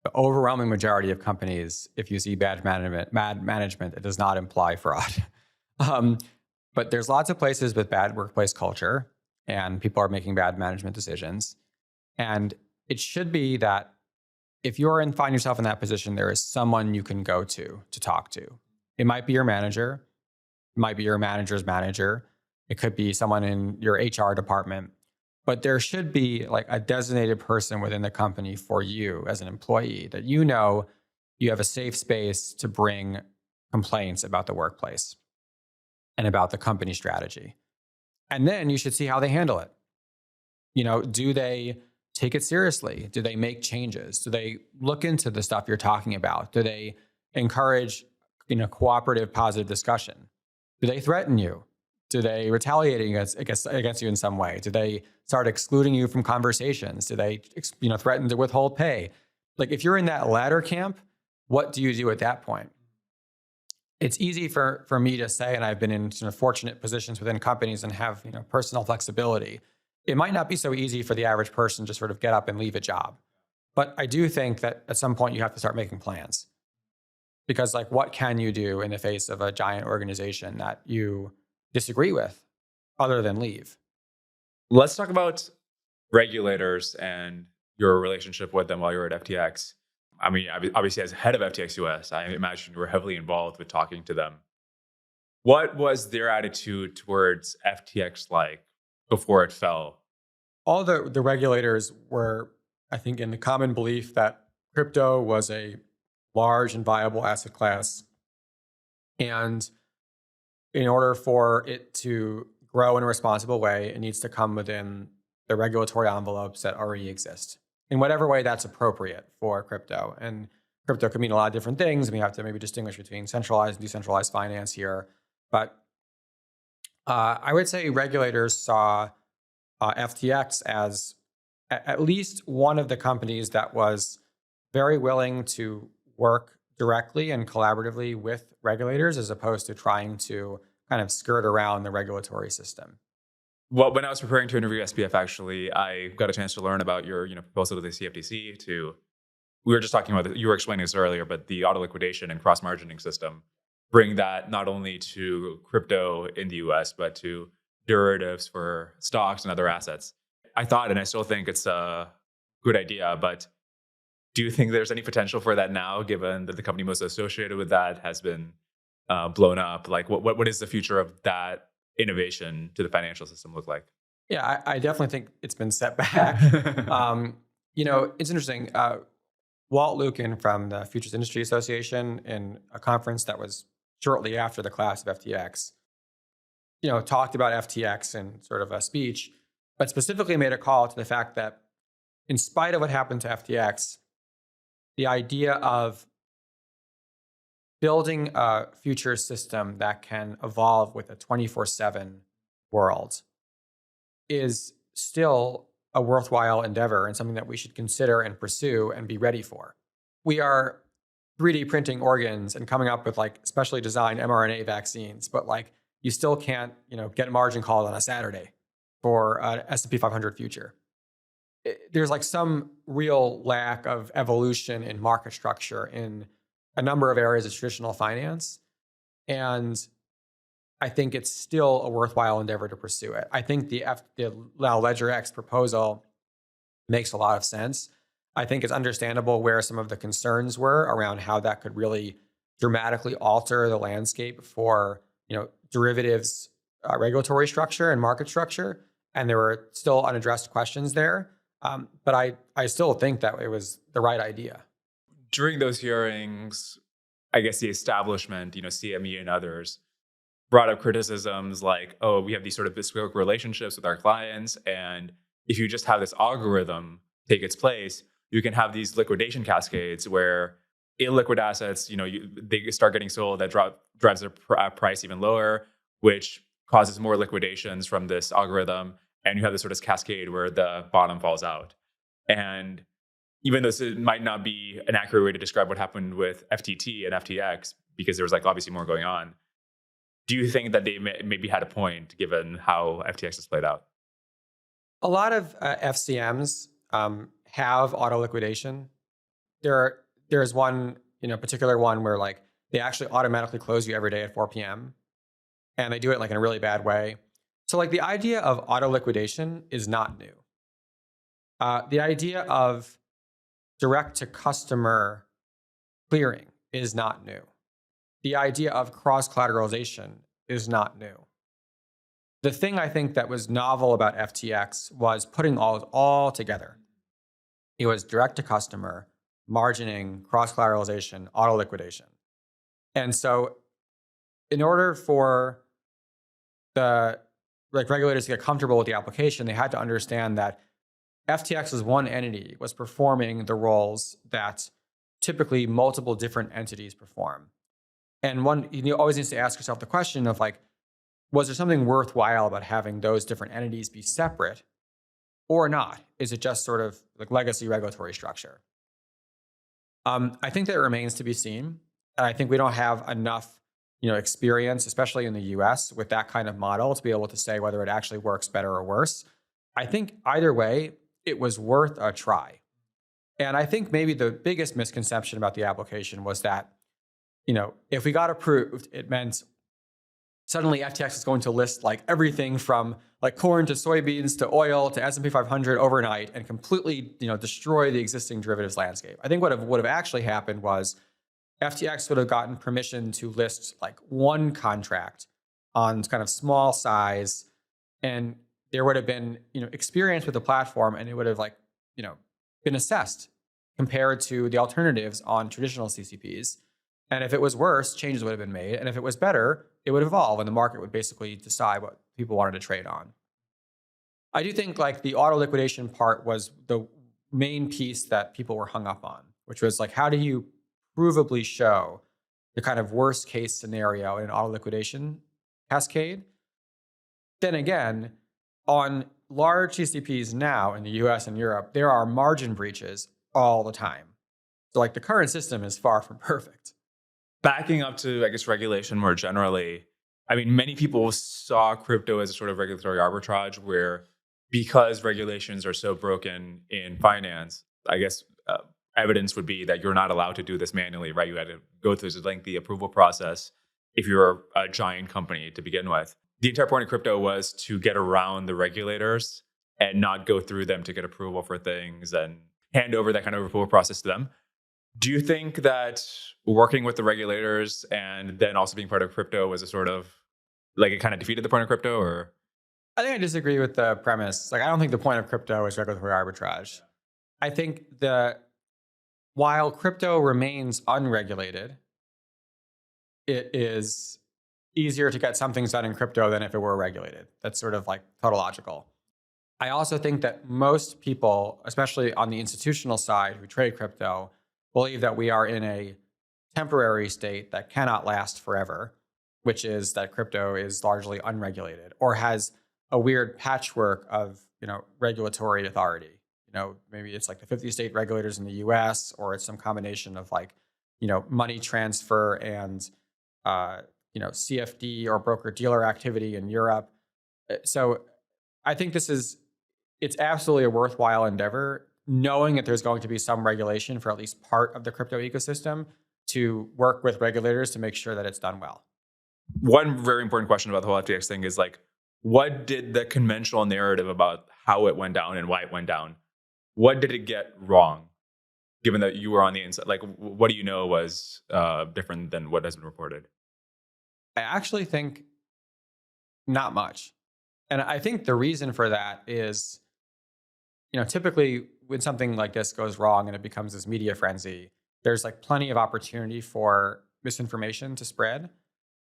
the overwhelming majority of companies, if you see bad management, it does not imply fraud. But there's lots of places with bad workplace culture and people are making bad management decisions. And it should be that if find yourself in that position, there is someone you can go to talk to. It might be your manager. It might be your manager's manager. It could be someone in your HR department. But there should be like a designated person within the company for you as an employee that you have a safe space to bring complaints about the workplace and about the company strategy. And then you should see how they handle it. Do they take it seriously? Do they make changes? Do they look into the stuff you're talking about? Do they encourage, cooperative, positive discussion? Do they threaten you? Do they retaliate against you in some way? Do they start excluding you from conversations? Do they, threaten to withhold pay? Like if you're in that latter camp, what do you do at that point? It's easy for me to say, and I've been in fortunate positions within companies and have personal flexibility. it might not be so easy for the average person to sort of get up and leave a job. But I do think that at some point you have to start making plans. Because like, what can you do in the face of a giant organization that you disagree with other than leave? Let's talk about regulators and your relationship with them while you were at FTX. I mean, obviously, as head of FTX US, I imagine you were heavily involved with talking to them. What was their attitude towards FTX like before it fell? All the regulators were, I think, in the common belief that crypto was a large and viable asset class. And in order for it to grow in a responsible way, it needs to come within the regulatory envelopes that already exist in whatever way that's appropriate for crypto. And crypto can mean a lot of different things. We have to maybe distinguish between centralized and decentralized finance here. But I would say regulators saw FTX as at least one of the companies that was very willing to work directly and collaboratively with regulators as opposed to trying to kind of skirt around the regulatory system. Well, when I was preparing to interview SBF, actually, I got a chance to learn about your proposal to the CFTC we were just talking about, you were explaining this earlier, but the auto liquidation and cross margining system, bring that not only to crypto in the US, but to derivatives for stocks and other assets. I thought, and I still think it's a good idea, but do you think there's any potential for that now, given that the company most associated with that has been blown up? Like, what is the future of that innovation to the financial system look like? Yeah, I definitely think it's been set back. It's interesting. Walt Lukin from the Futures Industry Association, in a conference that was shortly after the collapse of FTX, talked about FTX in sort of a speech, but specifically made a call to the fact that in spite of what happened to FTX, the idea of building a future system that can evolve with a 24/7 world is still a worthwhile endeavor and something that we should consider and pursue and be ready for. We are 3D printing organs and coming up with like specially designed mRNA vaccines, but like you still can't, get margin called on a Saturday for an S&P 500 future. There's like some real lack of evolution in market structure in a number of areas of traditional finance. And I think it's still a worthwhile endeavor to pursue it. I think the now LedgerX proposal makes a lot of sense. I think it's understandable where some of the concerns were around how that could really dramatically alter the landscape for, derivatives regulatory structure and market structure. And there were still unaddressed questions there. But I still think that it was the right idea. During those hearings, I guess the establishment, CME and others, brought up criticisms like, oh, we have these sort of bespoke relationships with our clients. And if you just have this algorithm take its place, you can have these liquidation cascades where illiquid assets, they start getting sold, that drives their price even lower, which causes more liquidations from this algorithm. And you have this sort of cascade where the bottom falls out. And even though it might not be an accurate way to describe what happened with FTT and FTX, because there was like obviously more going on, do you think that they maybe had a point given how FTX has played out? A lot of FCMs have auto liquidation. There's one, particular one where like they actually automatically close you every day at 4 p.m. and they do it like in a really bad way. So like the idea of auto liquidation is not new. The idea of direct to customer clearing is not new. The idea of cross collateralization is not new. The thing I think that was novel about FTX was putting all together. It was direct to customer, margining, cross collateralization, auto liquidation. And so in order for the regulators to get comfortable with the application, they had to understand that FTX as one entity was performing the roles that typically multiple different entities perform. And you always need to ask yourself the question of like, was there something worthwhile about having those different entities be separate or not? Is it just sort of like legacy regulatory structure? I think that remains to be seen. And I think we don't have enough experience, especially in the US, with that kind of model to be able to say whether it actually works better or worse. I think either way, it was worth a try. And I think maybe the biggest misconception about the application was that, if we got approved, it meant suddenly FTX is going to list like everything from like corn to soybeans to oil to S&P 500 overnight and completely, destroy the existing derivatives landscape. I think what would have actually happened was FTX would have gotten permission to list like one contract on kind of small size, and there would have been, experience with the platform, and it would have been assessed compared to the alternatives on traditional CCPs. And if it was worse, changes would have been made. And if it was better, it would evolve and the market would basically decide what people wanted to trade on. I do think like the auto liquidation part was the main piece that people were hung up on, which was like, how do you provably show the kind of worst case scenario in an auto liquidation cascade? Then again, on large CCPs now in the US and Europe, there are margin breaches all the time. So like the current system is far from perfect. Backing up to, I guess, regulation more generally, I mean, many people saw crypto as a sort of regulatory arbitrage where, because regulations are so broken in finance, I guess evidence would be that you're not allowed to do this manually, right? You had to go through this lengthy approval process if you're a giant company to begin with. The entire point of crypto was to get around the regulators and not go through them to get approval for things and hand over that kind of approval process to them. Do you think that working with the regulators and then also being part of crypto was a sort of like it kind of defeated the point of crypto? Or I think I disagree with the premise. Like, I don't think the point of crypto is regulatory arbitrage. I think while crypto remains unregulated, it is easier to get some things done in crypto than if it were regulated. That's sort of like tautological. I also think that most people, especially on the institutional side who trade crypto, believe that we are in a temporary state that cannot last forever, which is that crypto is largely unregulated or has a weird patchwork of, regulatory authority. Maybe it's like the 50 state regulators in the US, or it's some combination of like, money transfer and, CFD or broker dealer activity in Europe. So I think it's absolutely a worthwhile endeavor, knowing that there's going to be some regulation for at least part of the crypto ecosystem, to work with regulators to make sure that it's done well. one very important question about the whole FTX thing is like, what did the conventional narrative about how it went down and why it went down, what did it get wrong? Given that you were on the inside, like, what do you know was different than what has been reported? I actually think not much. And I think the reason for that is, typically when something like this goes wrong and it becomes this media frenzy, there's like plenty of opportunity for misinformation to spread.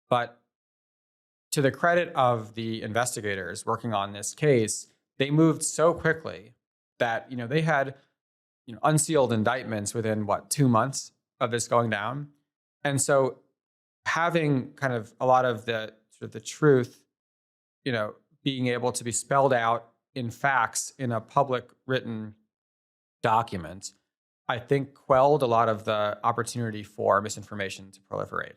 But to the credit of the investigators working on this case, they moved so quickly that, they had, unsealed indictments within 2 months of this going down. And so having kind of a lot of the sort of the truth, being able to be spelled out in facts in a public written document, I think quelled a lot of the opportunity for misinformation to proliferate.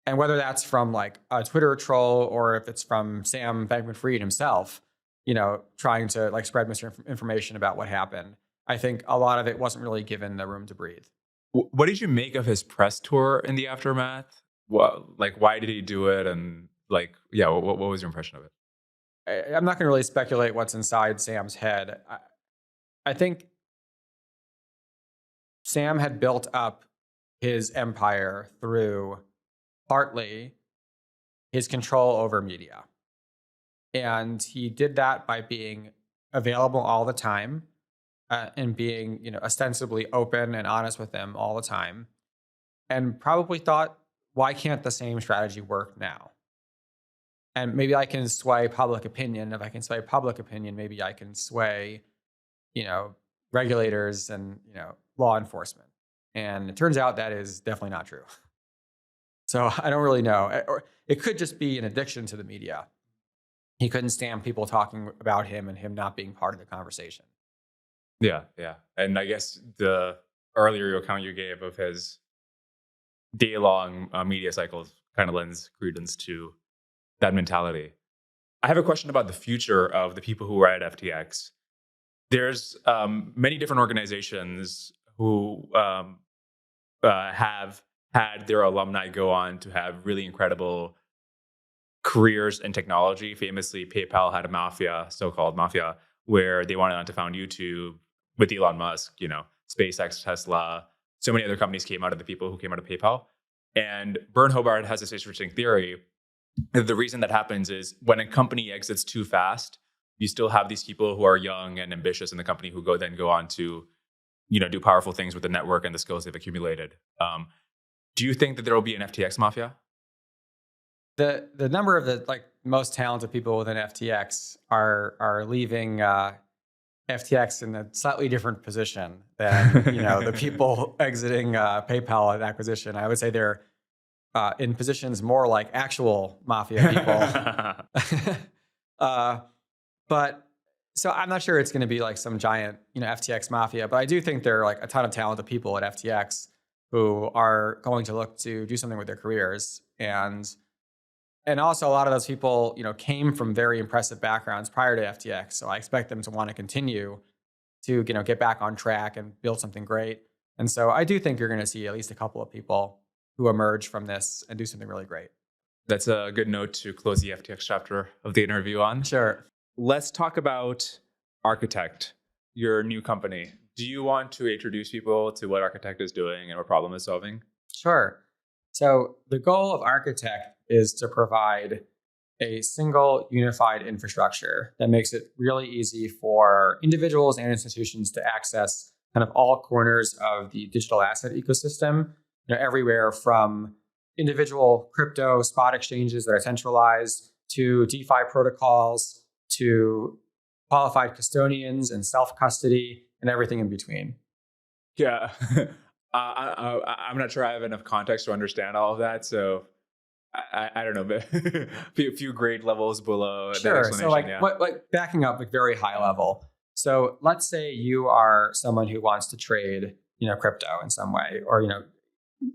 And whether that's from like a Twitter troll or if it's from Sam Bankman-Fried himself, trying to like spread misinformation about what happened, I think a lot of it wasn't really given the room to breathe. What did you make of his press tour in the aftermath? Why did he do it? And what was your impression of it? I'm not going to really speculate what's inside Sam's head. I think Sam had built up his empire through partly his control over media. And he did that by being available all the time and being, ostensibly open and honest with them all the time. And probably thought, why can't the same strategy work now? And maybe I can sway public opinion. If I can sway public opinion, maybe I can sway, regulators and, law enforcement. And it turns out that is definitely not true. So I don't really know. Or it could just be an addiction to the media. He couldn't stand people talking about him and him not being part of the conversation. Yeah. And I guess the earlier account you gave of his day-long media cycles kind of lends credence to that mentality. I have a question about the future of the people who are at FTX. There's many different organizations who have had their alumni go on to have really incredible careers in technology. Famously, PayPal had a mafia, so-called mafia, where they wanted on to found YouTube with Elon Musk, SpaceX, Tesla. So many other companies came out of the people who came out of PayPal. And Bern Hobart has this interesting theory. The reason that happens is when a company exits too fast, you still have these people who are young and ambitious in the company who go on to, do powerful things with the network and the skills they've accumulated. Do you think that there will be an FTX mafia? The number of the most talented people within FTX are leaving FTX in a slightly different position than the people exiting PayPal at acquisition. I would say they're in positions more like actual mafia people. But so I'm not sure it's going to be like some giant FTX mafia, but I do think there are like a ton of talented people at FTX who are going to look to do something with their careers. And also a lot of those people, came from very impressive backgrounds prior to FTX. So I expect them to want to continue to, get back on track and build something great. And so I do think you're going to see at least a couple of people who emerge from this and do something really great. That's a good note to close the FTX chapter of the interview on. Sure. Let's talk about Architect, your new company. Do you want to introduce people to what Architect is doing and what problem it's solving? Sure. So the goal of Architect is to provide a single unified infrastructure that makes it really easy for individuals and institutions to access kind of all corners of the digital asset ecosystem, everywhere from individual crypto spot exchanges that are centralized to DeFi protocols to qualified custodians and self-custody and everything in between. Yeah. I'm not sure I have enough context to understand all of that. So I don't know, but a few grade levels below that Sure. explanation. So backing up very high level. So let's say you are someone who wants to trade, crypto in some way, or,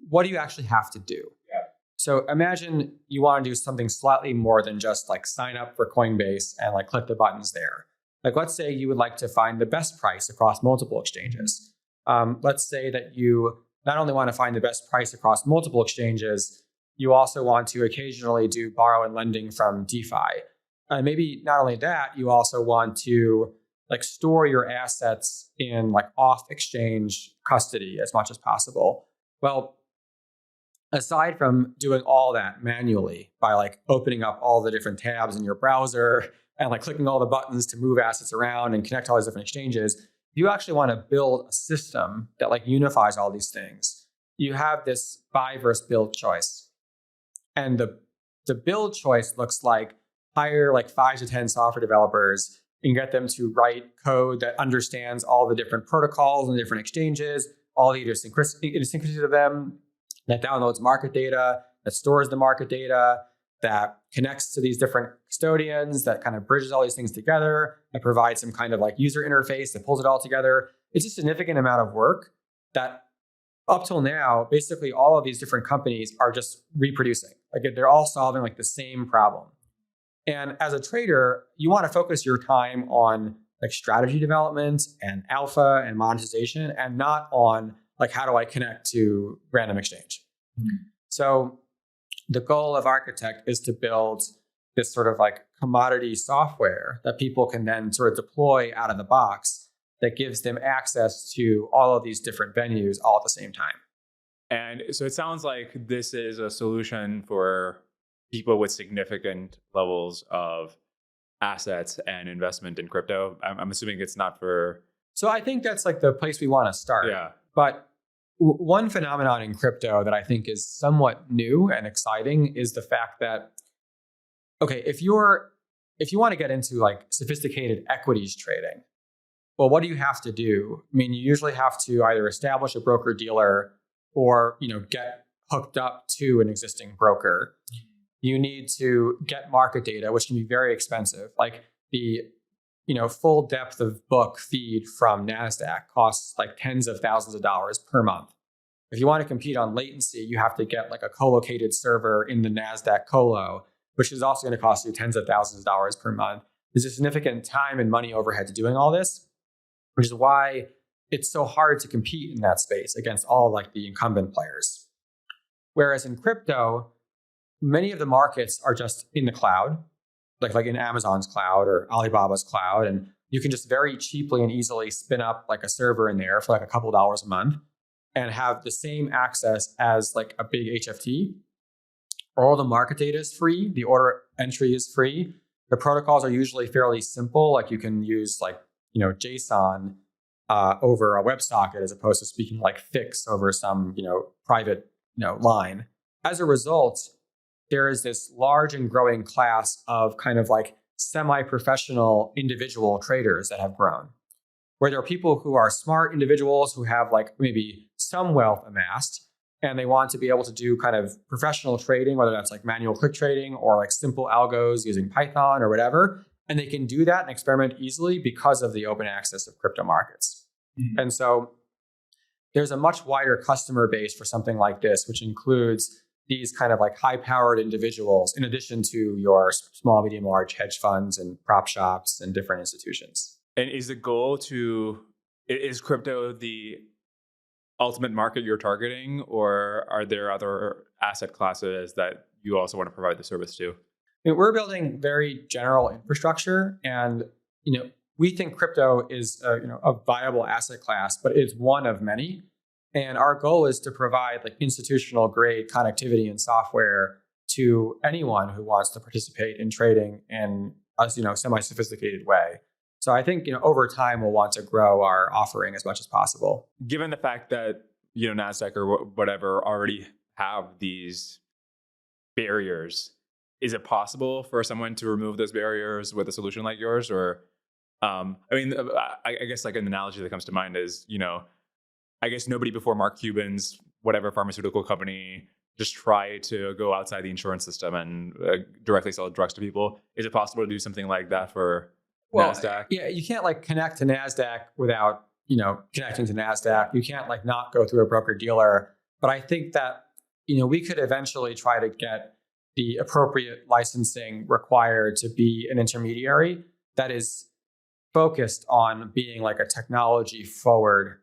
what do you actually have to do? Yeah. So imagine you want to do something slightly more than just sign up for Coinbase and click the buttons there. Let's say you would like to find the best price across multiple exchanges. Let's say that you not only want to find the best price across multiple exchanges, you also want to occasionally do borrow and lending from DeFi. And maybe not only that, you also want to store your assets in off exchange custody as much as possible. Well, aside from doing all that manually by opening up all the different tabs in your browser and clicking all the buttons to move assets around and connect all these different exchanges, you actually want to build a system that unifies all these things. You have this buy versus build choice. And the build choice looks like hire 5 to 10 software developers and get them to write code that understands all the different protocols and different exchanges, all the idiosyncrasies of them, that downloads market data, that stores the market data, that connects to these different custodians, that kind of bridges all these things together, that provides some kind of user interface that pulls it all together. It's a significant amount of work that up till now, basically all of these different companies are just reproducing. They're all solving the same problem. And as a trader, you want to focus your time on strategy development and alpha and monetization, and not on how do I connect to random exchange. Mm-hmm. So the goal of Architect is to build this sort of commodity software that people can then sort of deploy out of the box that gives them access to all of these different venues all at the same time. And so it sounds like this is a solution for people with significant levels of assets and investment in crypto. I'm assuming it's not for... So I think that's the place we want to start. Yeah. But one phenomenon in crypto that I think is somewhat new and exciting is the fact that, okay, if you want to get into sophisticated equities trading, well, what do you have to do? I mean, you usually have to either establish a broker dealer or, get hooked up to an existing broker. You need to get market data, which can be very expensive. The full depth of book feed from NASDAQ costs tens of thousands of dollars per month. If you want to compete on latency, you have to get a co-located server in the NASDAQ colo, which is also going to cost you tens of thousands of dollars per month. There's a significant time and money overhead to doing all this, which is why it's so hard to compete in that space against all like the incumbent players. Whereas in crypto, many of the markets are just in the cloud, like in Amazon's cloud or Alibaba's cloud. And you can just very cheaply and easily spin up like a server in there for like a couple dollars a month and have the same access as like a big HFT. All the market data is free. The order entry is free. The protocols are usually fairly simple. Like you can use like, JSON over a WebSocket as opposed to speaking like fix over some, private, line. As a result, there is this large and growing class of kind of like semi-professional individual traders that have grown, where there are people who are smart individuals who have like maybe some wealth amassed, and they want to be able to do kind of professional trading, whether that's like manual click trading or like simple algos using Python or whatever. And they can do that and experiment easily because of the open access of crypto markets. Mm-hmm. And so there's a much wider customer base for something like this, which includes these kind of like high-powered individuals, in addition to your small, medium, large hedge funds and prop shops and different institutions. And is crypto the ultimate market you're targeting, or are there other asset classes that you also want to provide the service to? I mean, we're building very general infrastructure, and we think crypto is a viable asset class, but it's one of many. And our goal is to provide like institutional grade connectivity and software to anyone who wants to participate in trading in a semi-sophisticated way. So I think over time we'll want to grow our offering as much as possible. Given the fact that NASDAQ or whatever already have these barriers, is it possible for someone to remove those barriers with a solution like yours? Or I guess like an analogy that comes to mind is I guess nobody before Mark Cuban's whatever pharmaceutical company just tried to go outside the insurance system and directly sell drugs to people. Is it possible to do something like that for NASDAQ? Yeah, you can't like connect to NASDAQ without, connecting to NASDAQ. You can't like not go through a broker dealer. But I think that, we could eventually try to get the appropriate licensing required to be an intermediary that is focused on being like a technology forward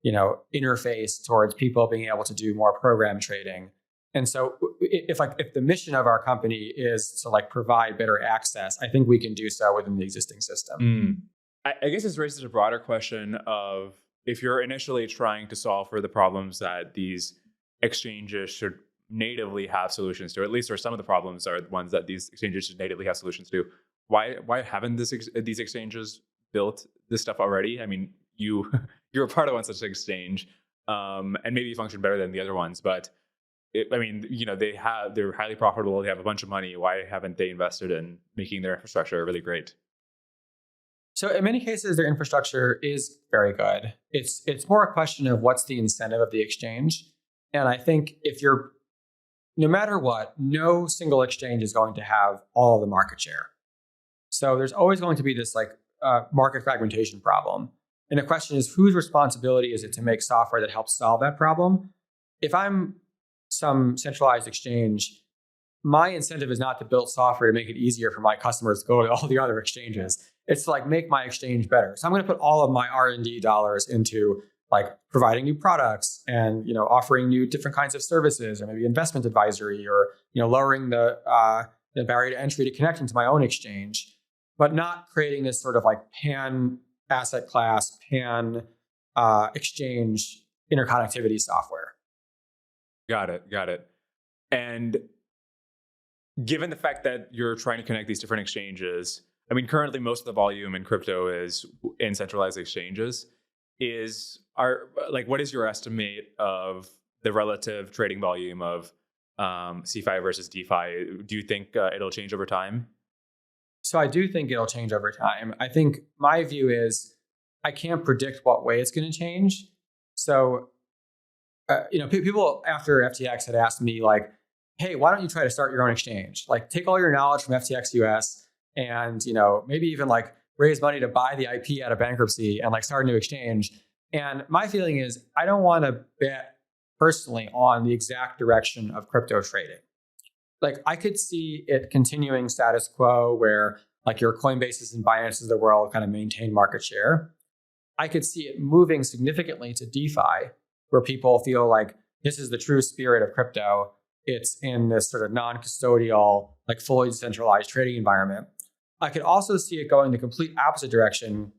interface towards people being able to do more program trading. And so if the mission of our company is to like provide better access, I think we can do so within the existing system. I guess this raises a broader question of, if you're initially trying to solve for the problems that these exchanges should natively have solutions to, at least, or some of the problems are the ones that these exchanges should natively have solutions to, why haven't these exchanges built this stuff already? I mean, you're a part of one such exchange, and maybe you function better than the other ones, but they're highly profitable. They have a bunch of money. Why haven't they invested in making their infrastructure really great? So in many cases, their infrastructure is very good. It's more a question of what's the incentive of the exchange. And I think no matter what, no single exchange is going to have all of the market share. So there's always going to be this like market fragmentation problem. And the question is, whose responsibility is it to make software that helps solve that problem? If I'm some centralized exchange, my incentive is not to build software to make it easier for my customers to go to all the other exchanges. It's to like make my exchange better. So I'm going to put all of my R&D dollars into like providing new products and offering new different kinds of services, or maybe investment advisory, or lowering the barrier to entry to connecting to my own exchange, but not creating this sort of like pan asset class, pan exchange interconnectivity software. Got it. And given the fact that you're trying to connect these different exchanges, I mean, currently most of the volume in crypto is in centralized exchanges. What is your estimate of the relative trading volume of CeFi versus DeFi? Do you think it'll change over time? So I do think it'll change over time. I think my view is I can't predict what way it's going to change. So, people after FTX had asked me like, hey, why don't you try to start your own exchange? Like take all your knowledge from FTX US and, maybe even like raise money to buy the IP out of bankruptcy and like start a new exchange. And my feeling is I don't want to bet personally on the exact direction of crypto trading. like I could see it continuing status quo where like your Coinbases and Binances of the world kind of maintain market share. I could see it moving significantly to DeFi, where people feel like this is the true spirit of crypto. It's in this sort of non-custodial, like fully decentralized trading environment. I could also see it going the complete opposite direction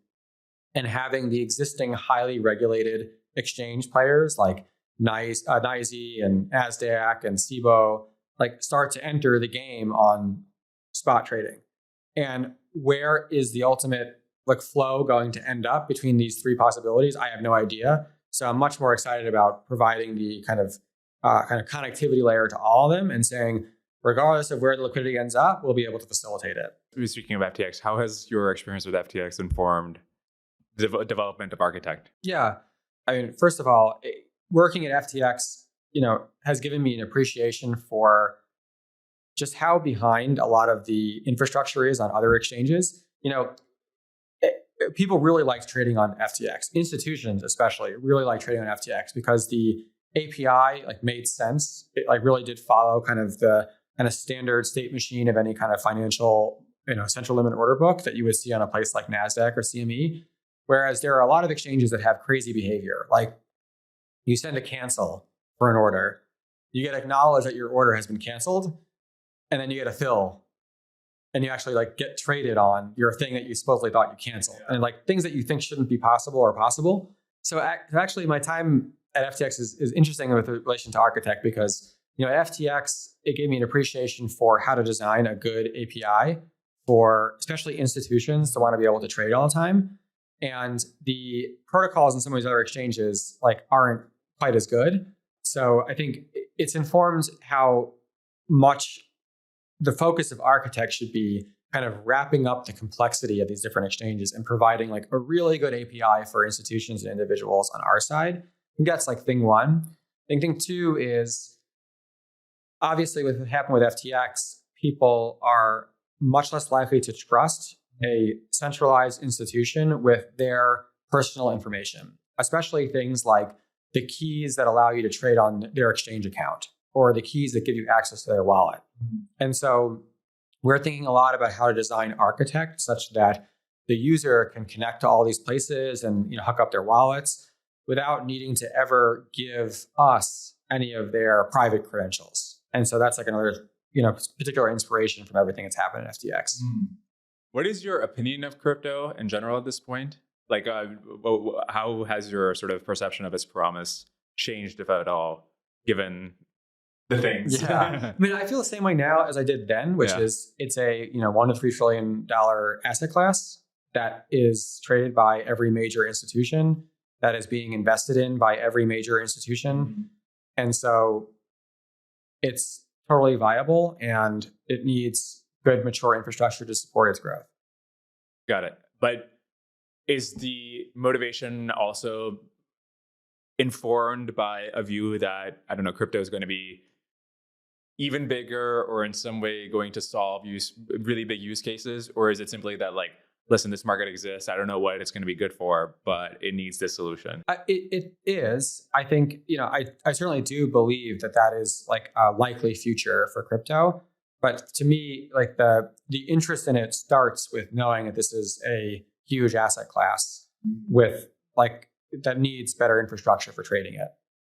and having the existing highly regulated exchange players like NYSE and NASDAQ and CBOE like start to enter the game on spot trading. And where is the ultimate like flow going to end up between these three possibilities? I have no idea. So I'm much more excited about providing the kind of connectivity layer to all of them and saying, regardless of where the liquidity ends up, we'll be able to facilitate it. Speaking of FTX, how has your experience with FTX informed the development of Architect? Yeah. I mean, first of all, working at FTX, has given me an appreciation for just how behind a lot of the infrastructure is on other exchanges. People really like trading on FTX. Institutions especially really like trading on FTX because the API like made sense. It like really did follow kind of the standard state machine of any kind of financial, central limit order book that you would see on a place like NASDAQ or CME. Whereas there are a lot of exchanges that have crazy behavior. Like you send a cancel for an order, you get acknowledged that your order has been canceled, and then you get a fill, and you actually like get traded on your thing that you supposedly thought you canceled, and like things that you think shouldn't be possible are possible. So actually, my time at FTX is interesting with relation to Architect because at FTX it gave me an appreciation for how to design a good API for especially institutions to want to be able to trade all the time. And the protocols in some of these other exchanges like aren't quite as good. So I think it's informed how much the focus of Architect should be kind of wrapping up the complexity of these different exchanges and providing like a really good API for institutions and individuals on our side. I think that's like thing one. Thing two is obviously with what happened with FTX, people are much less likely to trust a centralized institution with their personal information, especially things like the keys that allow you to trade on their exchange account or the keys that give you access to their wallet. And so we're thinking a lot about how to design Architect such that the user can connect to all these places and hook up their wallets without needing to ever give us any of their private credentials. And so that's like another particular inspiration from everything that's happened at FTX. What is your opinion of crypto in general at this point? Like, how has your sort of perception of its promise changed, if at all, given the things? Yeah, I mean, I feel the same way now as I did then, which is it's a $1 to $3 trillion asset class that is traded by every major institution, that is being invested in by every major institution, and so it's totally viable, and it needs good, mature infrastructure to support its growth. Got it. But is the motivation also informed by a view that, I don't know, crypto is going to be even bigger or in some way going to solve really big use cases? Or is it simply that like, listen, this market exists, I don't know what it's going to be good for, but it needs this solution? It is. I think, I certainly do believe that is like a likely future for crypto. But to me, like the interest in it starts with knowing that this is a huge asset class with like that needs better infrastructure for trading it.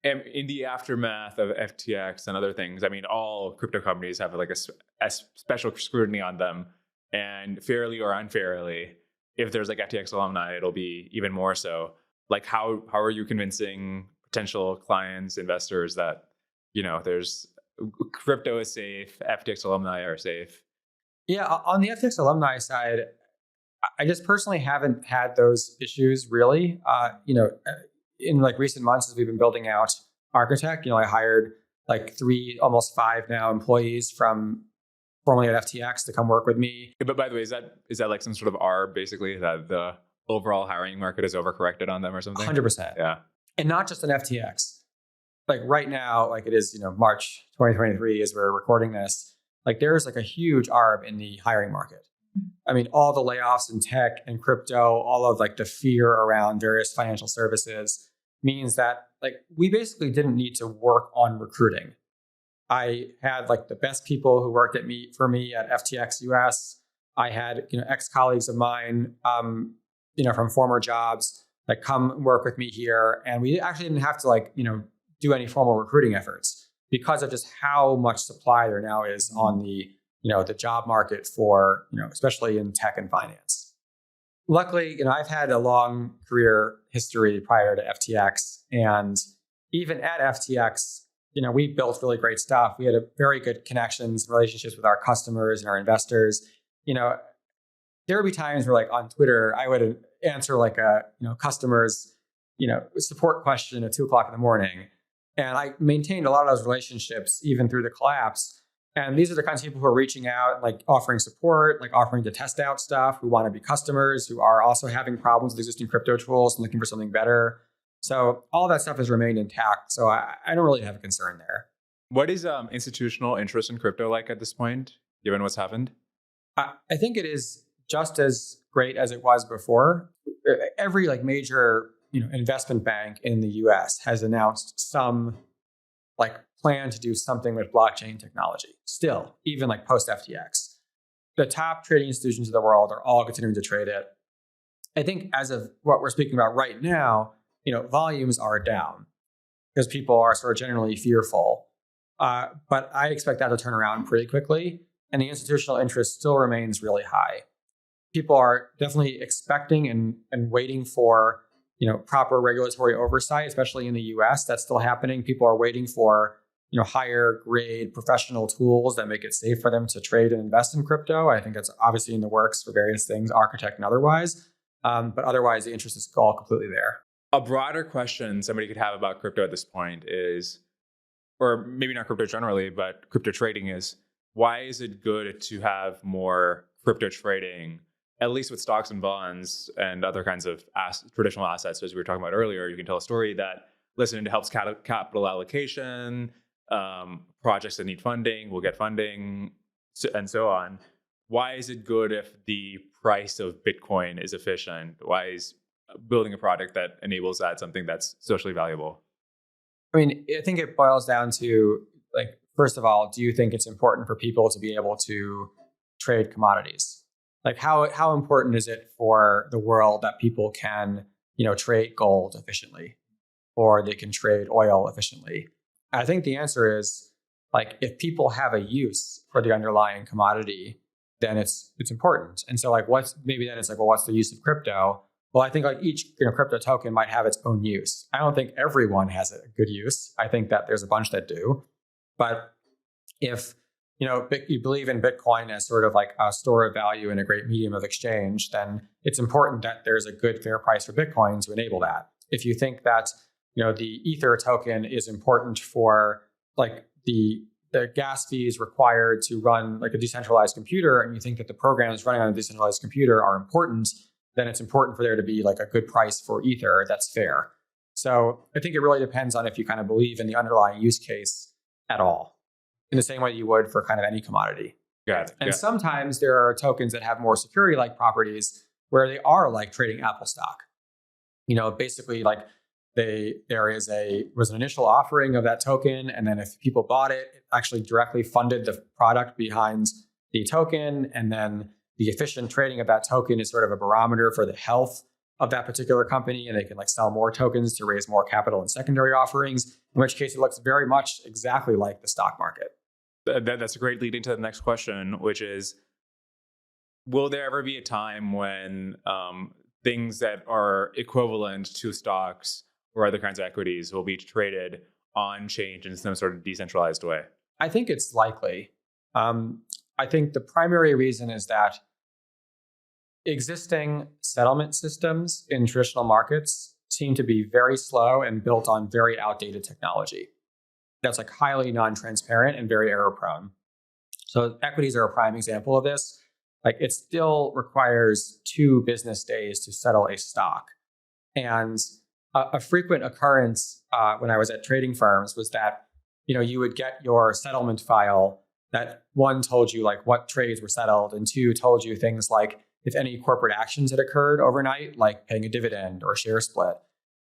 And in the aftermath of FTX and other things, I mean, all crypto companies have like a special scrutiny on them, and fairly or unfairly, if there's like FTX alumni, it'll be even more so. Like, how are you convincing potential clients, investors that there's crypto is safe, FTX alumni are safe? Yeah, on the FTX alumni side, I just personally haven't had those issues really. In like recent months as we've been building out Architect, I hired like 3, almost 5 now employees from formerly at FTX to come work with me. But by the way, is that like some sort of arb basically that the overall hiring market is overcorrected on them or something? 100%. Yeah. And not just an FTX. Like right now, like it is, March 2023 as we're recording this, like there's like a huge arb in the hiring market. I mean, all the layoffs in tech and crypto, all of like the fear around various financial services means that like we basically didn't need to work on recruiting. I had like the best people who worked for me at FTX US. I had, ex-colleagues of mine, from former jobs like come work with me here. And we actually didn't have to do any formal recruiting efforts because of just how much supply there now is on the job market for, especially in tech and finance. Luckily, I've had a long career history prior to FTX. And even at FTX, we built really great stuff. We had a very good connections, relationships with our customers and our investors. There would be times where like on Twitter, I would answer like a, customer's, support question at 2:00 in the morning. And I maintained a lot of those relationships even through the collapse. And these are the kinds of people who are reaching out, like offering support, like offering to test out stuff, who want to be customers, who are also having problems with existing crypto tools and looking for something better. So all that stuff has remained intact. So I don't really have a concern there. What is institutional interest in crypto like at this point, given what's happened? I think it is just as great as it was before. Every major investment bank in the US has announced some plan to do something with blockchain technology still, even post FTX. The top trading institutions of the world are all continuing to trade it. I think as of what we're speaking about right now, volumes are down because people are sort of generally fearful. But I expect that to turn around pretty quickly. And the institutional interest still remains really high. People are definitely expecting and waiting for proper regulatory oversight, especially in the US. That's still happening. People are waiting for higher grade professional tools that make it safe for them to trade and invest in crypto. I think that's obviously in the works for various things, Architect and otherwise. But otherwise, the interest is all completely there. A broader question somebody could have about crypto at this point is, or maybe not crypto generally, but crypto trading is, why is it good to have more crypto trading, at least with stocks and bonds and other kinds of traditional assets? As we were talking about earlier, you can tell a story that, listen, it helps capital allocation, projects that need funding will get funding, and so on. Why is it good if the price of Bitcoin is efficient? Why is building a product that enables that something that's socially valuable? I mean, I think it boils down to, first of all, do you think it's important for people to be able to trade commodities? How important is it for the world that people can, trade gold efficiently, or they can trade oil efficiently? I think the answer is, if people have a use for the underlying commodity, then it's important. And so what's the use of crypto? Well, I think each crypto token might have its own use. I don't think everyone has a good use. I think that there's a bunch that do. But if you believe in Bitcoin as sort of a store of value and a great medium of exchange, then it's important that there's a good fair price for Bitcoin to enable that. If you think that the Ether token is important for the gas fees required to run a decentralized computer, and you think that the programs running on a decentralized computer are important, then it's important for there to be a good price for Ether that's fair. So I think it really depends on if you kind of believe in the underlying use case at all, in the same way you would for kind of any commodity. Got it. And sometimes there are tokens that have more security-like properties where they are like trading Apple stock. Basically there was an initial offering of that token, and then if people bought it, it actually directly funded the product behind the token, and then the efficient trading of that token is sort of a barometer for the health of that particular company, and they can sell more tokens to raise more capital in secondary offerings, in which case it looks very much exactly like the stock market. That's a great lead into the next question, which is, will there ever be a time when things that are equivalent to stocks or other kinds of equities will be traded on chain in some sort of decentralized way? I think it's likely. I think the primary reason is that existing settlement systems in traditional markets seem to be very slow and built on very outdated technology. That's highly non-transparent and very error prone. So equities are a prime example of this. It still requires 2 business days to settle a stock. And a frequent occurrence when I was at trading firms was that, you would get your settlement file that 1 told you what trades were settled, and 2 told you things like if any corporate actions had occurred overnight, like paying a dividend or a share split,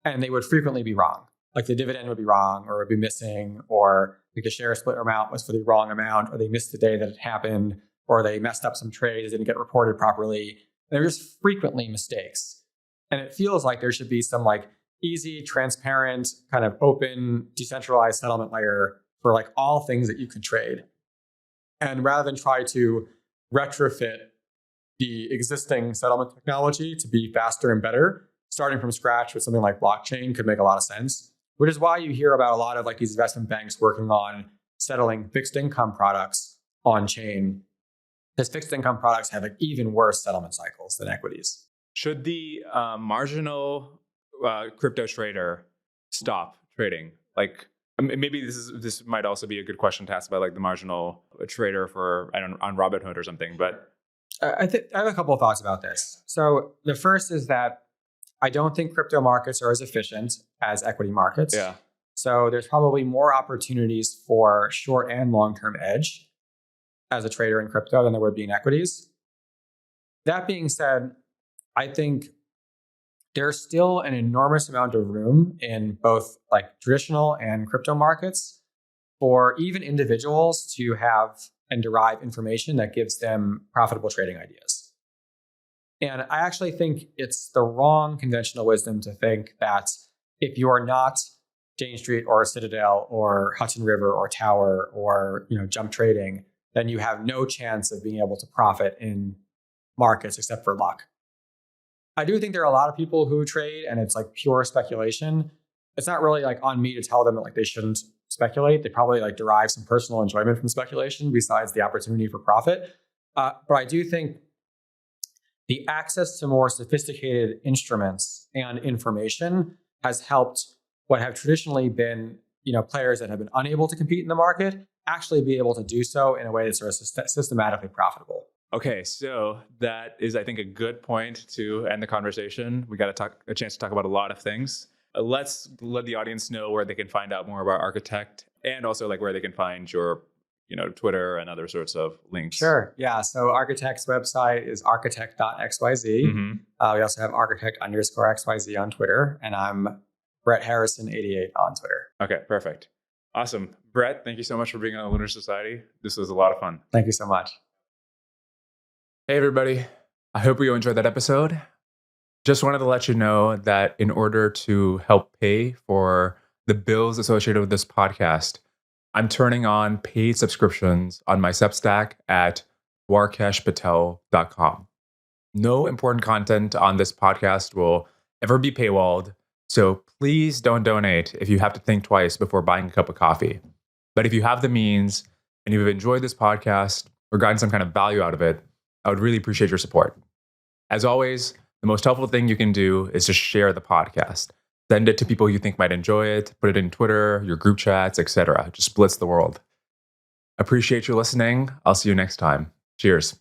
and they would frequently be wrong. like the dividend would be wrong or would be missing, or like the share split amount was for the wrong amount, or they missed the day that it happened, or they messed up some trades, didn't get reported properly. And there's just frequently mistakes. And it feels like there should be some like easy, transparent, kind of open, decentralized settlement layer for like all things that you can trade. And rather than try to retrofit the existing settlement technology to be faster and better, starting from scratch with something like blockchain could make a lot of sense, which is why you hear about a lot of like these investment banks working on settling fixed income products on chain, because fixed income products have like even worse settlement cycles than equities. Should the marginal crypto trader stop trading? Like, maybe this might also be a good question to ask about like the marginal trader for, I don't know, on Robinhood or something. But I have a couple of thoughts about this. So the first is that I don't think crypto markets are as efficient as equity markets. yeah, So there's probably more opportunities for short and long-term edge as a trader in crypto than there would be in equities. That being said, I think there's still an enormous amount of room in both like traditional and crypto markets for even individuals to have and derive information that gives them profitable trading ideas. And I actually think it's the wrong conventional wisdom to think that if you're not Jane Street or Citadel or Hudson River or Tower or Jump Trading, then you have no chance of being able to profit in markets except for luck. I do think there are a lot of people who trade and it's like pure speculation. It's not really like on me to tell them that like they shouldn't speculate. They probably like derive some personal enjoyment from speculation besides the opportunity for profit. But I do think the access to more sophisticated instruments and information has helped what have traditionally been, players that have been unable to compete in the market actually be able to do so in a way that's sort of systematically profitable. Okay, so that is, I think, a good point to end the conversation. We got a chance to talk about a lot of things. Let's let the audience know where they can find out more about Architect, and also like where they can find your, Twitter and other sorts of links. Sure. Yeah. So Architect's website is architect.xyz. Mm-hmm. We also have architect_xyz on Twitter, and I'm Brett Harrison 88 on Twitter. Okay, perfect. Awesome. Brett, thank you so much for being on the Lunar Society. This was a lot of fun. Thank you so much. Hey, everybody. I hope you enjoyed that episode. Just wanted to let you know that in order to help pay for the bills associated with this podcast, I'm turning on paid subscriptions on my Substack at dwarkeshpatel.com. No important content on this podcast will ever be paywalled, so please don't donate if you have to think twice before buying a cup of coffee. But if you have the means and you've enjoyed this podcast or gotten some kind of value out of it, I would really appreciate your support. As always, the most helpful thing you can do is just share the podcast. Send it to people you think might enjoy it, put it in Twitter, your group chats, etc. Just blitz the world. Appreciate you listening. I'll see you next time. Cheers.